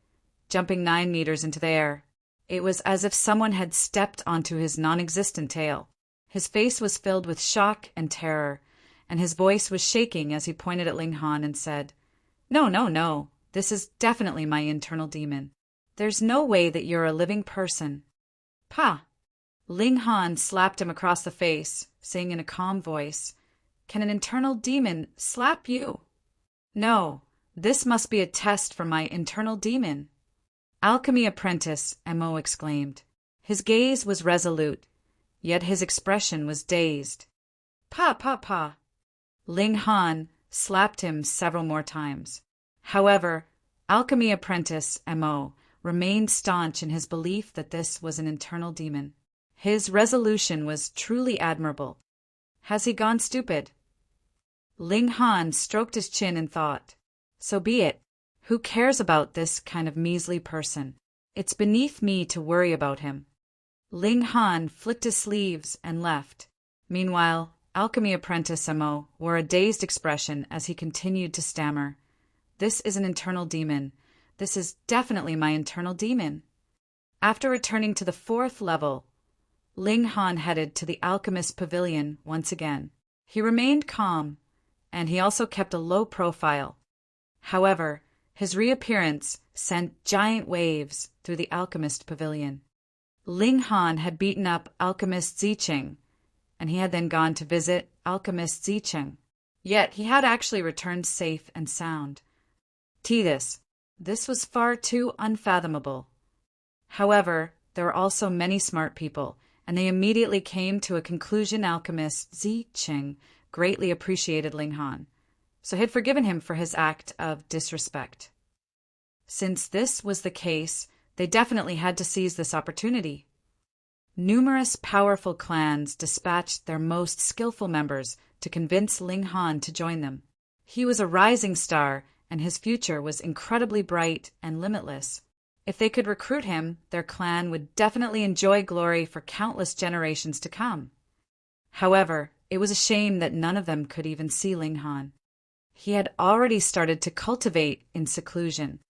jumping 9 meters into the air. It was as if someone had stepped onto his non-existent tail. His face was filled with shock and terror, and his voice was shaking as he pointed at Ling Han and said, "No, no, no. This is definitely my internal demon. There's no way that you're a living person." "Pa!" Ling Han slapped him across the face, saying in a calm voice, "Can an internal demon slap you?" "No, this must be a test for my internal demon." Alchemy Apprentice Mo exclaimed. His gaze was resolute, yet his expression was dazed. "Pa, pa, pa!" Ling Han slapped him several more times. However, Alchemy Apprentice Mo remained staunch in his belief that this was an internal demon. His resolution was truly admirable. Has he gone stupid? Ling Han stroked his chin and thought, "So be it. Who cares about this kind of measly person? It's beneath me to worry about him." Ling Han flicked his sleeves and left. Meanwhile, Alchemy Apprentice Mo wore a dazed expression as he continued to stammer, "This is an internal demon. This is definitely my internal demon." After returning to the 4th level, Ling Han headed to the Alchemist Pavilion once again. He remained calm, and he also kept a low profile. However, his reappearance sent giant waves through the Alchemist Pavilion. Ling Han had beaten up Alchemist Ziqing, and he had then gone to visit Alchemist Zicheng. Yet he had actually returned safe and sound. This was far too unfathomable. However, there were also many smart people, and they immediately came to a conclusion. Alchemist Zicheng greatly appreciated Ling Han, so he had forgiven him for his act of disrespect. Since this was the case, they definitely had to seize this opportunity. Numerous powerful clans dispatched their most skillful members to convince Ling Han to join them. He was a rising star, and his future was incredibly bright and limitless. If they could recruit him, their clan would definitely enjoy glory for countless generations to come. However, it was a shame that none of them could even see Ling Han. He had already started to cultivate in seclusion.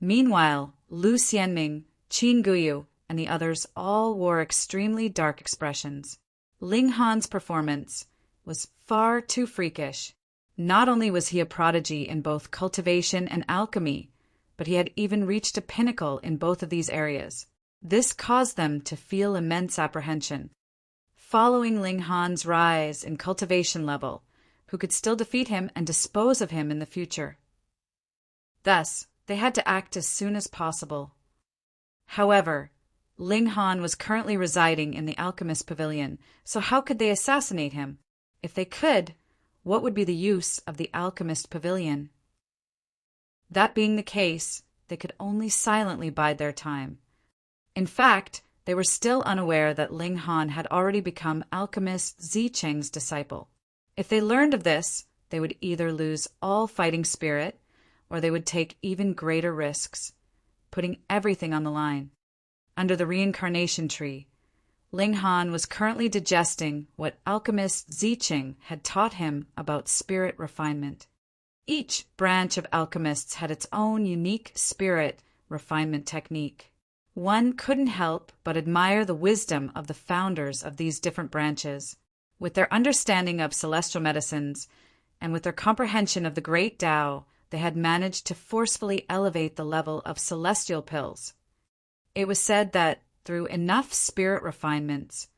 Meanwhile, Lu Xianming, Qin Guyu, and the others all wore extremely dark expressions. Ling Han's performance was far too freakish. Not only was he a prodigy in both cultivation and alchemy, but he had even reached a pinnacle in both of these areas. This caused them to feel immense apprehension. Following Ling Han's rise in cultivation level, who could still defeat him and dispose of him in the future? Thus, they had to act as soon as possible. However, Ling Han was currently residing in the Alchemist Pavilion, so how could they assassinate him? If they could, what would be the use of the Alchemist Pavilion? That being the case, they could only silently bide their time. In fact, they were still unaware that Ling Han had already become Alchemist Zicheng's disciple. If they learned of this, they would either lose all fighting spirit, or they would take even greater risks, putting everything on the line. Under the reincarnation tree, Ling Han was currently digesting what Alchemist Zicheng had taught him about spirit refinement. Each branch of alchemists had its own unique spirit refinement technique. One couldn't help but admire the wisdom of the founders of these different branches. With their understanding of celestial medicines and with their comprehension of the great Tao, they had managed to forcefully elevate the level of celestial pills. It was said that through enough spirit refinements,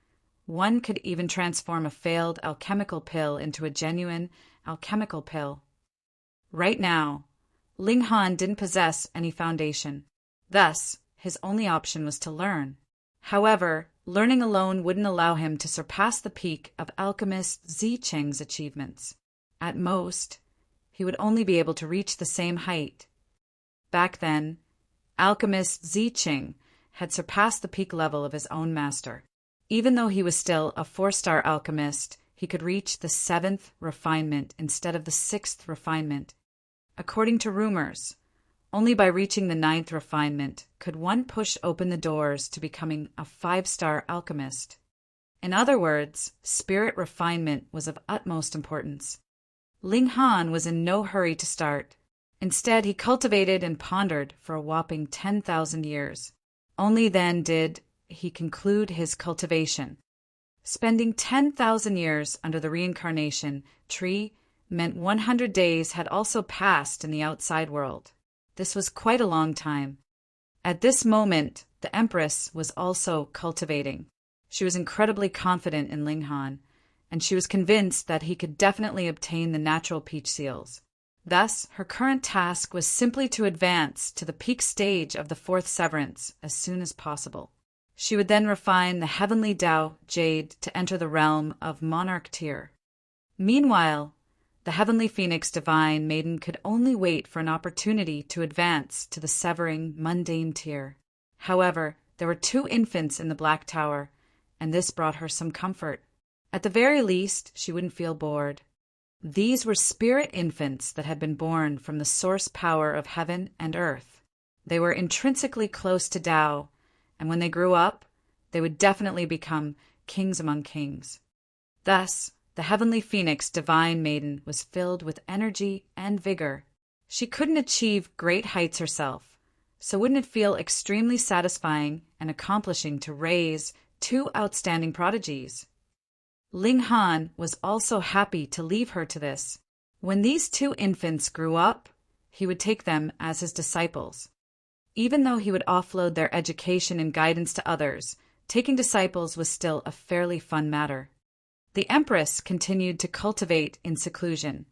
one could even transform a failed alchemical pill into a genuine alchemical pill. Right now, Ling Han didn't possess any foundation. Thus, his only option was to learn. However, learning alone wouldn't allow him to surpass the peak of Alchemist Zicheng's achievements. At most, he would only be able to reach the same height. Back then, Alchemist Zicheng had surpassed the peak level of his own master. Even though he was still a 4-star alchemist, he could reach the 7th refinement instead of the 6th refinement. According to rumors, only by reaching the 9th refinement could one push open the doors to becoming a 5-star alchemist. In other words, spirit refinement was of utmost importance. Ling Han was in no hurry to start. Instead, he cultivated and pondered for a whopping 10,000 years. Only then did he conclude his cultivation. Spending 10,000 years under the reincarnation tree meant 100 days had also passed in the outside world. This was quite a long time. At this moment, the Empress was also cultivating. She was incredibly confident in Ling Han, and she was convinced that he could definitely obtain the natural peach seals. Thus, her current task was simply to advance to the peak stage of the 4th severance as soon as possible. She would then refine the heavenly Tao jade to enter the realm of monarch tier. Meanwhile, the heavenly phoenix divine maiden could only wait for an opportunity to advance to the severing mundane tier. However, there were 2 infants in the Black Tower, and this brought her some comfort. At the very least, she wouldn't feel bored. These were spirit infants that had been born from the source power of heaven and earth. They were intrinsically close to Tao, and when they grew up, they would definitely become kings among kings. Thus, the heavenly phoenix divine maiden was filled with energy and vigor. She couldn't achieve great heights herself, so wouldn't it feel extremely satisfying and accomplishing to raise 2 outstanding prodigies? Ling Han was also happy to leave her to this. When these 2 infants grew up, he would take them as his disciples. Even though he would offload their education and guidance to others, taking disciples was still a fairly fun matter. The Empress continued to cultivate in seclusion,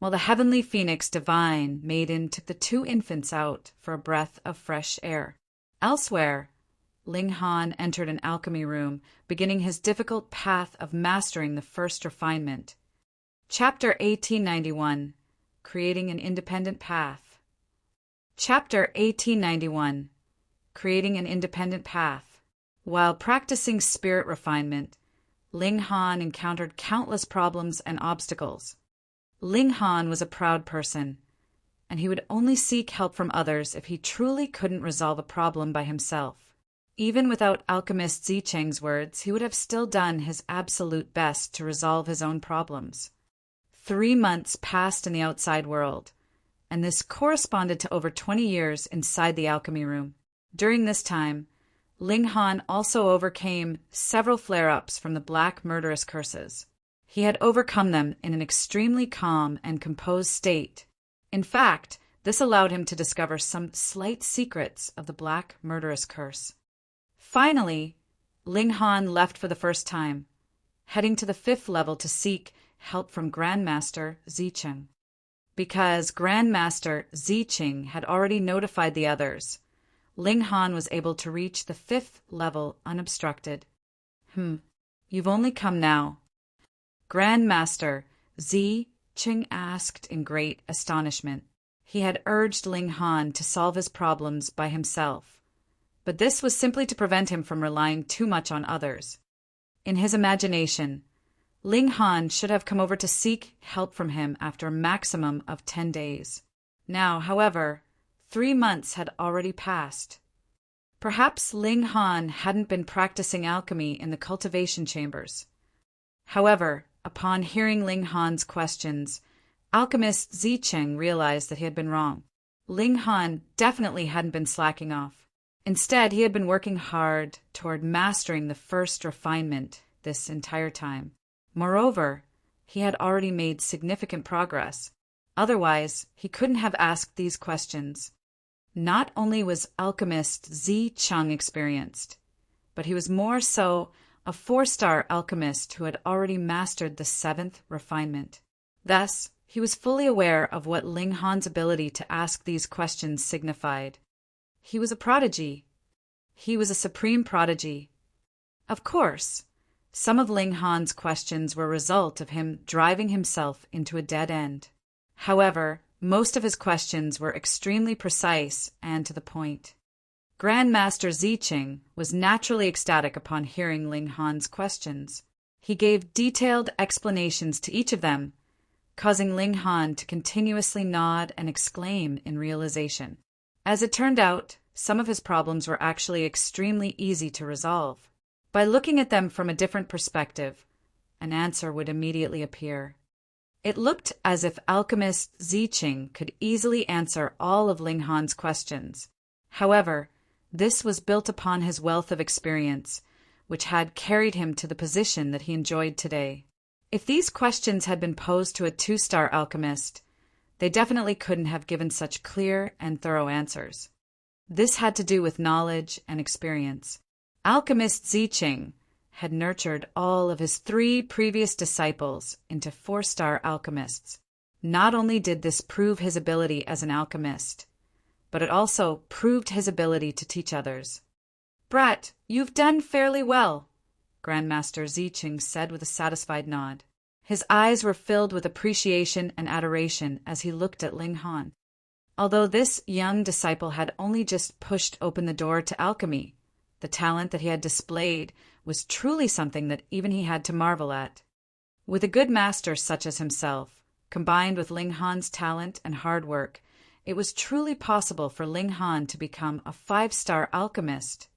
while the heavenly phoenix divine maiden took the two infants out for a breath of fresh air. Elsewhere, Ling Han entered an alchemy room, beginning his difficult path of mastering the first refinement. Chapter 1891, Creating an Independent Path. Chapter 1891, Creating an Independent Path. While practicing spirit refinement, Ling Han encountered countless problems and obstacles. Ling Han was a proud person, and he would only seek help from others if he truly couldn't resolve a problem by himself. Even without Alchemist Zicheng's words, he would have still done his absolute best to resolve his own problems. 3 months passed in the outside world, and this corresponded to over 20 years inside the alchemy room. During this time, Ling Han also overcame several flare-ups from the black murderous curses. He had overcome them in an extremely calm and composed state. In fact, this allowed him to discover some slight secrets of the black murderous curse. Finally, Ling Han left for the first time, heading to the 5th level to seek help from Grandmaster Zicheng. Because Grandmaster Zicheng had already notified the others, Ling Han was able to reach the 5th level unobstructed. You've only come now?" Grandmaster Zicheng asked in great astonishment. He had urged Ling Han to solve his problems by himself, but this was simply to prevent him from relying too much on others. In his imagination, Ling Han should have come over to seek help from him after a maximum of 10 days. Now, however, 3 months had already passed. Perhaps Ling Han hadn't been practicing alchemy in the cultivation chambers. However, upon hearing Ling Han's questions, Alchemist Zicheng realized that he had been wrong. Ling Han definitely hadn't been slacking off. Instead, he had been working hard toward mastering the first refinement this entire time. Moreover, he had already made significant progress. Otherwise, he couldn't have asked these questions. Not only was Alchemist Zicheng experienced, but he was more so a 4-star alchemist who had already mastered the 7th refinement. Thus, he was fully aware of what Ling Han's ability to ask these questions signified. He was a prodigy. He was a supreme prodigy. Of course, some of Ling Han's questions were a result of him driving himself into a dead end. However, most of his questions were extremely precise and to the point. Grandmaster Zicheng was naturally ecstatic upon hearing Ling Han's questions. He gave detailed explanations to each of them, causing Ling Han to continuously nod and exclaim in realization. As it turned out, some of his problems were actually extremely easy to resolve. By looking at them from a different perspective, an answer would immediately appear. It looked as if Alchemist Zicheng could easily answer all of Ling Han's questions. However, this was built upon his wealth of experience, which had carried him to the position that he enjoyed today. If these questions had been posed to a 2-star alchemist, they definitely couldn't have given such clear and thorough answers. This had to do with knowledge and experience. Alchemist Zicheng had nurtured all of his 3 previous disciples into 4-star alchemists. Not only did this prove his ability as an alchemist, but it also proved his ability to teach others. "Brat, you've done fairly well," Grandmaster Zicheng said with a satisfied nod. His eyes were filled with appreciation and adoration as he looked at Ling Han. Although this young disciple had only just pushed open the door to alchemy, the talent that he had displayed was truly something that even he had to marvel at. With a good master such as himself, combined with Ling Han's talent and hard work, it was truly possible for Ling Han to become a 5-star alchemist.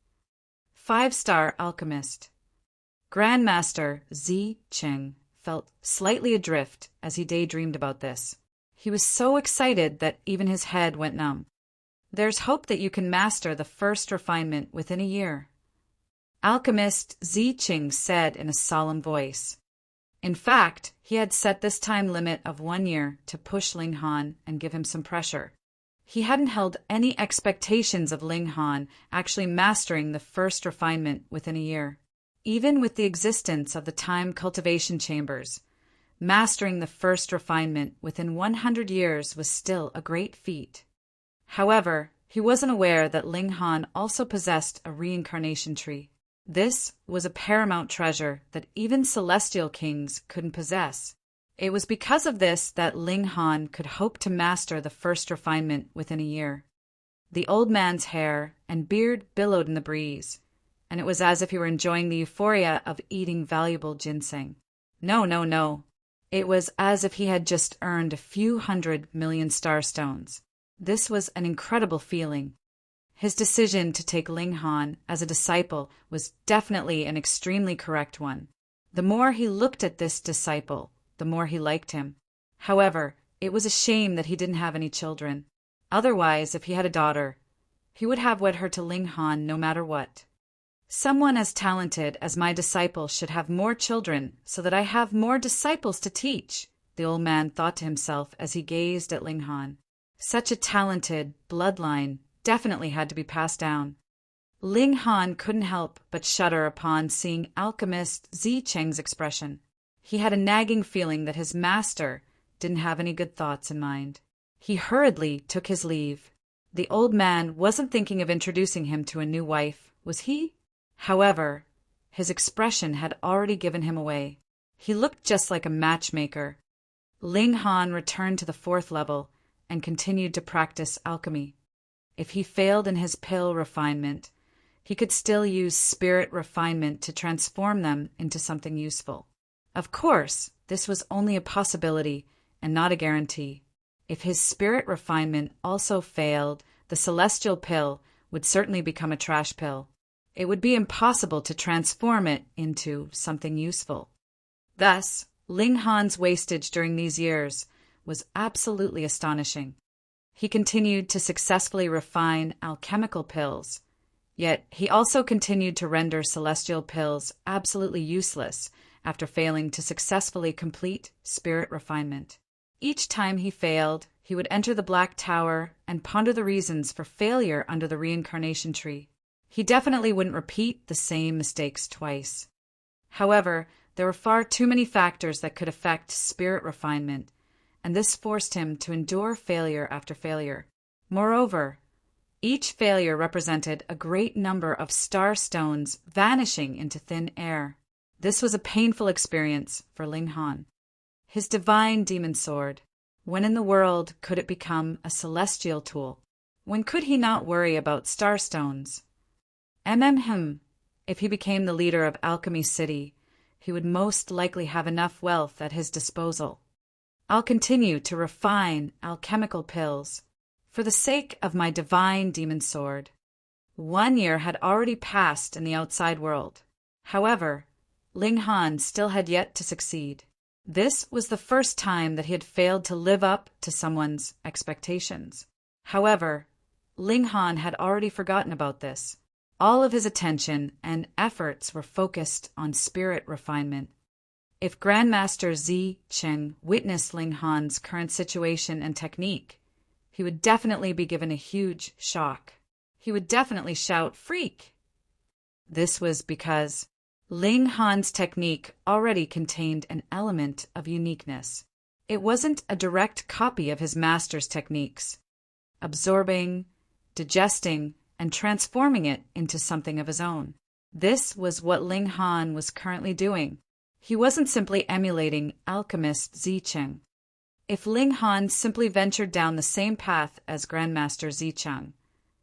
5-star alchemist. Grandmaster Zicheng felt slightly adrift as he daydreamed about this. He was so excited that even his head went numb. "There's hope that you can master the first refinement within a year," Alchemist Zicheng said in a solemn voice. In fact, he had set this time limit of 1 year to push Ling Han and give him some pressure. He hadn't held any expectations of Ling Han actually mastering the first refinement within a year. Even with the existence of the time cultivation chambers, mastering the first refinement within 100 years was still a great feat. However, he wasn't aware that Ling Han also possessed a reincarnation tree. This was a paramount treasure that even celestial kings couldn't possess. It was because of this that Ling Han could hope to master the first refinement within a year. The old man's hair and beard billowed in the breeze, and it was as if he were enjoying the euphoria of eating valuable ginseng. No. It was as if he had just earned a few 100 million star stones. This was an incredible feeling. His decision to take Ling Han as a disciple was definitely an extremely correct one. The more he looked at this disciple, the more he liked him. However, it was a shame that he didn't have any children. Otherwise, if he had a daughter, he would have wed her to Ling Han no matter what. Someone as talented as my disciple should have more children so that I have more disciples to teach, the old man thought to himself as he gazed at Ling Han. Such a talented bloodline definitely had to be passed down. Ling Han couldn't help but shudder upon seeing Alchemist Zicheng's expression. He had a nagging feeling that his master didn't have any good thoughts in mind. He hurriedly took his leave. The old man wasn't thinking of introducing him to a new wife, was he? However, his expression had already given him away. He looked just like a matchmaker. Ling Han returned to the 4th level and continued to practice alchemy. If he failed in his pill refinement, he could still use spirit refinement to transform them into something useful. Of course, this was only a possibility and not a guarantee. If his spirit refinement also failed, the celestial pill would certainly become a trash pill. It would be impossible to transform it into something useful. Thus, Ling Han's wastage during these years was absolutely astonishing. He continued to successfully refine alchemical pills, yet he also continued to render celestial pills absolutely useless after failing to successfully complete spirit refinement. Each time he failed, he would enter the Black Tower and ponder the reasons for failure under the reincarnation tree. He definitely wouldn't repeat the same mistakes twice. However, there were far too many factors that could affect spirit refinement, and this forced him to endure failure after failure. Moreover, each failure represented a great number of star stones vanishing into thin air. This was a painful experience for Ling Han. His divine demon sword. When in the world could it become a celestial tool? When could he not worry about star stones? If he became the leader of Alchemy City, he would most likely have enough wealth at his disposal. I'll continue to refine alchemical pills for the sake of my divine demon sword. 1 year had already passed in the outside world. However, Ling Han still had yet to succeed. This was the first time that he had failed to live up to someone's expectations. However, Ling Han had already forgotten about this. All of his attention and efforts were focused on spirit refinement. If Grandmaster Zi Cheng witnessed Ling Han's current situation and technique, he would definitely be given a huge shock. He would definitely shout, "Freak!" This was because Ling Han's technique already contained an element of uniqueness. It wasn't a direct copy of his master's techniques, absorbing, digesting, and transforming it into something of his own. This was what Ling Han was currently doing. He wasn't simply emulating Alchemist Zicheng. If Ling Han simply ventured down the same path as Grandmaster Zicheng,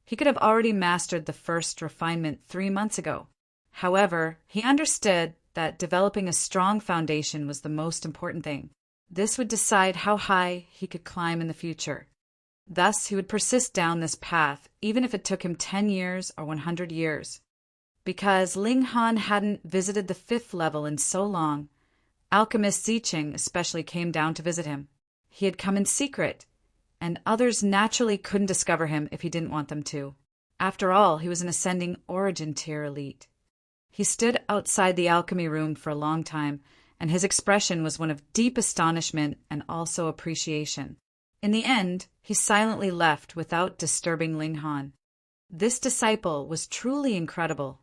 he could have already mastered the first refinement 3 months ago. However, he understood that developing a strong foundation was the most important thing. This would decide how high he could climb in the future. Thus, he would persist down this path even if it took him 10 years or 100 years. Because Ling Han hadn't visited the 5th level in so long, Alchemist Zicheng especially came down to visit him. He had come in secret, and others naturally couldn't discover him if he didn't want them to. After all, he was an ascending origin tier elite. He stood outside the alchemy room for a long time, and his expression was one of deep astonishment and also appreciation. In the end, he silently left without disturbing Ling Han. This disciple was truly incredible.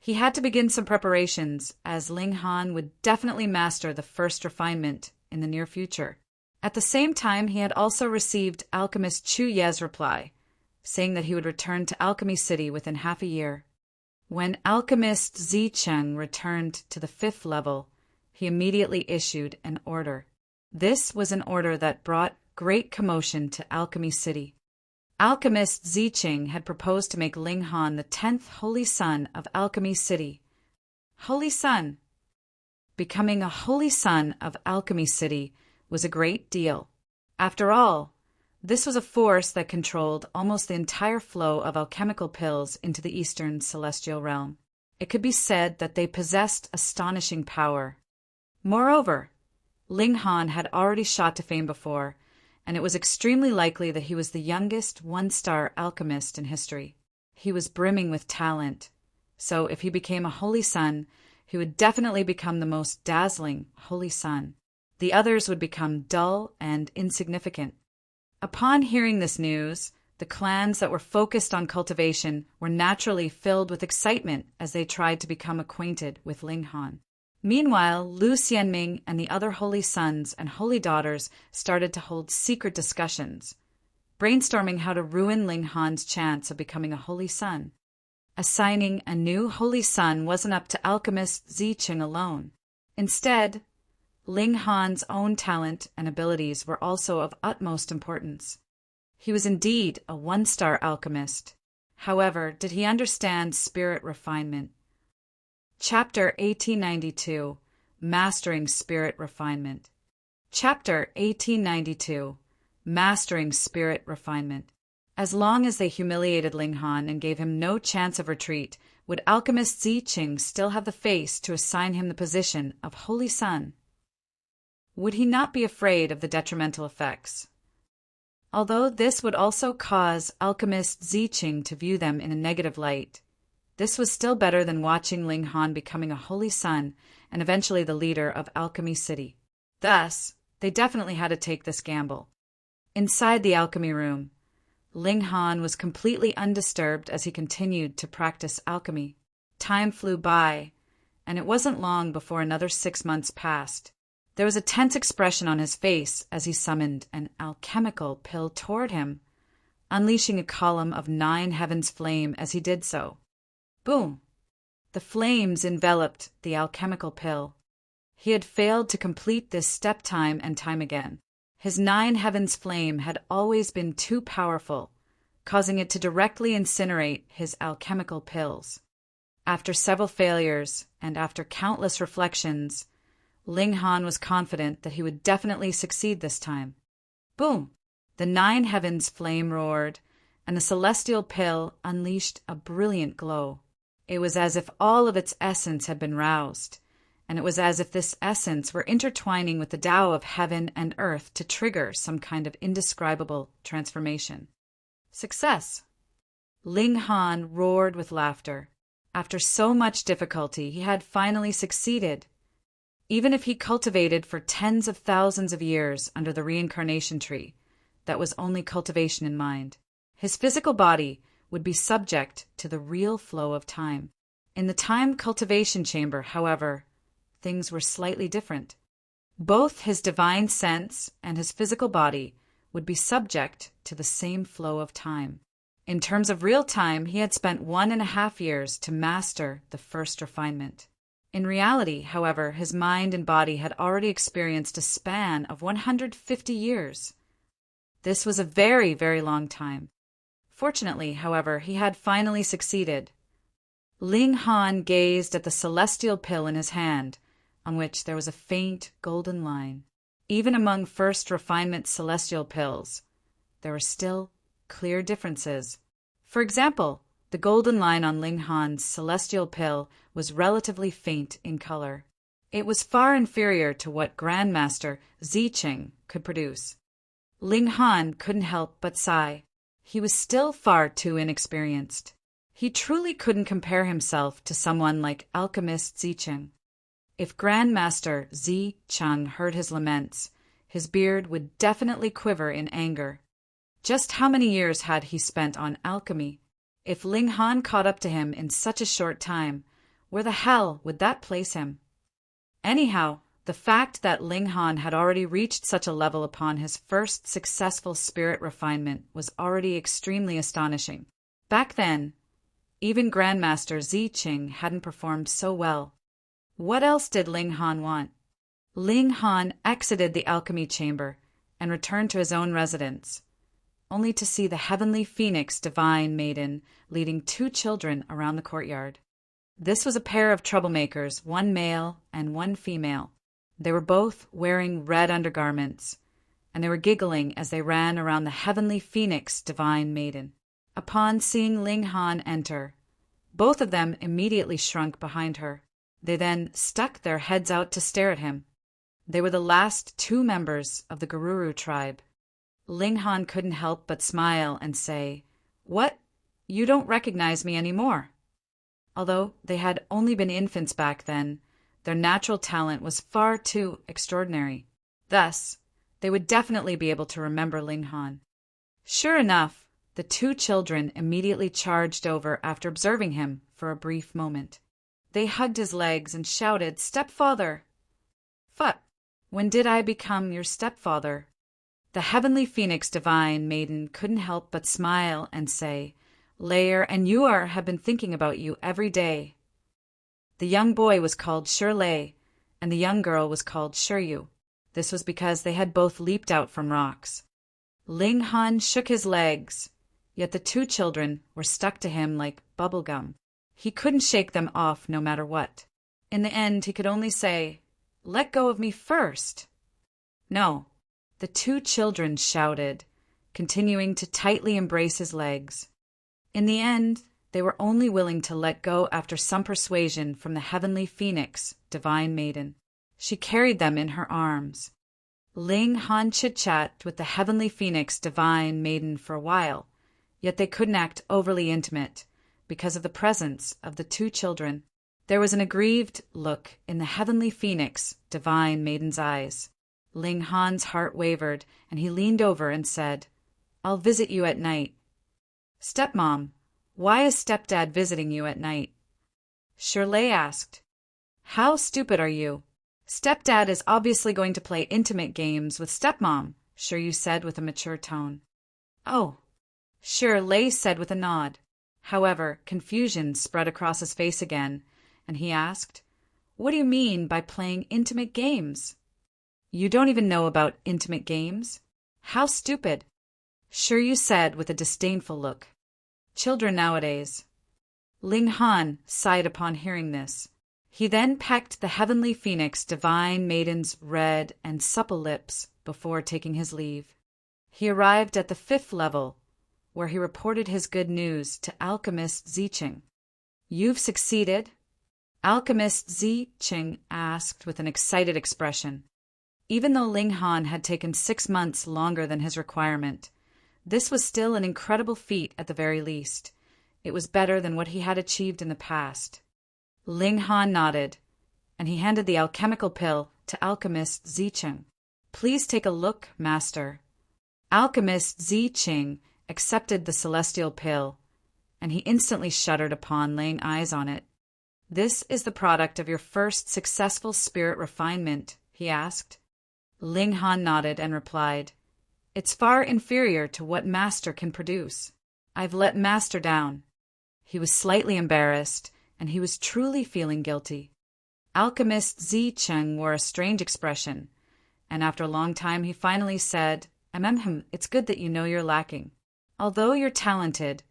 He had to begin some preparations, as Ling Han would definitely master the first refinement in the near future. At the same time, he had also received Alchemist Chu Ye's reply, saying that he would return to Alchemy City within half a year. When Alchemist Zicheng returned to the 5th level, he immediately issued an order. This was an order that brought great commotion to Alchemy City. Alchemist Zicheng had proposed to make Ling Han the 10th Holy Son of Alchemy City. Holy Son! Becoming a Holy Son of Alchemy City was a great deal. After all, this was a force that controlled almost the entire flow of alchemical pills into the Eastern Celestial Realm. It could be said that they possessed astonishing power. Moreover, Ling Han had already shot to fame before, and it was extremely likely that he was the youngest one-star alchemist in history. He was brimming with talent, so if he became a Holy Son, he would definitely become the most dazzling Holy Son. The others would become dull and insignificant. Upon hearing this news, the clans that were focused on cultivation were naturally filled with excitement as they tried to become acquainted with Ling Han. Meanwhile, Lu Xianming and the other Holy Sons and Holy Daughters started to hold secret discussions, brainstorming how to ruin Ling Han's chance of becoming a Holy Son. Assigning a new Holy Son wasn't up to Alchemist Zicheng alone. Instead, Ling Han's own talent and abilities were also of utmost importance. He was indeed a one-star alchemist. However, did he understand spirit refinement? Chapter 1892, Mastering Spirit Refinement. Chapter 1892, Mastering Spirit Refinement. As long as they humiliated Ling Han and gave him no chance of retreat, would Alchemist Zicheng still have the face to assign him the position of Holy Son? Would he not be afraid of the detrimental effects? Although this would also cause Alchemist Zicheng to view them in a negative light, this was still better than watching Ling Han becoming a Holy Son and eventually the leader of Alchemy City. Thus, they definitely had to take this gamble. Inside the alchemy room, Ling Han was completely undisturbed as he continued to practice alchemy. Time flew by, and it wasn't long before another 6 months passed. There was a tense expression on his face as he summoned an alchemical pill toward him, unleashing a column of 9 heavens flame as he did so. Boom! The flames enveloped the alchemical pill. He had failed to complete this step time and time again. His 9 heavens flame had always been too powerful, causing it to directly incinerate his alchemical pills. After several failures, and after countless reflections, Ling Han was confident that he would definitely succeed this time. Boom! The 9 heavens flame roared, and the celestial pill unleashed a brilliant glow. It was as if all of its essence had been roused, and it was as if this essence were intertwining with the Tao of heaven and earth to trigger some kind of indescribable transformation. Success! Ling Han roared with laughter. After so much difficulty, he had finally succeeded. Even if he cultivated for tens of thousands of years under the reincarnation tree, that was only cultivation in mind. His physical body would be subject to the real flow of time. In the time cultivation chamber, however, things were slightly different. Both his divine sense and his physical body would be subject to the same flow of time. In terms of real time, he had spent 1.5 years to master the first refinement. In reality, however, his mind and body had already experienced a span of 150 years. This was a very, very long time. Fortunately, however, he had finally succeeded. Ling Han gazed at the celestial pill in his hand, on which there was a faint golden line. Even among first refinement celestial pills, there were still clear differences. For example, the golden line on Ling Han's celestial pill was relatively faint in color. It was far inferior to what Grandmaster Zicheng could produce. Ling Han couldn't help but sigh. He was still far too inexperienced. He truly couldn't compare himself to someone like Alchemist Zicheng. If Grandmaster Zicheng heard his laments, his beard would definitely quiver in anger. Just how many years had he spent on alchemy? If Ling Han caught up to him in such a short time, Where the hell would that place him? Anyhow, the fact that Ling Han had already reached such a level upon his first successful spirit refinement was already extremely astonishing. Back then, even Grandmaster Ziqing hadn't performed so well. What else did Ling Han want? Ling Han exited the alchemy chamber and returned to his own residence, only to see the heavenly phoenix divine maiden leading 2 children around the courtyard. This was a pair of troublemakers, one male and one female. They were both wearing red undergarments, and they were giggling as they ran around the heavenly phoenix divine maiden. Upon seeing Ling Han enter, both of them immediately shrunk behind her. They then stuck their heads out to stare at him. They were the last 2 members of the Garuru tribe. Ling Han couldn't help but smile and say, "What? You don't recognize me anymore." Although they had only been infants back then, their natural talent was far too extraordinary. Thus, they would definitely be able to remember Ling Han. Sure enough, the 2 children immediately charged over after observing him for a brief moment. They hugged his legs and shouted, "Stepfather!" "Phut! When did I become your stepfather?" The heavenly phoenix divine maiden couldn't help but smile and say, "Lair and Yuer have been thinking about you every day." The young boy was called Shirlei, and the young girl was called Shiryu. This was because they had both leaped out from rocks. Ling Han shook his legs, yet the 2 children were stuck to him like bubble gum. He couldn't shake them off no matter what. In the end, he could only say, "Let go of me first." "No," the 2 children shouted, continuing to tightly embrace his legs. In the end, they were only willing to let go after some persuasion from the heavenly phoenix, divine maiden. She carried them in her arms. Ling Han chit-chat with the heavenly phoenix, divine maiden for a while, yet they couldn't act overly intimate because of the presence of the 2 children. There was an aggrieved look in the heavenly phoenix, divine maiden's eyes. Ling Han's heart wavered, and he leaned over and said, "I'll visit you at night." "Stepmom, why is stepdad visiting you at night?" Shirley asked. "How stupid are you? Stepdad is obviously going to play intimate games with stepmom," Shiryu said with a mature tone. "Oh," Shirley said with a nod. However, confusion spread across his face again, and he asked, "What do you mean by playing intimate games? You don't even know about intimate games? How stupid," Shiryu said with a disdainful look. Children nowadays. Ling Han sighed upon hearing this. He then pecked the heavenly phoenix, divine maiden's red and supple lips before taking his leave. He arrived at the 5th level, where he reported his good news to Alchemist Ziqing. "You've succeeded?" Alchemist Ziqing asked with an excited expression. Even though Ling Han had taken 6 months longer than his requirement, this was still an incredible feat at the very least. It was better than what he had achieved in the past. Ling Han nodded, and he handed the alchemical pill to Alchemist Ziqing. "Please take a look, Master." Alchemist Ziqing accepted the celestial pill, and he instantly shuddered upon laying eyes on it. "This is the product of your first successful spirit refinement?" he asked. Ling Han nodded and replied, "It's far inferior to what Master can produce. I've let Master down." He was slightly embarrassed, and he was truly feeling guilty. Alchemist Ziqing wore a strange expression, and after a long time he finally said, It's good that you know you're lacking. Although you're talented,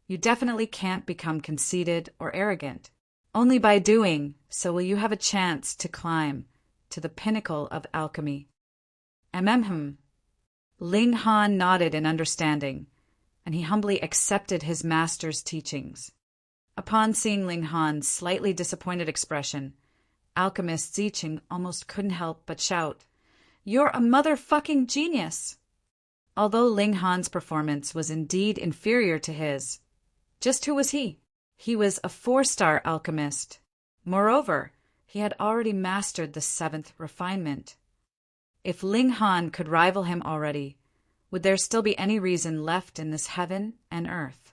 you definitely can't become conceited or arrogant. Only by doing so will you have a chance to climb to the pinnacle of alchemy." Ling Han nodded in understanding, and he humbly accepted his master's teachings. Upon seeing Ling Han's slightly disappointed expression, Alchemist Ziqing almost couldn't help but shout, "You're a motherfucking genius!" Although Ling Han's performance was indeed inferior to his, just who was he? He was a 4-star alchemist. Moreover, he had already mastered the 7th refinement. If Ling Han could rival him already, would there still be any reason left in this heaven and earth?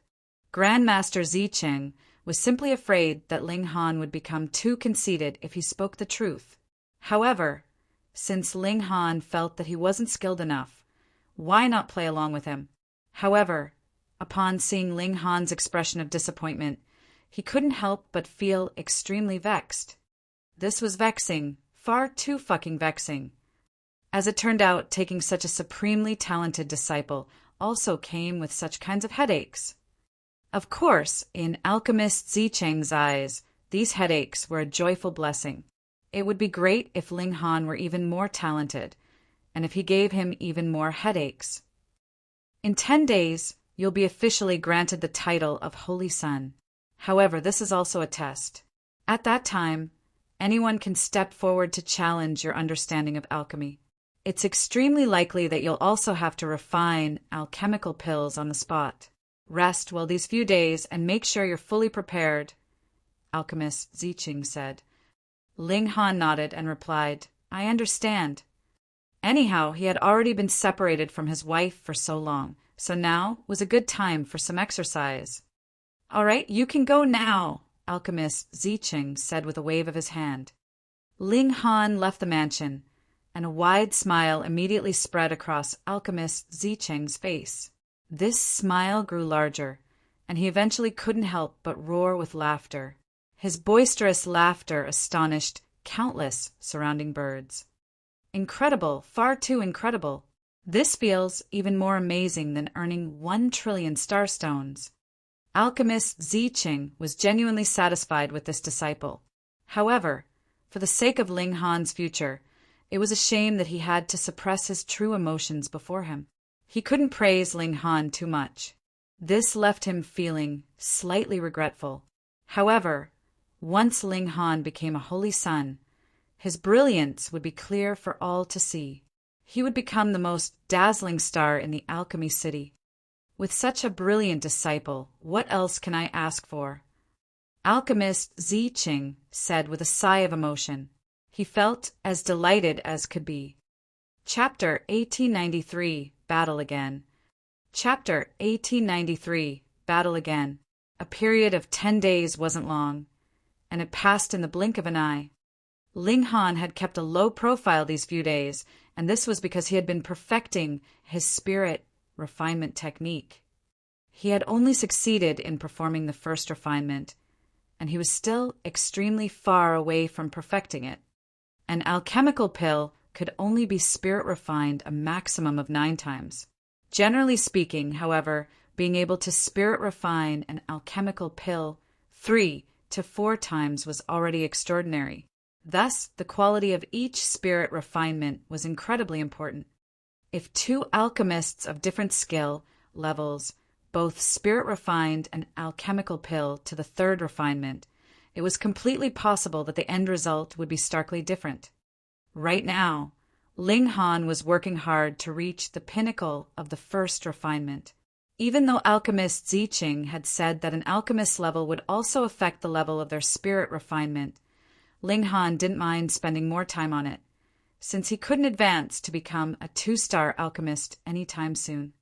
Grandmaster Ziqing was simply afraid that Ling Han would become too conceited if he spoke the truth. However, since Ling Han felt that he wasn't skilled enough, why not play along with him? However, upon seeing Ling Han's expression of disappointment, he couldn't help but feel extremely vexed. This was vexing, far too fucking vexing. As it turned out, taking such a supremely talented disciple also came with such kinds of headaches. Of course, in Alchemist Zicheng's eyes, these headaches were a joyful blessing. It would be great if Ling Han were even more talented, and if he gave him even more headaches. In 10 days, you'll be officially granted the title of Holy Son. However, this is also a test. At that time, anyone can step forward to challenge your understanding of alchemy. It's extremely likely that you'll also have to refine alchemical pills on the spot. Rest well these few days and make sure you're fully prepared, Alchemist Zicheng said. Ling Han nodded and replied, I understand. Anyhow, he had already been separated from his wife for so long, so now was a good time for some exercise. All right, you can go now, Alchemist Zicheng said with a wave of his hand. Ling Han left the mansion, and a wide smile immediately spread across Alchemist Zicheng's face. This smile grew larger, and he eventually couldn't help but roar with laughter. His boisterous laughter astonished countless surrounding birds. Incredible, far too incredible. This feels even more amazing than earning 1 trillion starstones. Alchemist Zicheng was genuinely satisfied with this disciple. However, for the sake of Ling Han's future, it was a shame that he had to suppress his true emotions before him. He couldn't praise Ling Han too much. This left him feeling slightly regretful. However, once Ling Han became a holy son, his brilliance would be clear for all to see. He would become the most dazzling star in the alchemy city. With such a brilliant disciple, what else can I ask for? Alchemist Zicheng said with a sigh of emotion. He felt as delighted as could be. Chapter 1893, Battle Again. Chapter 1893, Battle Again. A period of 10 days wasn't long, and it passed in the blink of an eye. Ling Han had kept a low profile these few days, and this was because he had been perfecting his spirit refinement technique. He had only succeeded in performing the first refinement, and he was still extremely far away from perfecting it. An alchemical pill could only be spirit refined a maximum of 9 times. Generally speaking, however, being able to spirit refine an alchemical pill 3 to 4 times was already extraordinary. Thus, the quality of each spirit refinement was incredibly important. If 2 alchemists of different skill levels both spirit refined an alchemical pill to the 3rd refinement, it was completely possible that the end result would be starkly different. Right now, Ling Han was working hard to reach the pinnacle of the 1st refinement. Even though Alchemist Zicheng had said that an alchemist level would also affect the level of their spirit refinement, Ling Han didn't mind spending more time on it, since he couldn't advance to become a 2-star alchemist anytime soon.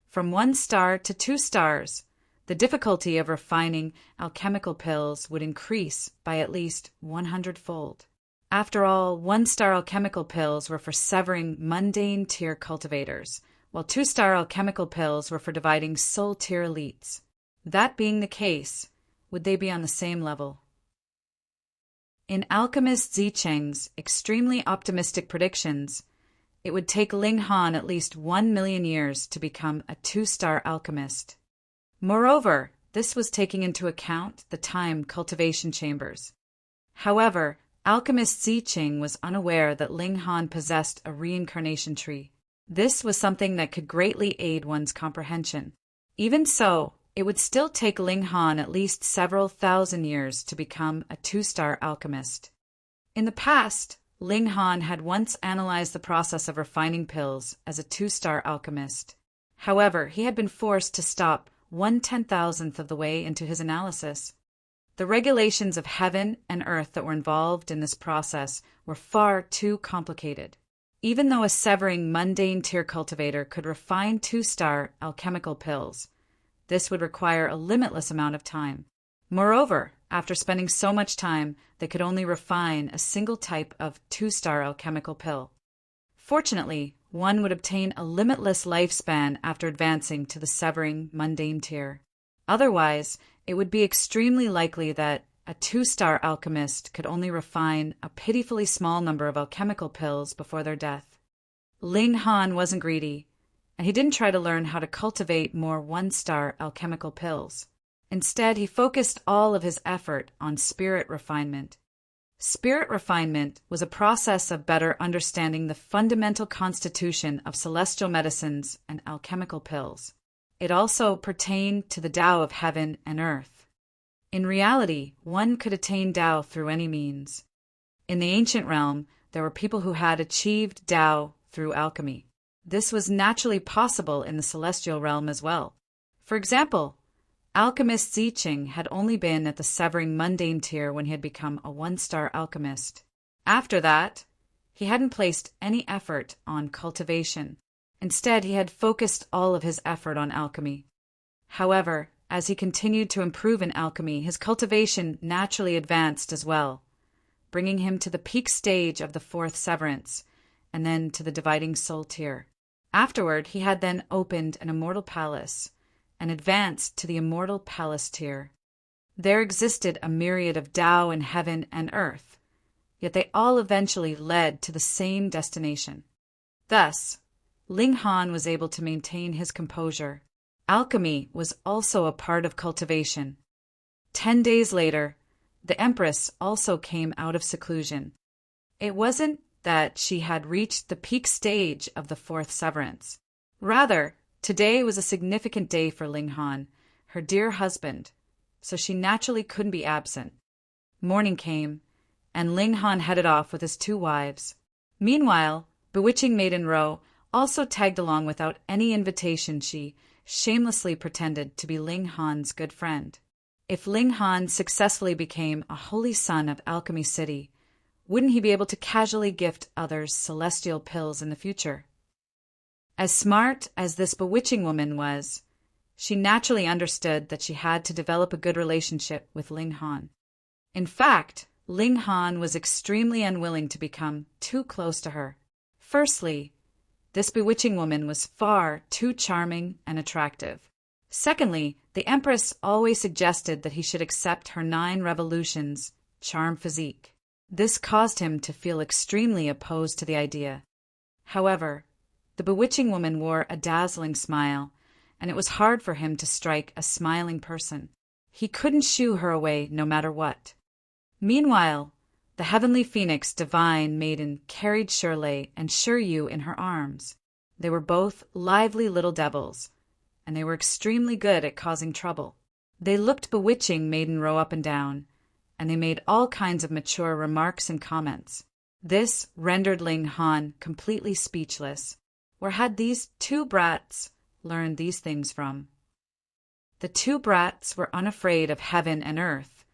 From 1 star to 2 stars, the difficulty of refining alchemical pills would increase by at least 100-fold. After all, 1-star alchemical pills were for severing mundane tier cultivators, while 2-star alchemical pills were for dividing soul tier elites. That being the case, would they be on the same level? In Alchemist Zicheng's extremely optimistic predictions, it would take Ling Han at least 1 million years to become a 2-star alchemist. Moreover, this was taking into account the time cultivation chambers. However, Alchemist Zicheng was unaware that Ling Han possessed a reincarnation tree. This was something that could greatly aid one's comprehension. Even so, it would still take Ling Han at least several thousand years to become a 2-star alchemist. In the past, Ling Han had once analyzed the process of refining pills as a 2-star alchemist. However, he had been forced to stop 1/10,000th of the way into his analysis. The regulations of heaven and earth that were involved in this process were far too complicated. Even though a severing mundane tier cultivator could refine 2-star alchemical pills, this would require a limitless amount of time. Moreover, after spending so much time, they could only refine a single type of 2-star alchemical pill. Fortunately, one would obtain a limitless lifespan after advancing to the severing mundane tier. Otherwise, it would be extremely likely that a 2-star alchemist could only refine a pitifully small number of alchemical pills before their death. Ling Han wasn't greedy, and he didn't try to learn how to cultivate more 1-star alchemical pills. Instead, he focused all of his effort on spirit refinement. Spirit refinement was a process of better understanding the fundamental constitution of celestial medicines and alchemical pills. It also pertained to the Tao of heaven and earth. In reality, one could attain Tao through any means. In the ancient realm, there were people who had achieved Tao through alchemy. This was naturally possible in the celestial realm as well. For example, Alchemist Ziqing had only been at the severing mundane tier when he had become a 1-star alchemist. After that, he hadn't placed any effort on cultivation. Instead, he had focused all of his effort on alchemy. However, as he continued to improve in alchemy, his cultivation naturally advanced as well, bringing him to the peak stage of the 4th severance, and then to the dividing soul tier. Afterward, he had then opened an immortal palace, and advanced to the immortal palace tier. There existed a myriad of Tao in heaven and earth, yet they all eventually led to the same destination. Thus, Ling Han was able to maintain his composure. Alchemy was also a part of cultivation. 10 days later, the Empress also came out of seclusion. It wasn't that she had reached the peak stage of the 4th severance. Rather, today was a significant day for Ling Han, her dear husband, so she naturally couldn't be absent. Morning came, and Ling Han headed off with his 2 wives. Meanwhile, bewitching Maiden Ro also tagged along without any invitation. She shamelessly pretended to be Ling Han's good friend. If Ling Han successfully became a holy son of Alchemy City, wouldn't he be able to casually gift others celestial pills in the future? As smart as this bewitching woman was, she naturally understood that she had to develop a good relationship with Ling Han. In fact, Ling Han was extremely unwilling to become too close to her. Firstly, this bewitching woman was far too charming and attractive. Secondly, the Empress always suggested that he should accept her 9 revolutions charm physique. This caused him to feel extremely opposed to the idea. However, the bewitching woman wore a dazzling smile, and it was hard for him to strike a smiling person. He couldn't shoo her away no matter what. Meanwhile, the heavenly phoenix divine maiden carried Shirley and Shiryu in her arms. They were both lively little devils, and they were extremely good at causing trouble. They looked bewitching Maiden Ro up and down, and they made all kinds of mature remarks and comments. This rendered Ling Han completely speechless. Where had these 2 brats learned these things from? The 2 brats were unafraid of heaven and earth,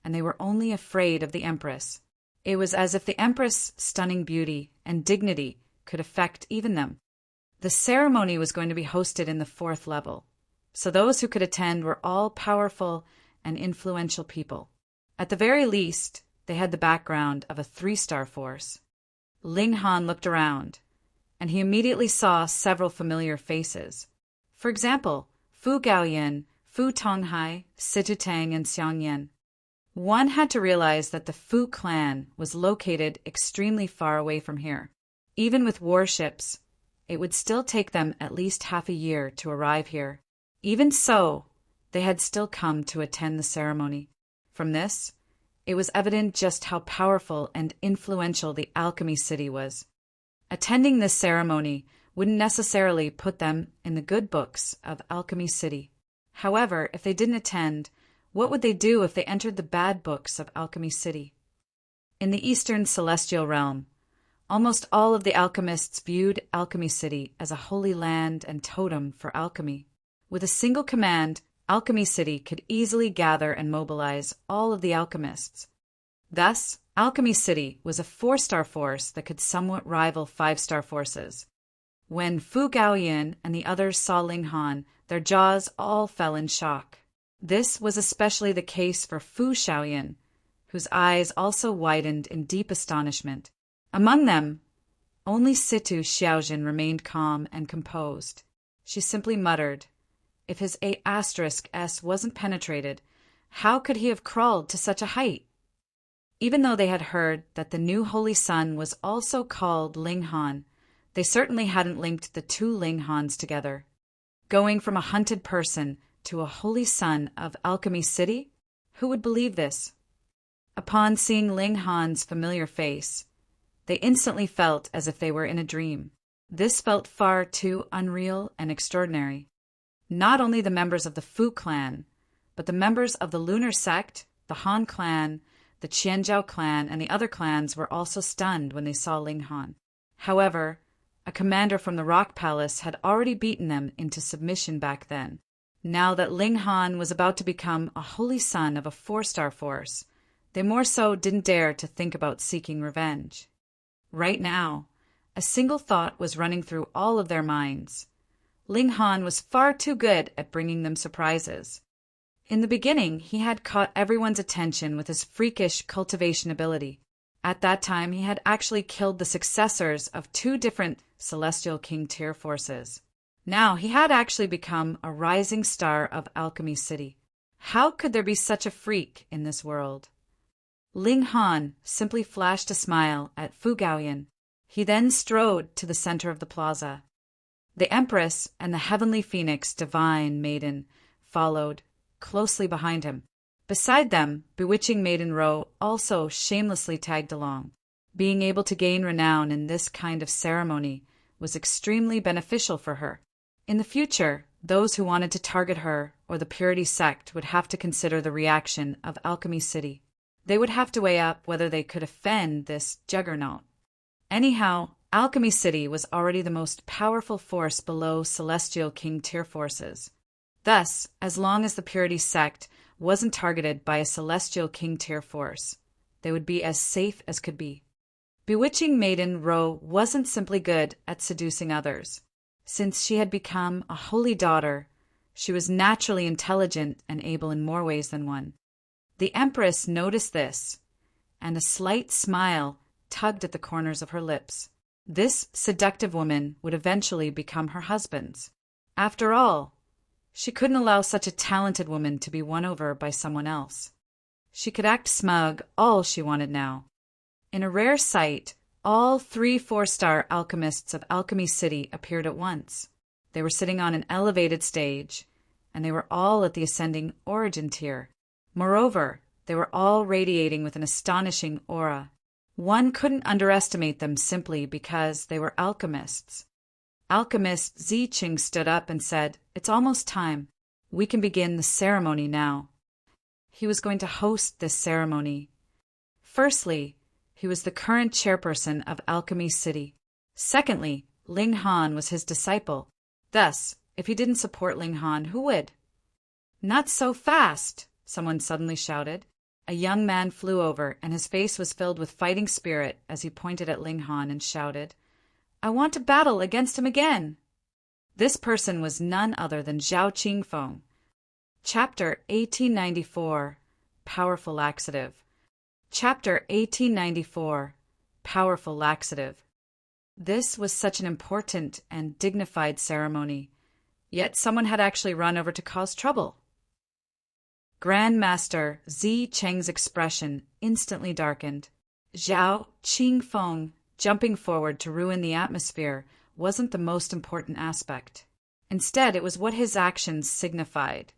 and they were only afraid of the Empress. It was as if the Empress' stunning beauty and dignity could affect even them. The ceremony was going to be hosted in the 4th level, so those who could attend were all powerful and influential people. At the very least, they had the background of a 3-star force. Ling Han looked around, and he immediately saw several familiar faces. For example, Fu Gaoyan, Fu Tonghai, Situ Tang, and Xiang Yan. One had to realize that the Fu clan was located extremely far away from here. Even with warships, it would still take them at least half a year to arrive here. Even so, they had still come to attend the ceremony. From this, it was evident just how powerful and influential the Alchemy City was. Attending this ceremony wouldn't necessarily put them in the good books of Alchemy City. However, if they didn't attend, what would they do if they entered the bad books of Alchemy City? In the Eastern Celestial Realm, almost all of the alchemists viewed Alchemy City as a holy land and totem for alchemy. With a single command, Alchemy City could easily gather and mobilize all of the alchemists. Thus, Alchemy City was a 4-star force that could somewhat rival 5-star forces. When Fu Gaoyan and the others saw Ling Han, their jaws all fell in shock. This was especially the case for Fu Xiaoyan, whose eyes also widened in deep astonishment. Among them, only Situ Xiaojin remained calm and composed. She simply muttered, "If his A*S wasn't penetrated, how could he have crawled to such a height?" Even though they had heard that the new holy sun was also called Linghan, they certainly hadn't linked the two Linghans together. Going from a hunted person to a holy son of Alchemy City? Who would believe this? Upon seeing Linghan's familiar face, they instantly felt as if they were in a dream. This felt far too unreal and extraordinary. Not only the members of the Fu clan, but the members of the Lunar sect, the Han clan, the Qianzhao clan, and the other clans were also stunned when they saw Linghan. However, a commander from the Rock Palace had already beaten them into submission back then. Now that Linghan was about to become a holy son of a 4-star force, they more so didn't dare to think about seeking revenge. Right now, a single thought was running through all of their minds. Linghan was far too good at bringing them surprises. In the beginning, he had caught everyone's attention with his freakish cultivation ability. At that time, he had actually killed the successors of 2 different Celestial King tier forces. Now, he had actually become a rising star of Alchemy City. How could there be such a freak in this world? Linghan simply flashed a smile at Fu Gaoyan. He then strode to the center of the plaza. The Empress and the Heavenly Phoenix Divine Maiden followed closely behind him. Beside them, Bewitching Maiden Ro also shamelessly tagged along. Being able to gain renown in this kind of ceremony was extremely beneficial for her. In the future, those who wanted to target her or the Purity sect would have to consider the reaction of Alchemy City. They would have to weigh up whether they could offend this juggernaut. Anyhow, Alchemy City was already the most powerful force below Celestial King tier forces. Thus, as long as the Purity sect wasn't targeted by a Celestial King tier force, they would be as safe as could be. Bewitching Maiden Ro wasn't simply good at seducing others. Since she had become a holy daughter, she was naturally intelligent and able in more ways than one. The Empress noticed this, and a slight smile tugged at the corners of her lips. This seductive woman would eventually become her husband's. After all, she couldn't allow such a talented woman to be won over by someone else. She could act smug all she wanted now. In a rare sight, all 3 4-star alchemists of Alchemy City appeared at once. They were sitting on an elevated stage, and they were all at the ascending origin tier. Moreover, they were all radiating with an astonishing aura. One couldn't underestimate them simply because they were alchemists. Alchemist Ziqing stood up and said, "It's almost time. We can begin the ceremony now." He was going to host this ceremony. Firstly, he was the current chairperson of Alchemy City. Secondly, Linghan was his disciple. Thus, if he didn't support Linghan, who would? "Not so fast!" someone suddenly shouted. A young man flew over, and his face was filled with fighting spirit as he pointed at Linghan and shouted, "I want to battle against him again!" This person was none other than Zhao Qingfeng. Chapter 1894, Powerful Laxative. Chapter 1894, Powerful Laxative. This was such an important and dignified ceremony, yet someone had actually run over to cause trouble. Grand Master Zi Cheng's expression instantly darkened. Zhao Qingfeng jumping forward to ruin the atmosphere wasn't the most important aspect. Instead, it was what his actions signified.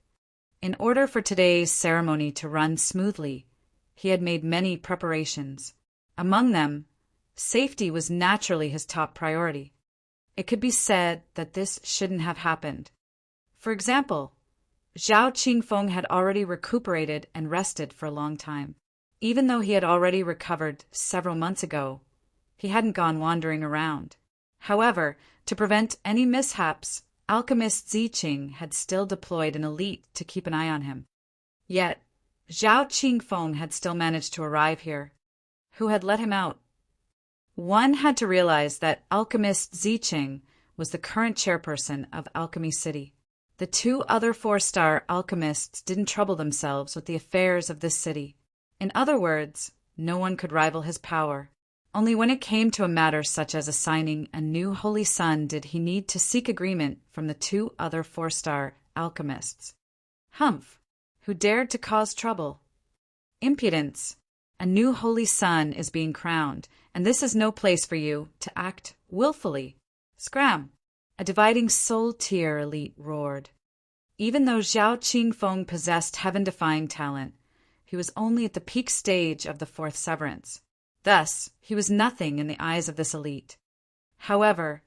In order for today's ceremony to run smoothly, he had made many preparations. Among them, safety was naturally his top priority. It could be said that this shouldn't have happened. For example, Zhao Qingfeng had already recuperated and rested for a long time. Even though he had already recovered several months ago, he hadn't gone wandering around. However, to prevent any mishaps, Alchemist Ziqing had still deployed an elite to keep an eye on him. Yet, Zhao Qingfeng had still managed to arrive here. Who had let him out? One had to realize that Alchemist Ziqing was the current chairperson of Alchemy City. The two other 4-star alchemists didn't trouble themselves with the affairs of this city. In other words, no one could rival his power. Only when it came to a matter such as assigning a new holy sun did he need to seek agreement from the two other 4-star alchemists. Humph! Who dared to cause trouble? Impudence! A new holy sun is being crowned, and this is no place for you to act willfully. Scram! A dividing soul-tier elite roared. Even though Zhao Qingfeng possessed heaven-defying talent, he was only at the peak stage of the fourth severance. Thus, he was nothing in the eyes of this elite. However,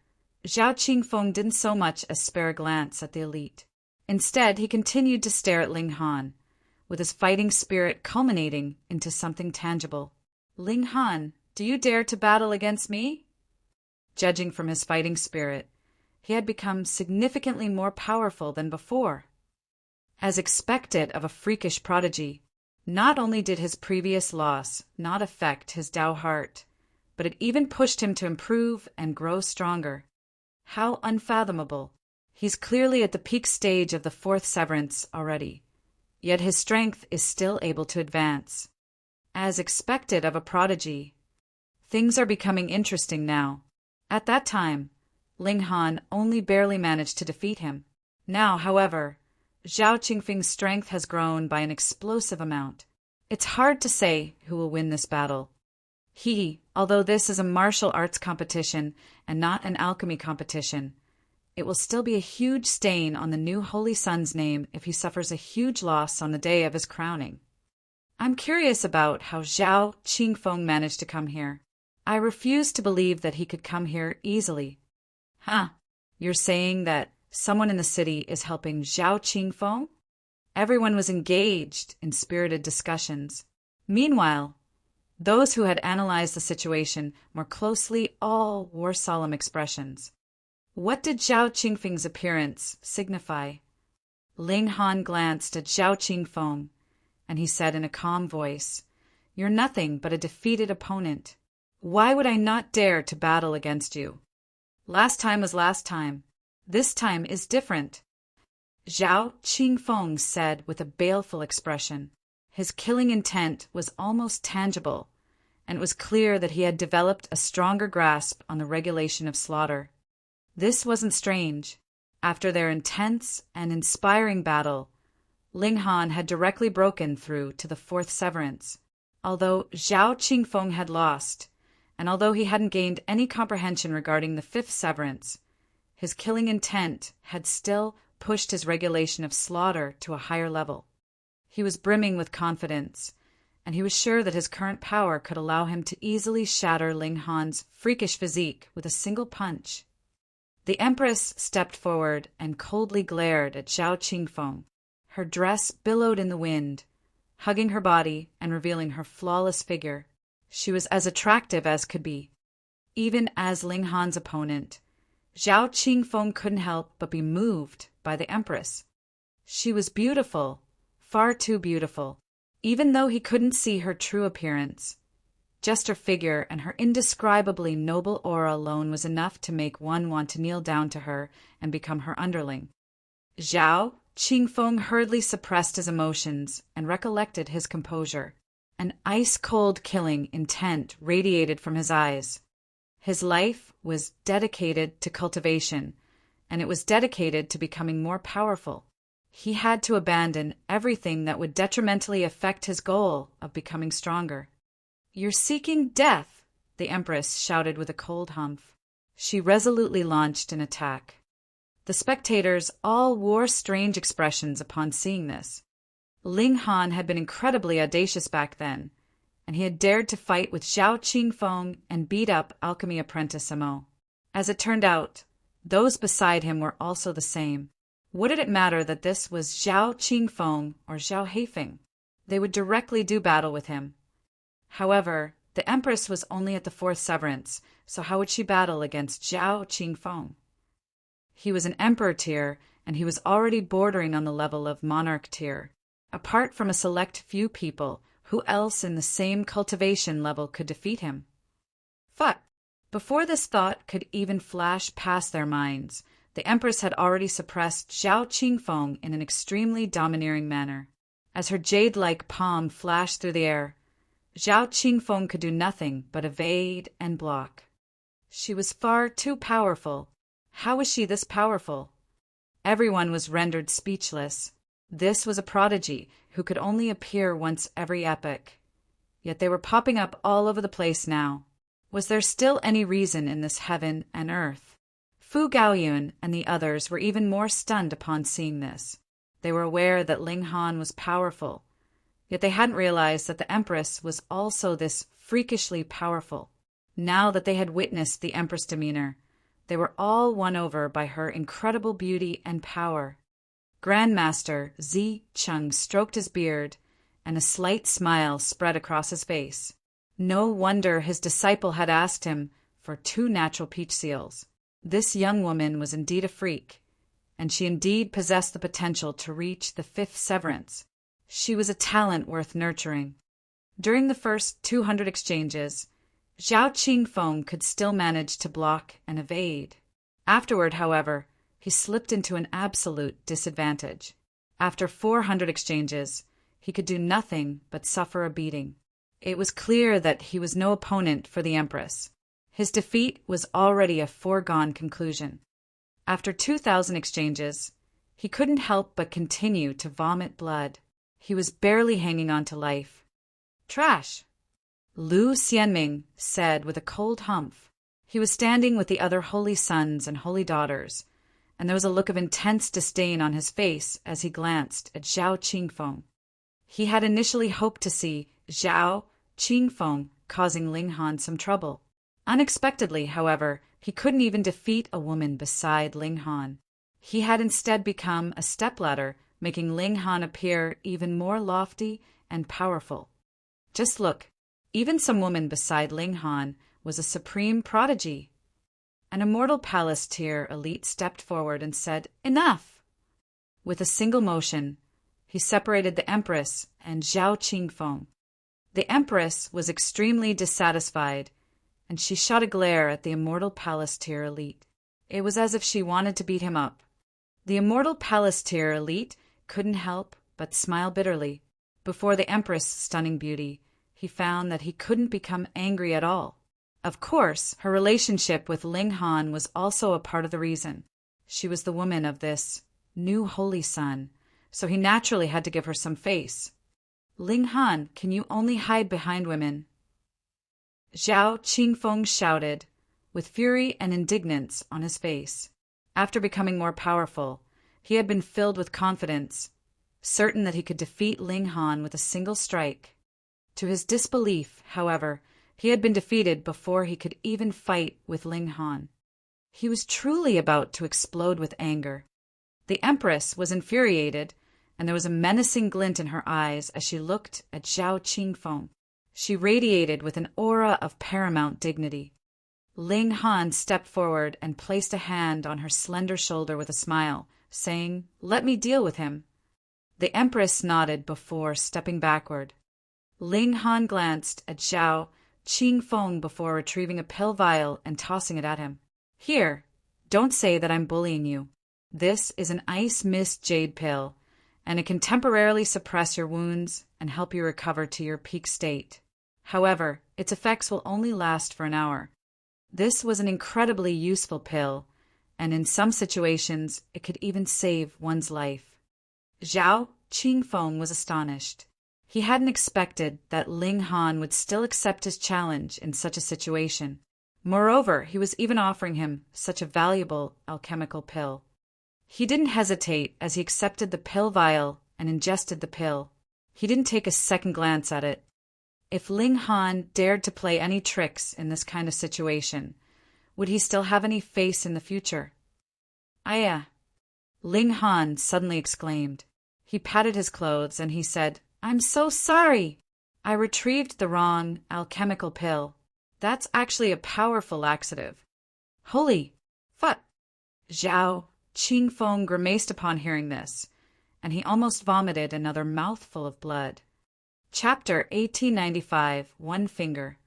Zhao Qingfeng didn't so much as spare a glance at the elite. Instead, he continued to stare at Ling Han, with his fighting spirit culminating into something tangible. Ling Han, do you dare to battle against me? Judging from his fighting spirit, he had become significantly more powerful than before. As expected of a freakish prodigy, not only did his previous loss not affect his Tao heart, but it even pushed him to improve and grow stronger. How unfathomable! He's clearly at the peak stage of the fourth severance already, yet his strength is still able to advance. As expected of a prodigy, things are becoming interesting now. At that time, Ling Han only barely managed to defeat him. Now, however, Zhao Qingfeng's strength has grown by an explosive amount. It's hard to say who will win this battle. Although this is a martial arts competition and not an alchemy competition, it will still be a huge stain on the new Holy Sun's name if he suffers a huge loss on the day of his crowning. I'm curious about how Zhao Qingfeng managed to come here. I refuse to believe that he could come here easily. Huh, you're saying that someone in the city is helping Zhao Qingfeng? Everyone was engaged in spirited discussions. Meanwhile, those who had analyzed the situation more closely all wore solemn expressions. What did Zhao Qingfeng's appearance signify? Ling Han glanced at Zhao Qingfeng, and he said in a calm voice, "You're nothing but a defeated opponent. Why would I not dare to battle against you? Last time was last time. This time is different." Zhao Qingfeng said with a baleful expression. His killing intent was almost tangible, and it was clear that he had developed a stronger grasp on the regulation of slaughter. This wasn't strange. After their intense and inspiring battle, Ling Han had directly broken through to the fourth severance. Although Zhao Qingfeng had lost, and although he hadn't gained any comprehension regarding the fifth severance, his killing intent had still pushed his regulation of slaughter to a higher level. He was brimming with confidence, and he was sure that his current power could allow him to easily shatter Ling Han's freakish physique with a single punch. The Empress stepped forward and coldly glared at Zhao Qingfeng. Her dress billowed in the wind, hugging her body and revealing her flawless figure. She was as attractive as could be. Even as Ling Han's opponent, Zhao Qingfeng couldn't help but be moved by the Empress. She was beautiful, far too beautiful, even though he couldn't see her true appearance. Just her figure and her indescribably noble aura alone was enough to make one want to kneel down to her and become her underling. Zhao Qingfeng hurriedly suppressed his emotions and recollected his composure. An ice-cold killing intent radiated from his eyes. His life was dedicated to cultivation, and it was dedicated to becoming more powerful. He had to abandon everything that would detrimentally affect his goal of becoming stronger. "You're seeking death," the Empress shouted with a cold humph. She resolutely launched an attack. The spectators all wore strange expressions upon seeing this. Ling Han had been incredibly audacious back then, and he had dared to fight with Zhao Qingfeng and beat up alchemy apprentice Amo. As it turned out, those beside him were also the same. What did it matter that this was Zhao Qingfeng or Zhao Heifeng? They would directly do battle with him. However, the Empress was only at the fourth severance, so how would she battle against Zhao Qingfeng? He was an Emperor tier, and he was already bordering on the level of Monarch tier. Apart from a select few people, who else in the same cultivation level could defeat him? Fuck! Before this thought could even flash past their minds, the Empress had already suppressed Zhao Qingfeng in an extremely domineering manner. As her jade-like palm flashed through the air, Zhao Qingfeng could do nothing but evade and block. She was far too powerful. How was she this powerful? Everyone was rendered speechless. This was a prodigy who could only appear once every epoch. Yet they were popping up all over the place now. Was there still any reason in this heaven and earth? Fu Gaoyun and the others were even more stunned upon seeing this. They were aware that Ling Han was powerful, yet they hadn't realized that the Empress was also this freakishly powerful. Now that they had witnessed the Empress' demeanor, they were all won over by her incredible beauty and power. Grandmaster Zi Cheng stroked his beard, and a slight smile spread across his face. No wonder his disciple had asked him for 2 natural peach seals. This young woman was indeed a freak, and she indeed possessed the potential to reach the 5th severance. She was a talent worth nurturing. During the first 200 exchanges, Zhao Qingfeng could still manage to block and evade. Afterward, however, he slipped into an absolute disadvantage. After 400 exchanges, he could do nothing but suffer a beating. It was clear that he was no opponent for the Empress. His defeat was already a foregone conclusion. After 2,000 exchanges, he couldn't help but continue to vomit blood. He was barely hanging on to life. "Trash," Lu Xianming said with a cold humph. He was standing with the other holy sons and holy daughters, and there was a look of intense disdain on his face as he glanced at Zhao Qingfeng. He had initially hoped to see Zhao Qingfeng causing Ling Han some trouble. Unexpectedly, however, he couldn't even defeat a woman beside Ling Han. He had instead become a stepladder, making Ling Han appear even more lofty and powerful. Just look, even some woman beside Ling Han was a supreme prodigy. An immortal palace tier elite stepped forward and said, "Enough!" With a single motion, he separated the Empress and Zhao Qingfeng. The Empress was extremely dissatisfied, and she shot a glare at the immortal palace tier elite. It was as if she wanted to beat him up. The immortal palace tier elite couldn't help but smile bitterly. Before the Empress' stunning beauty, he found that he couldn't become angry at all. Of course, her relationship with Ling Han was also a part of the reason. She was the woman of this new holy sun, so he naturally had to give her some face. "Ling Han, can you only hide behind women?" Zhao Qingfeng shouted, with fury and indignance on his face. After becoming more powerful, he had been filled with confidence, certain that he could defeat Ling Han with a single strike. To his disbelief, however, he had been defeated before he could even fight with Ling Han. He was truly about to explode with anger. The Empress was infuriated, and there was a menacing glint in her eyes as she looked at Zhao Qingfeng. She radiated with an aura of paramount dignity. Ling Han stepped forward and placed a hand on her slender shoulder with a smile, saying, "Let me deal with him." The Empress nodded before stepping backward. Ling Han glanced at Zhao Qingfeng before retrieving a pill vial and tossing it at him. "Here, don't say that I'm bullying you. This is an ice mist jade pill, and it can temporarily suppress your wounds and help you recover to your peak state. However, its effects will only last for an hour. This was an incredibly useful pill, and in some situations it could even save one's life." Zhao Qingfeng was astonished. He hadn't expected that Ling Han would still accept his challenge in such a situation. Moreover, he was even offering him such a valuable alchemical pill. He didn't hesitate as he accepted the pill vial and ingested the pill. He didn't take a second glance at it. If Ling Han dared to play any tricks in this kind of situation, would he still have any face in the future? "Aya!" Ling Han suddenly exclaimed. He patted his clothes and he said, "I'm so sorry. I retrieved the wrong alchemical pill. That's actually a powerful laxative." "Holy fut!" Zhao Qingfeng grimaced upon hearing this, and he almost vomited another mouthful of blood. Chapter 1895, One Finger.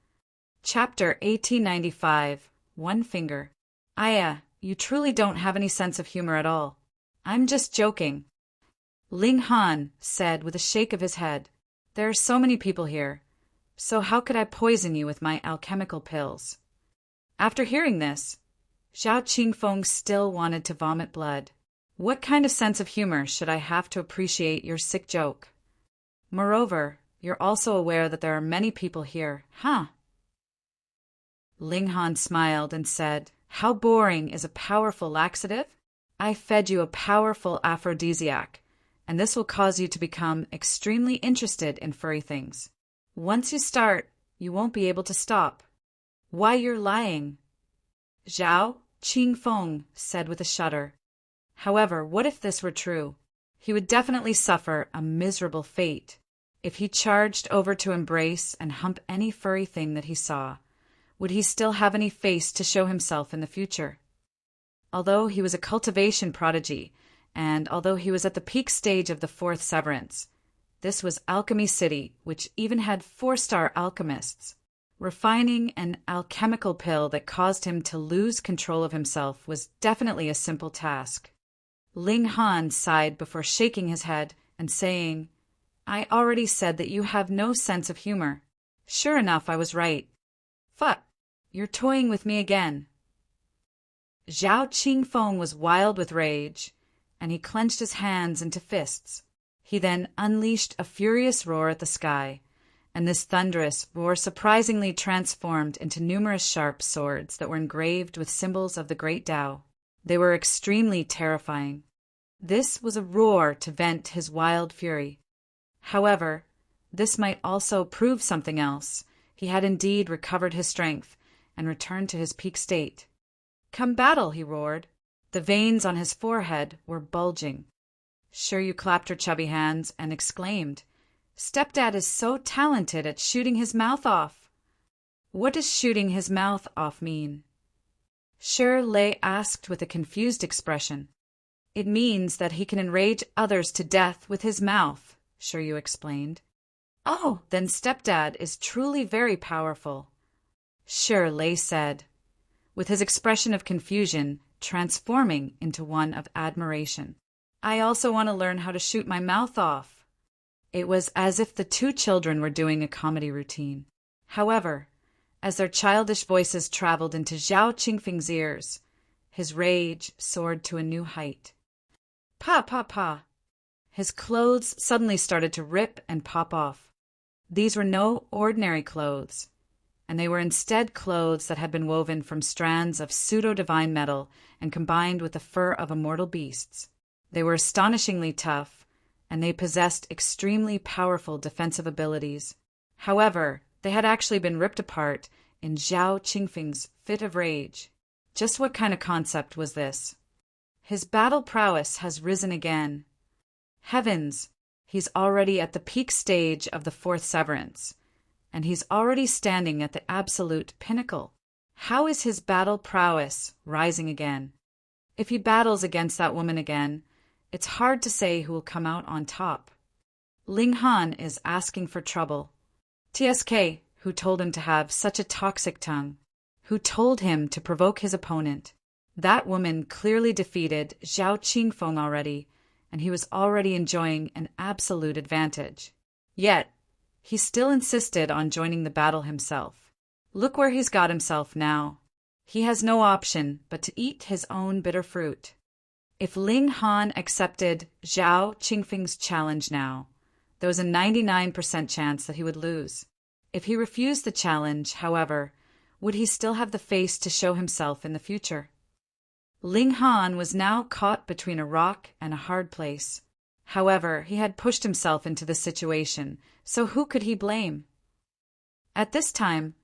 Chapter 1895, One Finger. "Aya, you truly don't have any sense of humor at all. I'm just joking. Ling Han said with a shake of his head. There are so many people here, so how could I poison you with my alchemical pills? After hearing this, Zhao Qingfeng still wanted to vomit blood. What kind of sense of humor should I have to appreciate your sick joke? Moreover, you're also aware that there are many people here, huh? Ling Han smiled and said, How boring is a powerful laxative? I fed you a powerful aphrodisiac, and this will cause you to become extremely interested in furry things. Once you start, you won't be able to stop. Why, you're lying. Zhao Qingfeng said with a shudder. However, what if this were true? He would definitely suffer a miserable fate. If he charged over to embrace and hump any furry thing that he saw, would he still have any face to show himself in the future? Although he was a cultivation prodigy, and although he was at the peak stage of the fourth severance, this was Alchemy City, which even had 4-star alchemists. Refining an alchemical pill that caused him to lose control of himself was definitely a simple task. Ling Han sighed before shaking his head and saying, I already said that you have no sense of humor. Sure enough, I was right. Fuck, you're toying with me again. Zhao Qingfeng was wild with rage, and he clenched his hands into fists. He then unleashed a furious roar at the sky, and this thunderous roar surprisingly transformed into numerous sharp swords that were engraved with symbols of the Great Tao. They were extremely terrifying. This was a roar to vent his wild fury. However, this might also prove something else. He had indeed recovered his strength and returned to his peak state. Come battle, he roared. The veins on his forehead were bulging. Shiryu clapped her chubby hands and exclaimed, Stepdad is so talented at shooting his mouth off. What does shooting his mouth off mean? Lei asked with a confused expression. It means that he can enrage others to death with his mouth, Shiryu explained. Oh, then Stepdad is truly very powerful, Lei said, with his expression of confusion transforming into one of admiration. I also want to learn how to shoot my mouth off. It was as if the two children were doing a comedy routine. However, as their childish voices traveled into Zhao Qingfeng's ears, his rage soared to a new height. Pa, pa, pa. His clothes suddenly started to rip and pop off. These were no ordinary clothes, and they were instead clothes that had been woven from strands of pseudo-divine metal and combined with the fur of immortal beasts. They were astonishingly tough, and they possessed extremely powerful defensive abilities. However, they had actually been ripped apart in Zhao Qingfeng's fit of rage. Just what kind of concept was this? His battle prowess has risen again. Heavens, he's already at the peak stage of the fourth severance, and he's already standing at the absolute pinnacle. How is his battle prowess rising again? If he battles against that woman again, it's hard to say who will come out on top. Ling Han is asking for trouble. TSK, who told him to have such a toxic tongue, who told him to provoke his opponent. That woman clearly defeated Zhao Qingfeng already, and he was already enjoying an absolute advantage. Yet, he still insisted on joining the battle himself. Look where he's got himself now. He has no option but to eat his own bitter fruit. If Ling Han accepted Zhao Qingfeng's challenge now, there was a 99% chance that he would lose. If he refused the challenge, however, would he still have the face to show himself in the future? Ling Han was now caught between a rock and a hard place. However, he had pushed himself into this situation, so who could he blame? At this time,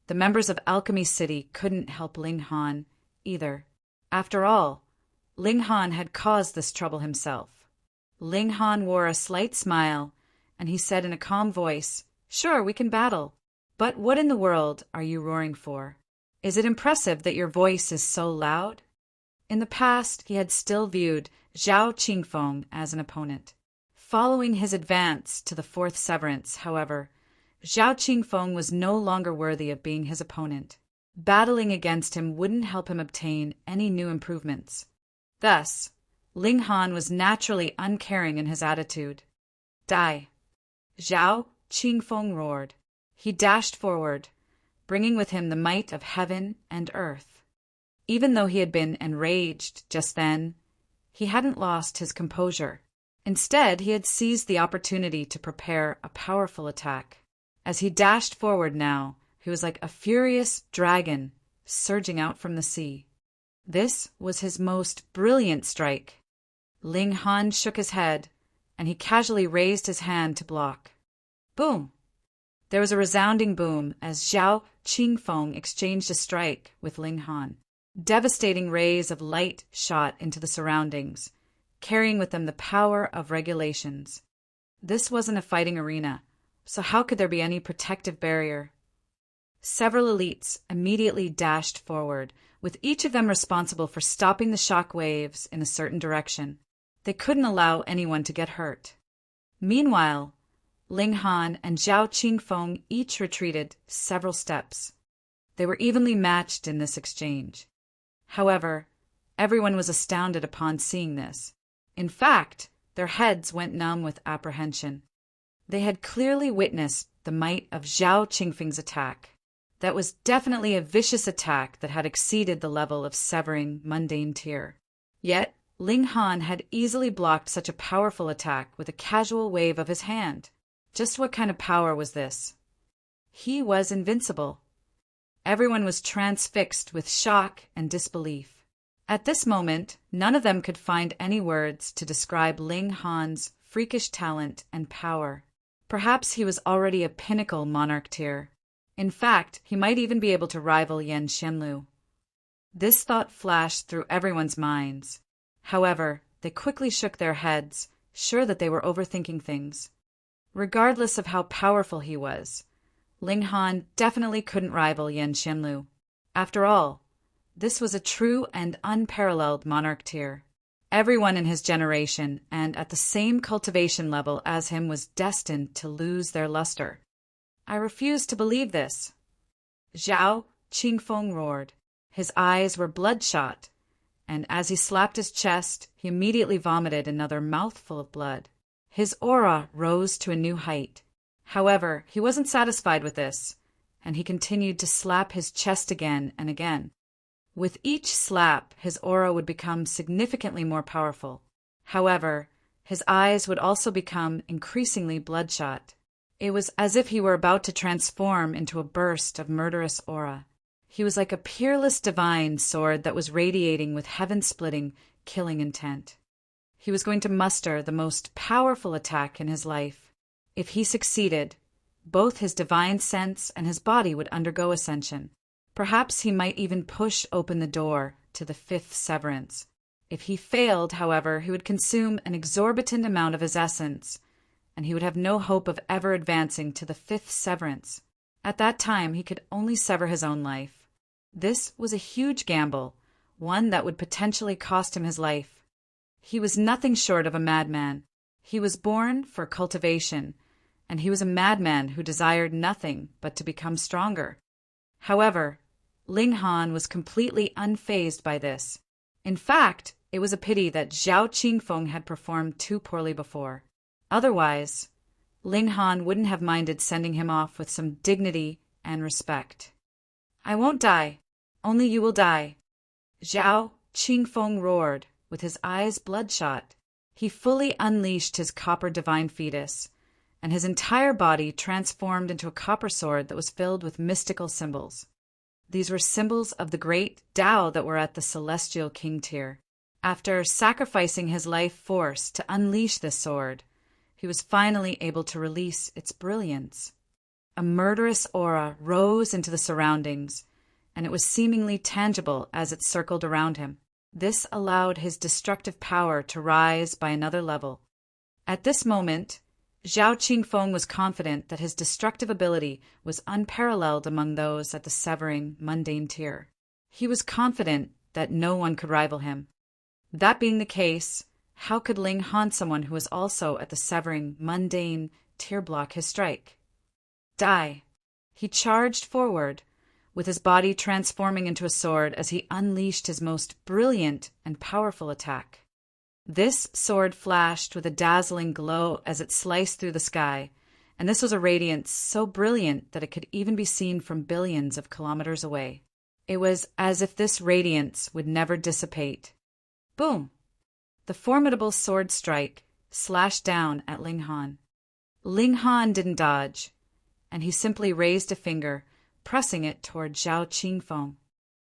the members of Alchemy City couldn't help Ling Han either. After all, Ling Han had caused this trouble himself. Ling Han wore a slight smile, and he said in a calm voice, Sure, we can battle. But what in the world are you roaring for? Is it impressive that your voice is so loud? In the past, he had still viewed Zhao Qingfeng as an opponent. Following his advance to the fourth severance, however, Zhao Qingfeng was no longer worthy of being his opponent. Battling against him wouldn't help him obtain any new improvements. Thus, Ling Han was naturally uncaring in his attitude. Die! Zhao Qingfeng roared. He dashed forward, bringing with him the might of heaven and earth. Even though he had been enraged just then, he hadn't lost his composure. Instead, he had seized the opportunity to prepare a powerful attack. As he dashed forward now, he was like a furious dragon surging out from the sea. This was his most brilliant strike. Ling Han shook his head, and he casually raised his hand to block. Boom! There was a resounding boom as Zhao Qingfeng exchanged a strike with Ling Han. Devastating rays of light shot into the surroundings, carrying with them the power of regulations. This wasn't a fighting arena, so how could there be any protective barrier? Several elites immediately dashed forward, with each of them responsible for stopping the shock waves in a certain direction. They couldn't allow anyone to get hurt. Meanwhile, Ling Han and Zhao Qingfeng each retreated several steps. They were evenly matched in this exchange. However, everyone was astounded upon seeing this. In fact, their heads went numb with apprehension. They had clearly witnessed the might of Zhao Qingfeng's attack. That was definitely a vicious attack that had exceeded the level of severing mundane tier. Yet, Ling Han had easily blocked such a powerful attack with a casual wave of his hand. Just what kind of power was this? He was invincible. Everyone was transfixed with shock and disbelief. At this moment, none of them could find any words to describe Ling Han's freakish talent and power. Perhaps he was already a pinnacle monarch tier. In fact, he might even be able to rival Yan Xianlu. This thought flashed through everyone's minds. However, they quickly shook their heads, sure that they were overthinking things. Regardless of how powerful he was, Ling Han definitely couldn't rival Yan Xianlu. After all, this was a true and unparalleled monarch tier. Everyone in his generation and at the same cultivation level as him was destined to lose their luster. I refuse to believe this. Zhao Qingfeng roared. His eyes were bloodshot, and as he slapped his chest, he immediately vomited another mouthful of blood. His aura rose to a new height. However, he wasn't satisfied with this, and he continued to slap his chest again and again. With each slap, his aura would become significantly more powerful. However, his eyes would also become increasingly bloodshot. It was as if he were about to transform into a burst of murderous aura. He was like a peerless divine sword that was radiating with heaven-splitting, killing intent. He was going to muster the most powerful attack in his life. If he succeeded, both his divine sense and his body would undergo ascension. Perhaps he might even push open the door to the fifth severance. If he failed, however, he would consume an exorbitant amount of his essence, and he would have no hope of ever advancing to the fifth severance. At that time, he could only sever his own life. This was a huge gamble, one that would potentially cost him his life. He was nothing short of a madman. He was born for cultivation, and he was a madman who desired nothing but to become stronger. However, Ling Han was completely unfazed by this. In fact, it was a pity that Zhao Qingfeng had performed too poorly before. Otherwise, Ling Han wouldn't have minded sending him off with some dignity and respect. I won't die. Only you will die. Zhao Qingfeng roared, with his eyes bloodshot. He fully unleashed his copper divine fetus, and his entire body transformed into a copper sword that was filled with mystical symbols. These were symbols of the great Tao that were at the celestial king tier. After sacrificing his life force to unleash this sword, he was finally able to release its brilliance. A murderous aura rose into the surroundings, and it was seemingly tangible as it circled around him. This allowed his destructive power to rise by another level. At this moment, Zhao Qingfeng was confident that his destructive ability was unparalleled among those at the severing mundane tier. He was confident that no one could rival him. That being the case, how could Ling Han someone who was also at the severing mundane tier block his strike? Die! He charged forward, with his body transforming into a sword as he unleashed his most brilliant and powerful attack. This sword flashed with a dazzling glow as it sliced through the sky, and this was a radiance so brilliant that it could even be seen from billions of kilometers away. It was as if this radiance would never dissipate. Boom! The formidable sword strike slashed down at Ling Han. Ling Han didn't dodge, and he simply raised a finger, pressing it toward Zhao Qingfeng.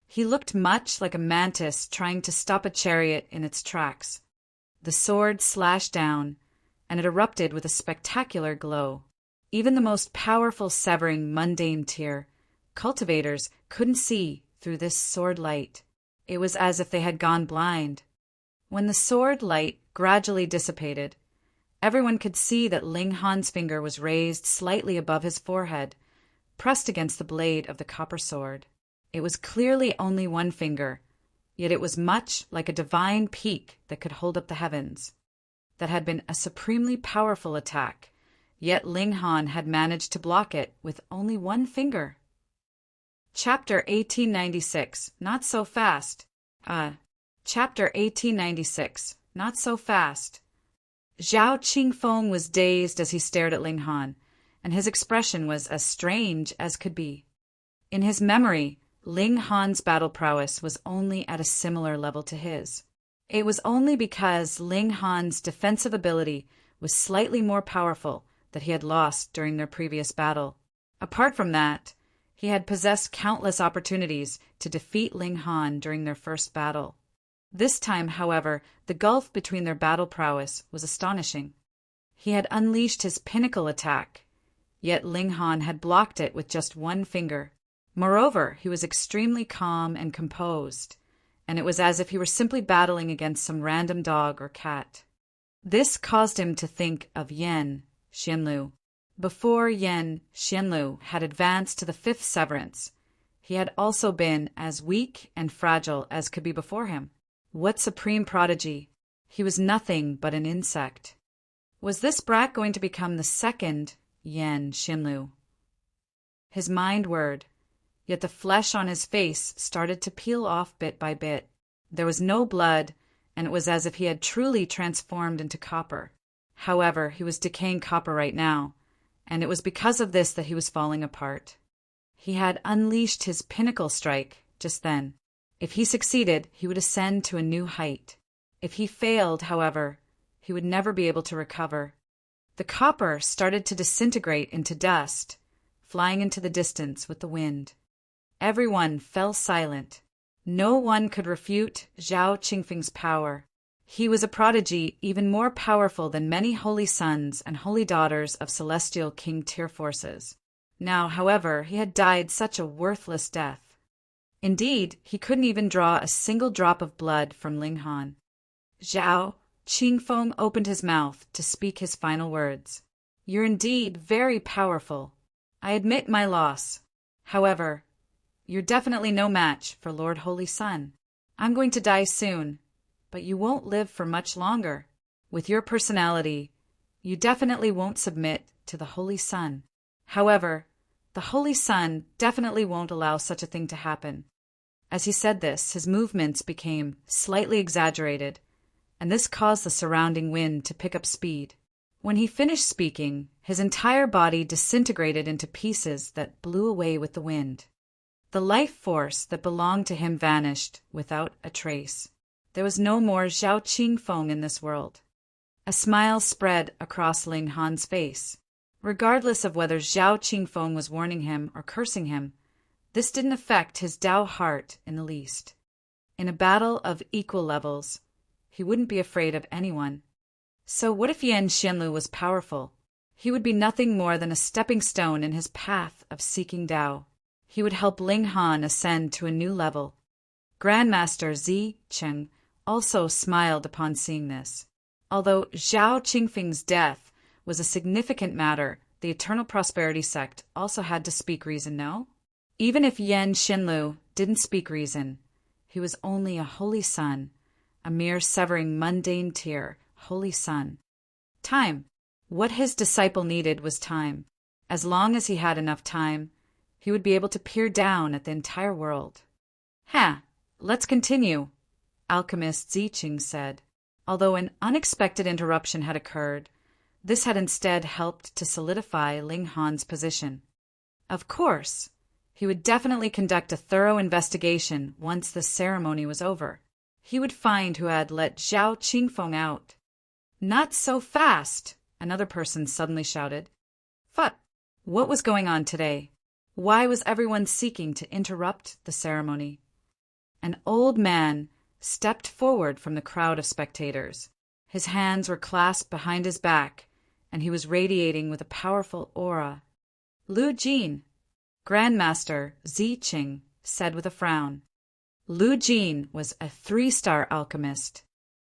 He looked much like a mantis trying to stop a chariot in its tracks. The sword slashed down, and it erupted with a spectacular glow. Even the most powerful severing mundane tear cultivators couldn't see through this sword light. It was as if they had gone blind. When the sword light gradually dissipated, everyone could see that Ling Han's finger was raised slightly above his forehead, pressed against the blade of the copper sword. It was clearly only one finger, yet it was much like a divine peak that could hold up the heavens. That had been a supremely powerful attack, yet Ling Han had managed to block it with only one finger. Chapter 1896, Not So Fast. Chapter 1896, Not So Fast. Zhao Qingfeng was dazed as he stared at Ling Han, and his expression was as strange as could be. In his memory, Ling Han's battle prowess was only at a similar level to his. It was only because Ling Han's defensive ability was slightly more powerful that he had lost during their previous battle. Apart from that, he had possessed countless opportunities to defeat Ling Han during their first battle. This time, however, the gulf between their battle prowess was astonishing. He had unleashed his pinnacle attack, yet Ling Han had blocked it with just one finger. Moreover, he was extremely calm and composed, and it was as if he were simply battling against some random dog or cat. This caused him to think of Yan Xianlu. Before Yan Xianlu had advanced to the fifth severance, he had also been as weak and fragile as could be before him. What supreme prodigy! He was nothing but an insect. Was this brat going to become the second Yan Xianlu? His mind whirred, yet the flesh on his face started to peel off bit by bit. There was no blood, and it was as if he had truly transformed into copper. However, he was decaying copper right now, and it was because of this that he was falling apart. He had unleashed his pinnacle strike just then. If he succeeded, he would ascend to a new height. If he failed, however, he would never be able to recover. The copper started to disintegrate into dust, flying into the distance with the wind. Everyone fell silent. No one could refute Zhao Qingfeng's power. He was a prodigy even more powerful than many holy sons and holy daughters of celestial King Tyr forces. Now, however, he had died such a worthless death. Indeed, he couldn't even draw a single drop of blood from Ling Han. Zhao Qingfeng opened his mouth to speak his final words. "You're indeed very powerful. I admit my loss. However, you're definitely no match for Lord Holy Sun. I'm going to die soon, but you won't live for much longer. With your personality, you definitely won't submit to the Holy Sun. However, the Holy Sun definitely won't allow such a thing to happen." As he said this, his movements became slightly exaggerated, and this caused the surrounding wind to pick up speed. When he finished speaking, his entire body disintegrated into pieces that blew away with the wind. The life force that belonged to him vanished without a trace. There was no more Zhao Qingfeng in this world. A smile spread across Ling Han's face. Regardless of whether Zhao Qingfeng was warning him or cursing him, this didn't affect his Tao heart in the least. In a battle of equal levels, he wouldn't be afraid of anyone. So what if Yan Xianlu was powerful? He would be nothing more than a stepping stone in his path of seeking Tao. He would help Ling Han ascend to a new level. Grandmaster Zi Cheng also smiled upon seeing this. Although Zhao Qingfeng's death was a significant matter, the Eternal Prosperity Sect also had to speak reason, no? Even if Yan Xianlu didn't speak reason, he was only a holy son, a mere severing mundane tear, holy son. Time. What his disciple needed was time. As long as he had enough time, He would be able to peer down at the entire world. Let's continue, Alchemist Zicheng said. Although an unexpected interruption had occurred, this had instead helped to solidify Ling Han's position. Of course, he would definitely conduct a thorough investigation once the ceremony was over. He would find who had let Zhao Qingfeng out. Not so fast, another person suddenly shouted. What was going on today? Why was everyone seeking to interrupt the ceremony? An old man stepped forward from the crowd of spectators. His hands were clasped behind his back, and he was radiating with a powerful aura. Lu Jin, Grandmaster Zicheng said with a frown. Lu Jin was a 3-star alchemist.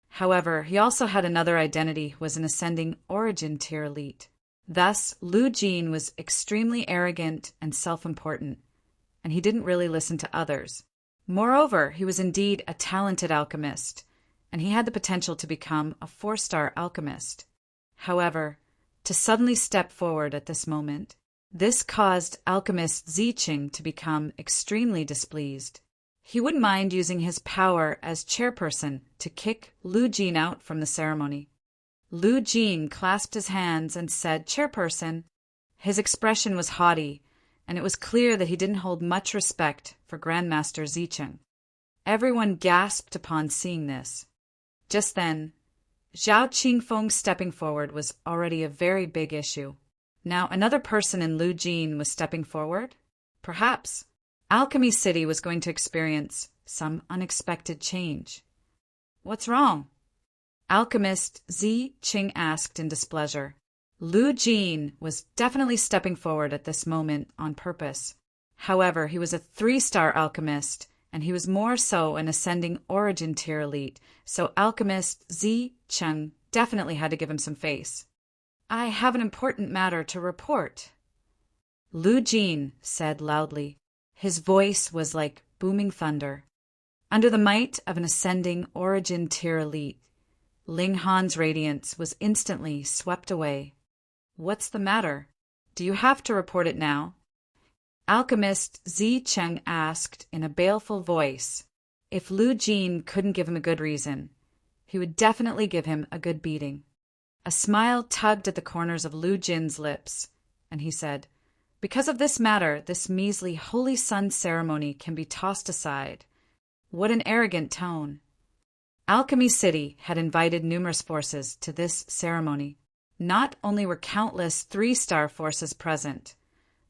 However, he also had another identity, was an ascending origin tier elite. Thus, Lu Jin was extremely arrogant and self-important, and he didn't really listen to others. Moreover, he was indeed a talented alchemist, and he had the potential to become a 4-star alchemist. However, to suddenly step forward at this moment, this caused Alchemist Zicheng to become extremely displeased. He wouldn't mind using his power as chairperson to kick Lu Jin out from the ceremony. Lu Jin clasped his hands and said, "Chairperson." His expression was haughty, and it was clear that he didn't hold much respect for Grandmaster Zicheng. Everyone gasped upon seeing this. Just then, Zhao Qingfeng stepping forward was already a very big issue. Now another person in Lu Jin was stepping forward? Perhaps Alchemy City was going to experience some unexpected change. What's wrong? Alchemist Zicheng asked in displeasure. Lu Jin was definitely stepping forward at this moment on purpose. However, he was a 3-star alchemist, and he was more so an ascending origin tier elite, so Alchemist Zicheng definitely had to give him some face. I have an important matter to report, Lu Jin said loudly. His voice was like booming thunder. Under the might of an ascending origin tier elite, Ling Han's radiance was instantly swept away. What's the matter? Do you have to report it now? Alchemist Zicheng asked in a baleful voice. If Lu Jin couldn't give him a good reason, he would definitely give him a good beating. A smile tugged at the corners of Lu Jin's lips, and he said, "Because of this matter, this measly Holy Sun ceremony can be tossed aside." What an arrogant tone. Alchemy City had invited numerous forces to this ceremony. Not only were countless 3-star forces present,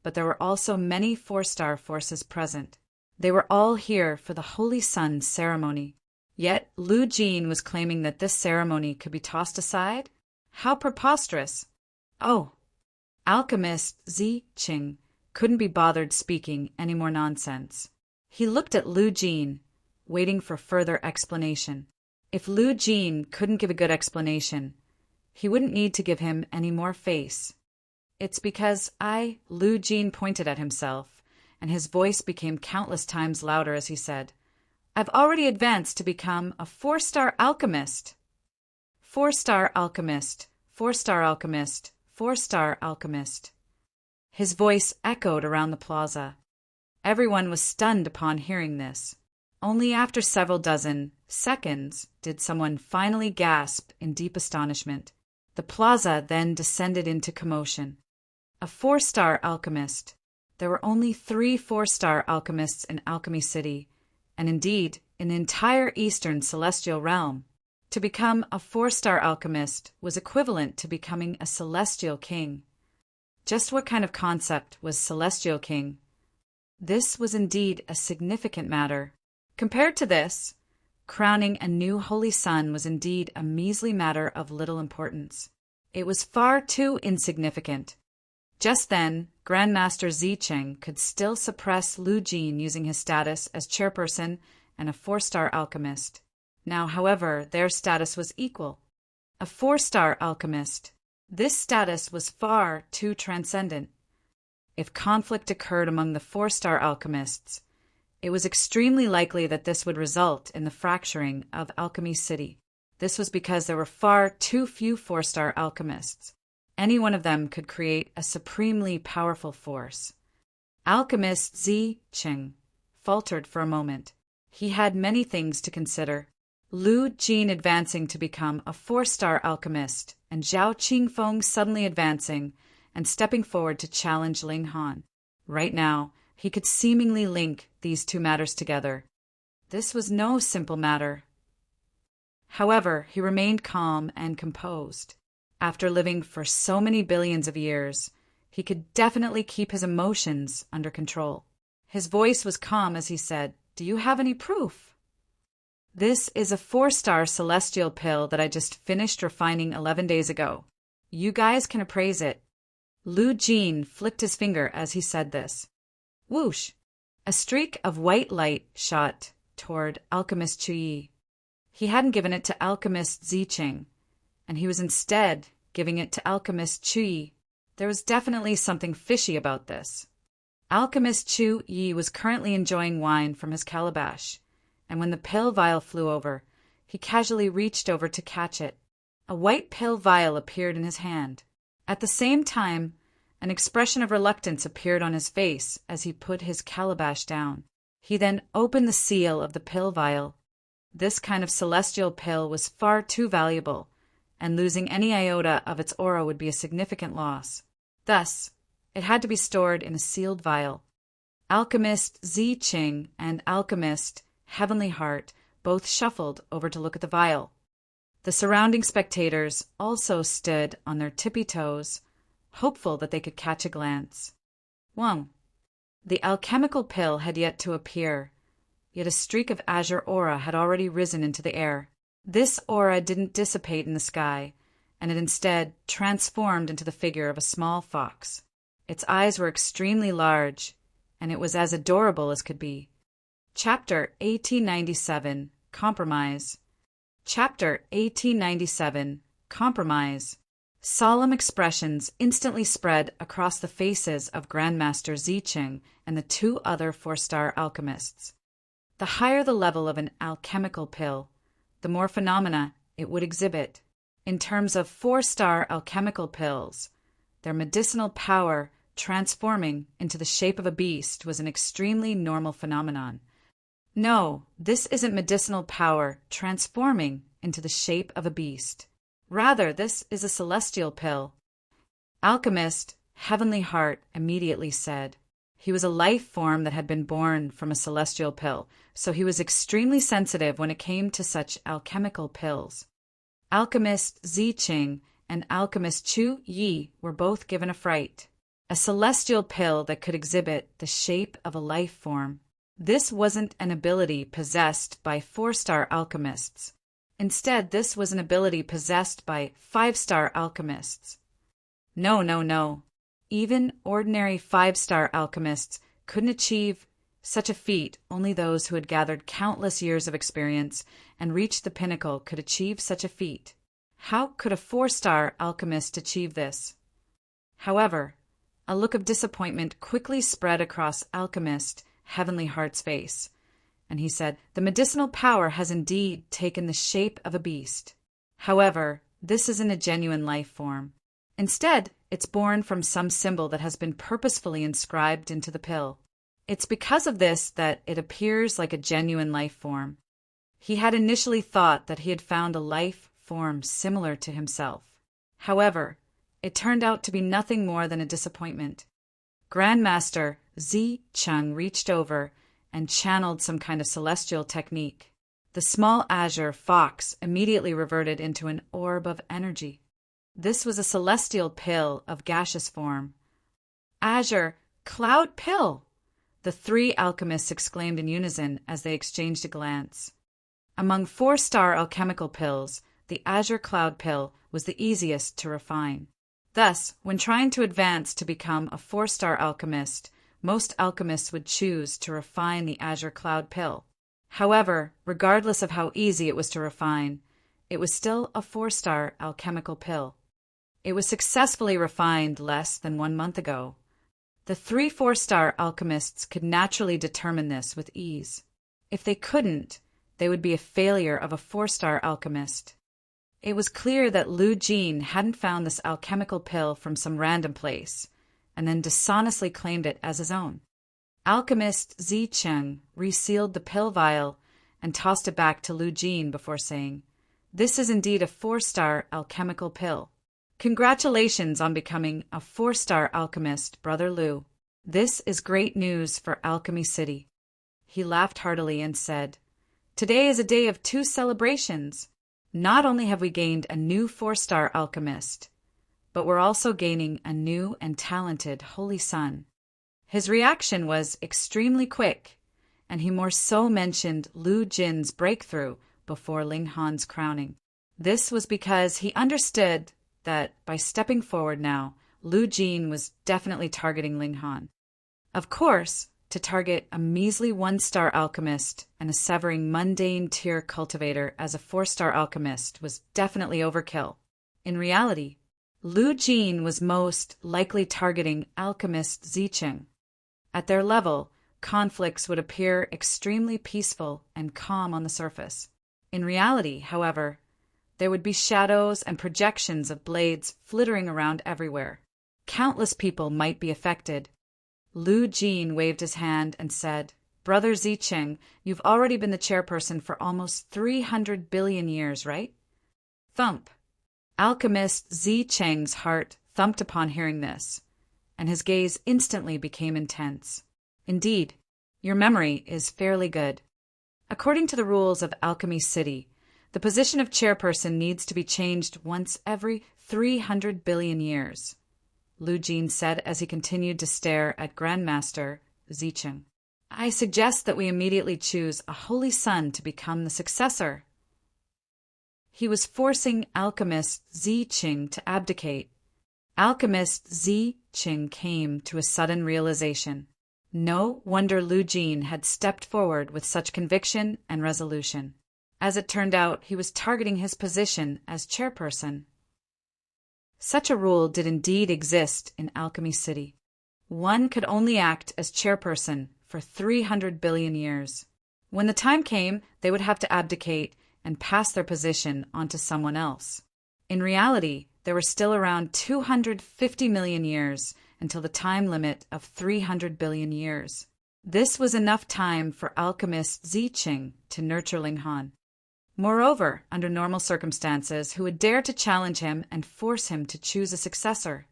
but there were also many 4-star forces present. They were all here for the Holy Sun ceremony. Yet Lu Jin was claiming that this ceremony could be tossed aside? How preposterous! Oh! Alchemist Zicheng couldn't be bothered speaking any more nonsense. He looked at Lu Jin, waiting for further explanation. If Lu Jin couldn't give a good explanation, he wouldn't need to give him any more face. It's because Lu Jin pointed at himself, and his voice became countless times louder as he said, I've already advanced to become a 4-star alchemist. 4-star alchemist, 4-star alchemist, 4-star alchemist. His voice echoed around the plaza. Everyone was stunned upon hearing this. Only after several dozen seconds did someone finally gasp in deep astonishment. The plaza then descended into commotion. A 4-star alchemist. There were only 3 4-star alchemists in Alchemy City, and indeed in the entire Eastern Celestial Realm. To become a 4-star alchemist was equivalent to becoming a Celestial King. Just what kind of concept was Celestial King? This was indeed a significant matter. Compared to this, crowning a new Holy Sun was indeed a measly matter of little importance. It was far too insignificant. Just then, Grandmaster Zicheng could still suppress Lu Jin using his status as chairperson and a 4-star alchemist. Now, however, their status was equal. A 4-star alchemist. This status was far too transcendent. If conflict occurred among the 4-star alchemists, it was extremely likely that this would result in the fracturing of Alchemy City. This was because there were far too few 4-star alchemists. Any one of them could create a supremely powerful force. Alchemist Zi Qing faltered for a moment. He had many things to consider. Lu Jin advancing to become a 4-star alchemist, and Zhao Qingfeng suddenly advancing and stepping forward to challenge Ling Han. Right now, he could seemingly link these two matters together. This was no simple matter. However, he remained calm and composed. After living for so many billions of years, he could definitely keep his emotions under control. His voice was calm as he said, "Do you have any proof?" "This is a 4-star celestial pill that I just finished refining 11 days ago. You guys can appraise it." Lu Jin flicked his finger as he said this. Whoosh! A streak of white light shot toward Alchemist Chuyi. He hadn't given it to Alchemist Ziqing, and he was instead giving it to Alchemist Chuyi. There was definitely something fishy about this. Alchemist Chuyi was currently enjoying wine from his calabash, and when the pill vial flew over, he casually reached over to catch it. A white pill vial appeared in his hand. At the same time, an expression of reluctance appeared on his face as he put his calabash down. He then opened the seal of the pill vial. This kind of celestial pill was far too valuable, and losing any iota of its aura would be a significant loss. Thus, it had to be stored in a sealed vial. Alchemist Ziqing and Alchemist Heavenly Heart both shuffled over to look at the vial. The surrounding spectators also stood on their tippy toes, hopeful that they could catch a glance. 1. The alchemical pill had yet to appear, yet a streak of azure aura had already risen into the air. This aura didn't dissipate in the sky, and it instead transformed into the figure of a small fox. Its eyes were extremely large, and it was as adorable as could be. Chapter 1897, Compromise. Chapter 1897, Compromise. Solemn expressions instantly spread across the faces of Grandmaster Ziqing and the two other 4-star alchemists. The higher the level of an alchemical pill, the more phenomena it would exhibit. In terms of 4-star alchemical pills, their medicinal power transforming into the shape of a beast was an extremely normal phenomenon. No, this isn't medicinal power transforming into the shape of a beast. Rather, this is a celestial pill. Alchemist Heavenly Heart immediately said. He was a life form that had been born from a celestial pill, so he was extremely sensitive when it came to such alchemical pills. Alchemist Ziqing and Alchemist Chu Yi were both given a fright. A celestial pill that could exhibit the shape of a life form. This wasn't an ability possessed by 4-star alchemists. Instead, this was an ability possessed by 5-star alchemists. No. Even ordinary 5-star alchemists couldn't achieve such a feat. Only those who had gathered countless years of experience and reached the pinnacle could achieve such a feat. How could a 4-star alchemist achieve this? However, a look of disappointment quickly spread across Alchemist Heavenly Heart's face, and he said, "The medicinal power has indeed taken the shape of a beast. However, this isn't a genuine life form. Instead, it's born from some symbol that has been purposefully inscribed into the pill. It's because of this that it appears like a genuine life form." He had initially thought that he had found a life form similar to himself. However, it turned out to be nothing more than a disappointment. Grandmaster Ziqing reached over and channeled some kind of celestial technique. The small azure fox immediately reverted into an orb of energy. This was a celestial pill of gaseous form. "Azure cloud pill!" the 3 alchemists exclaimed in unison as they exchanged a glance. Among 4-star alchemical pills, the azure cloud pill was the easiest to refine. Thus, when trying to advance to become a 4-star alchemist, most alchemists would choose to refine the azure cloud pill. However, regardless of how easy it was to refine, it was still a 4-star alchemical pill. It was successfully refined less than 1 month ago. The 3 4-star alchemists could naturally determine this with ease. If they couldn't, they would be a failure of a 4-star alchemist. It was clear that Lu Jin hadn't found this alchemical pill from some random place, and then dishonestly claimed it as his own. Alchemist Zicheng resealed the pill vial and tossed it back to Lu Jin before saying, "This is indeed a 4-star alchemical pill. Congratulations on becoming a 4-star alchemist, Brother Lu. This is great news for Alchemy City." He laughed heartily and said, "Today is a day of 2 celebrations. Not only have we gained a new 4-star alchemist, but we're also gaining a new and talented holy son." His reaction was extremely quick, and he more so mentioned Lu Jin's breakthrough before Ling Han's crowning. This was because he understood that by stepping forward now, Lu Jin was definitely targeting Ling Han. Of course, to target a measly 1-star alchemist and a severing mundane tier cultivator as a 4-star alchemist was definitely overkill. In reality, Lu Jin was most likely targeting Alchemist Zicheng. At their level, conflicts would appear extremely peaceful and calm on the surface. In reality, however, there would be shadows and projections of blades flittering around everywhere. Countless people might be affected. Lu Jin waved his hand and said, "Brother Zicheng, you've already been the chairperson for almost 300 billion years, right?" Thump. Alchemist Zicheng's heart thumped upon hearing this, and his gaze instantly became intense. "Indeed, your memory is fairly good. According to the rules of Alchemy City, the position of chairperson needs to be changed once every 300 billion years," Lu Jin said as he continued to stare at Grandmaster Zicheng. "I suggest that we immediately choose a holy son to become the successor." He was forcing Alchemist Zicheng to abdicate. Alchemist Zicheng came to a sudden realization. No wonder Lu Jin had stepped forward with such conviction and resolution. As it turned out, he was targeting his position as chairperson. Such a rule did indeed exist in Alchemy City. One could only act as chairperson for 300 billion years. When the time came, they would have to abdicate and pass their position on to someone else. In reality, there were still around 250 million years until the time limit of 300 billion years. This was enough time for Alchemist Zicheng to nurture Ling Han. Moreover, under normal circumstances, who would dare to challenge him and force him to choose a successor?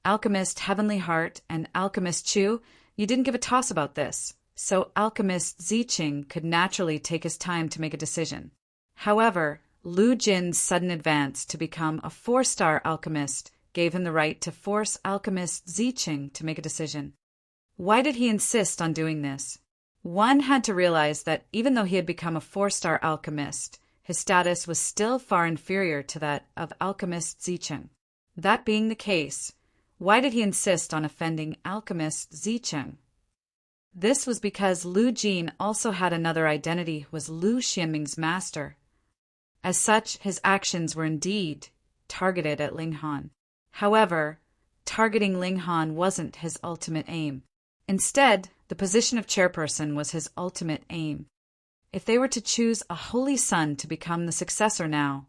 Alchemist Heavenly Heart and Alchemist Chu, you didn't give a toss about this, so Alchemist Zicheng could naturally take his time to make a decision. However, Lu Jin's sudden advance to become a 4-star alchemist gave him the right to force Alchemist Zicheng to make a decision. Why did he insist on doing this? One had to realize that even though he had become a 4-star alchemist, his status was still far inferior to that of Alchemist Zicheng. That being the case, why did he insist on offending Alchemist Zicheng? This was because Lu Jin also had another identity, was Lu Xianming's master. As such, his actions were indeed targeted at Ling Han. However, targeting Ling Han wasn't his ultimate aim. Instead, the position of chairperson was his ultimate aim. If they were to choose a holy son to become the successor now,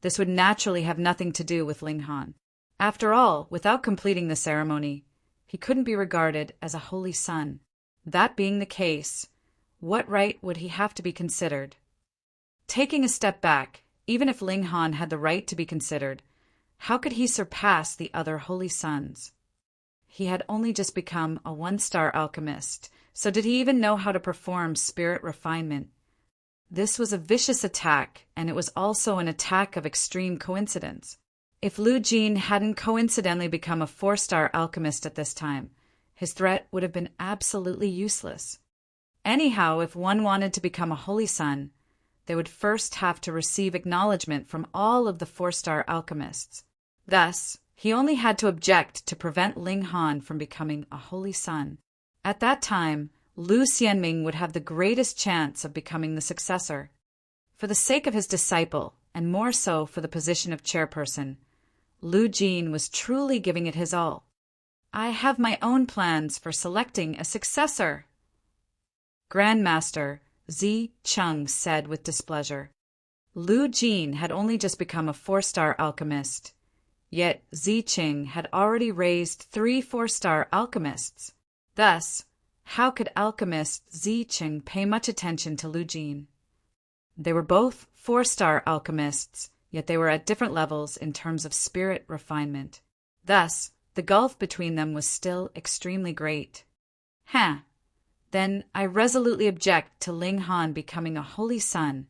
this would naturally have nothing to do with Ling Han. After all, without completing the ceremony, he couldn't be regarded as a holy son. That being the case, what right would he have to be considered? Taking a step back, even if Ling Han had the right to be considered, how could he surpass the other holy sons? He had only just become a 1-star alchemist, so did he even know how to perform spirit refinement? This was a vicious attack, and it was also an attack of extreme coincidence. If Lu Jin hadn't coincidentally become a 4-star alchemist at this time, his threat would have been absolutely useless. Anyhow, if one wanted to become a holy son, they would first have to receive acknowledgement from all of the 4-star alchemists. Thus, he only had to object to prevent Ling Han from becoming a holy son. At that time, Lu Xianming would have the greatest chance of becoming the successor. For the sake of his disciple, and more so for the position of chairperson, Lu Jin was truly giving it his all. "I have my own plans for selecting a successor," Grandmaster Zicheng said with displeasure. Lu Jin had only just become a 4-star alchemist, yet Zicheng had already raised 3 4-star alchemists. Thus, How could alchemist Zicheng pay much attention to Lu Jin? They were both 4-star alchemists, yet they were at different levels in terms of spirit refinement. Thus, the gulf between them was still extremely great. Then I resolutely object to Ling Han becoming a holy son,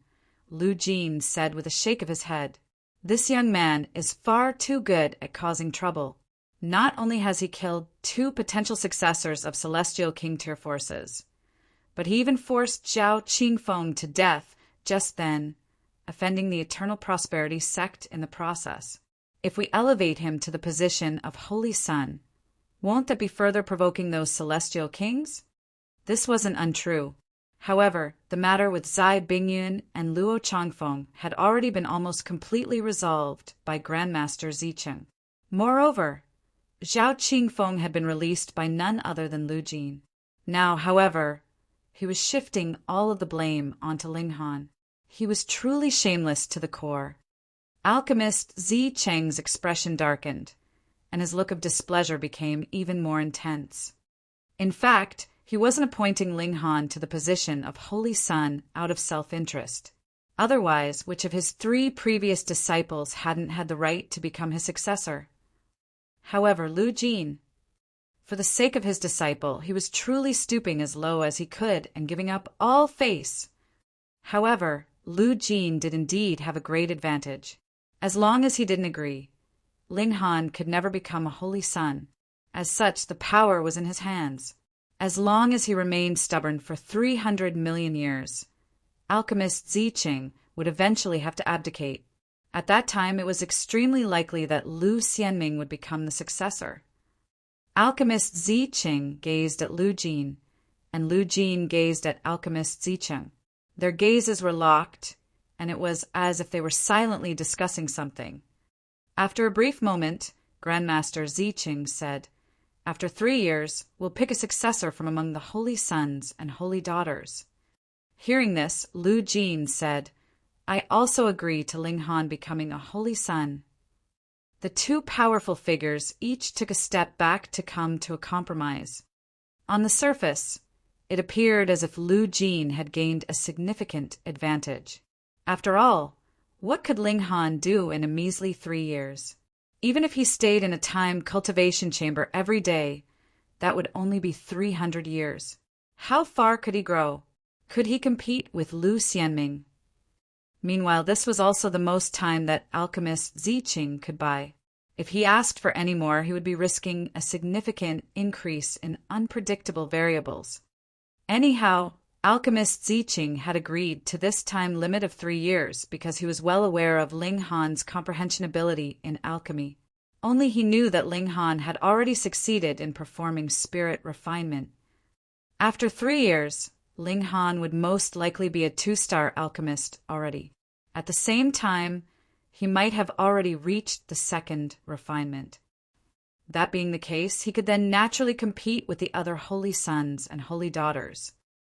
Lu Jin said with a shake of his head. This young man is far too good at causing trouble. Not only has he killed 2 potential successors of Celestial King tier forces, but he even forced Zhao Qingfeng to death just then, offending the Eternal Prosperity sect in the process. If we elevate him to the position of Holy Son, won't that be further provoking those Celestial Kings? This wasn't untrue. However, the matter with Zai Bingyun and Luo Changfeng had already been almost completely resolved by Grandmaster Zicheng. Moreover, Zhao Qingfeng had been released by none other than Lu Jin. Now, however, he was shifting all of the blame onto Ling Han. He was truly shameless to the core. Alchemist Zicheng's expression darkened, and his look of displeasure became even more intense. In fact, he wasn't appointing Ling Han to the position of Holy Son out of self-interest. Otherwise, which of his 3 previous disciples hadn't had the right to become his successor? However, Lu Jin, for the sake of his disciple, he was truly stooping as low as he could and giving up all face. However, Lu Jin did indeed have a great advantage. As long as he didn't agree, Ling Han could never become a holy son. As such, the power was in his hands. As long as he remained stubborn for 300 million years, Alchemist Zicheng would eventually have to abdicate. At that time, it was extremely likely that Lu Xianming would become the successor. Alchemist Zicheng gazed at Lu Jin, and Lu Jin gazed at Alchemist Zicheng. Their gazes were locked, and it was as if they were silently discussing something. After a brief moment, Grandmaster Zicheng said, "After 3 years, we'll pick a successor from among the holy sons and holy daughters." Hearing this, Lu Jin said, "I also agree to Ling Han becoming a holy son." The 2 powerful figures each took a step back to come to a compromise. On the surface, it appeared as if Lu Jin had gained a significant advantage. After all, what could Ling Han do in a measly 3 years? Even if he stayed in a time cultivation chamber every day, that would only be 300 years. How far could he grow? Could he compete with Lu Xianming? Meanwhile, this was also the most time that Alchemist Zicheng could buy. If he asked for any more, he would be risking a significant increase in unpredictable variables. Anyhow, Alchemist Zicheng had agreed to this time limit of 3 years because he was well aware of Ling Han's comprehension ability in alchemy. Only he knew that Ling Han had already succeeded in performing spirit refinement. After 3 years, Ling Han would most likely be a 2-star alchemist already. At the same time, he might have already reached the 2nd refinement. That being the case, he could then naturally compete with the other holy sons and holy daughters.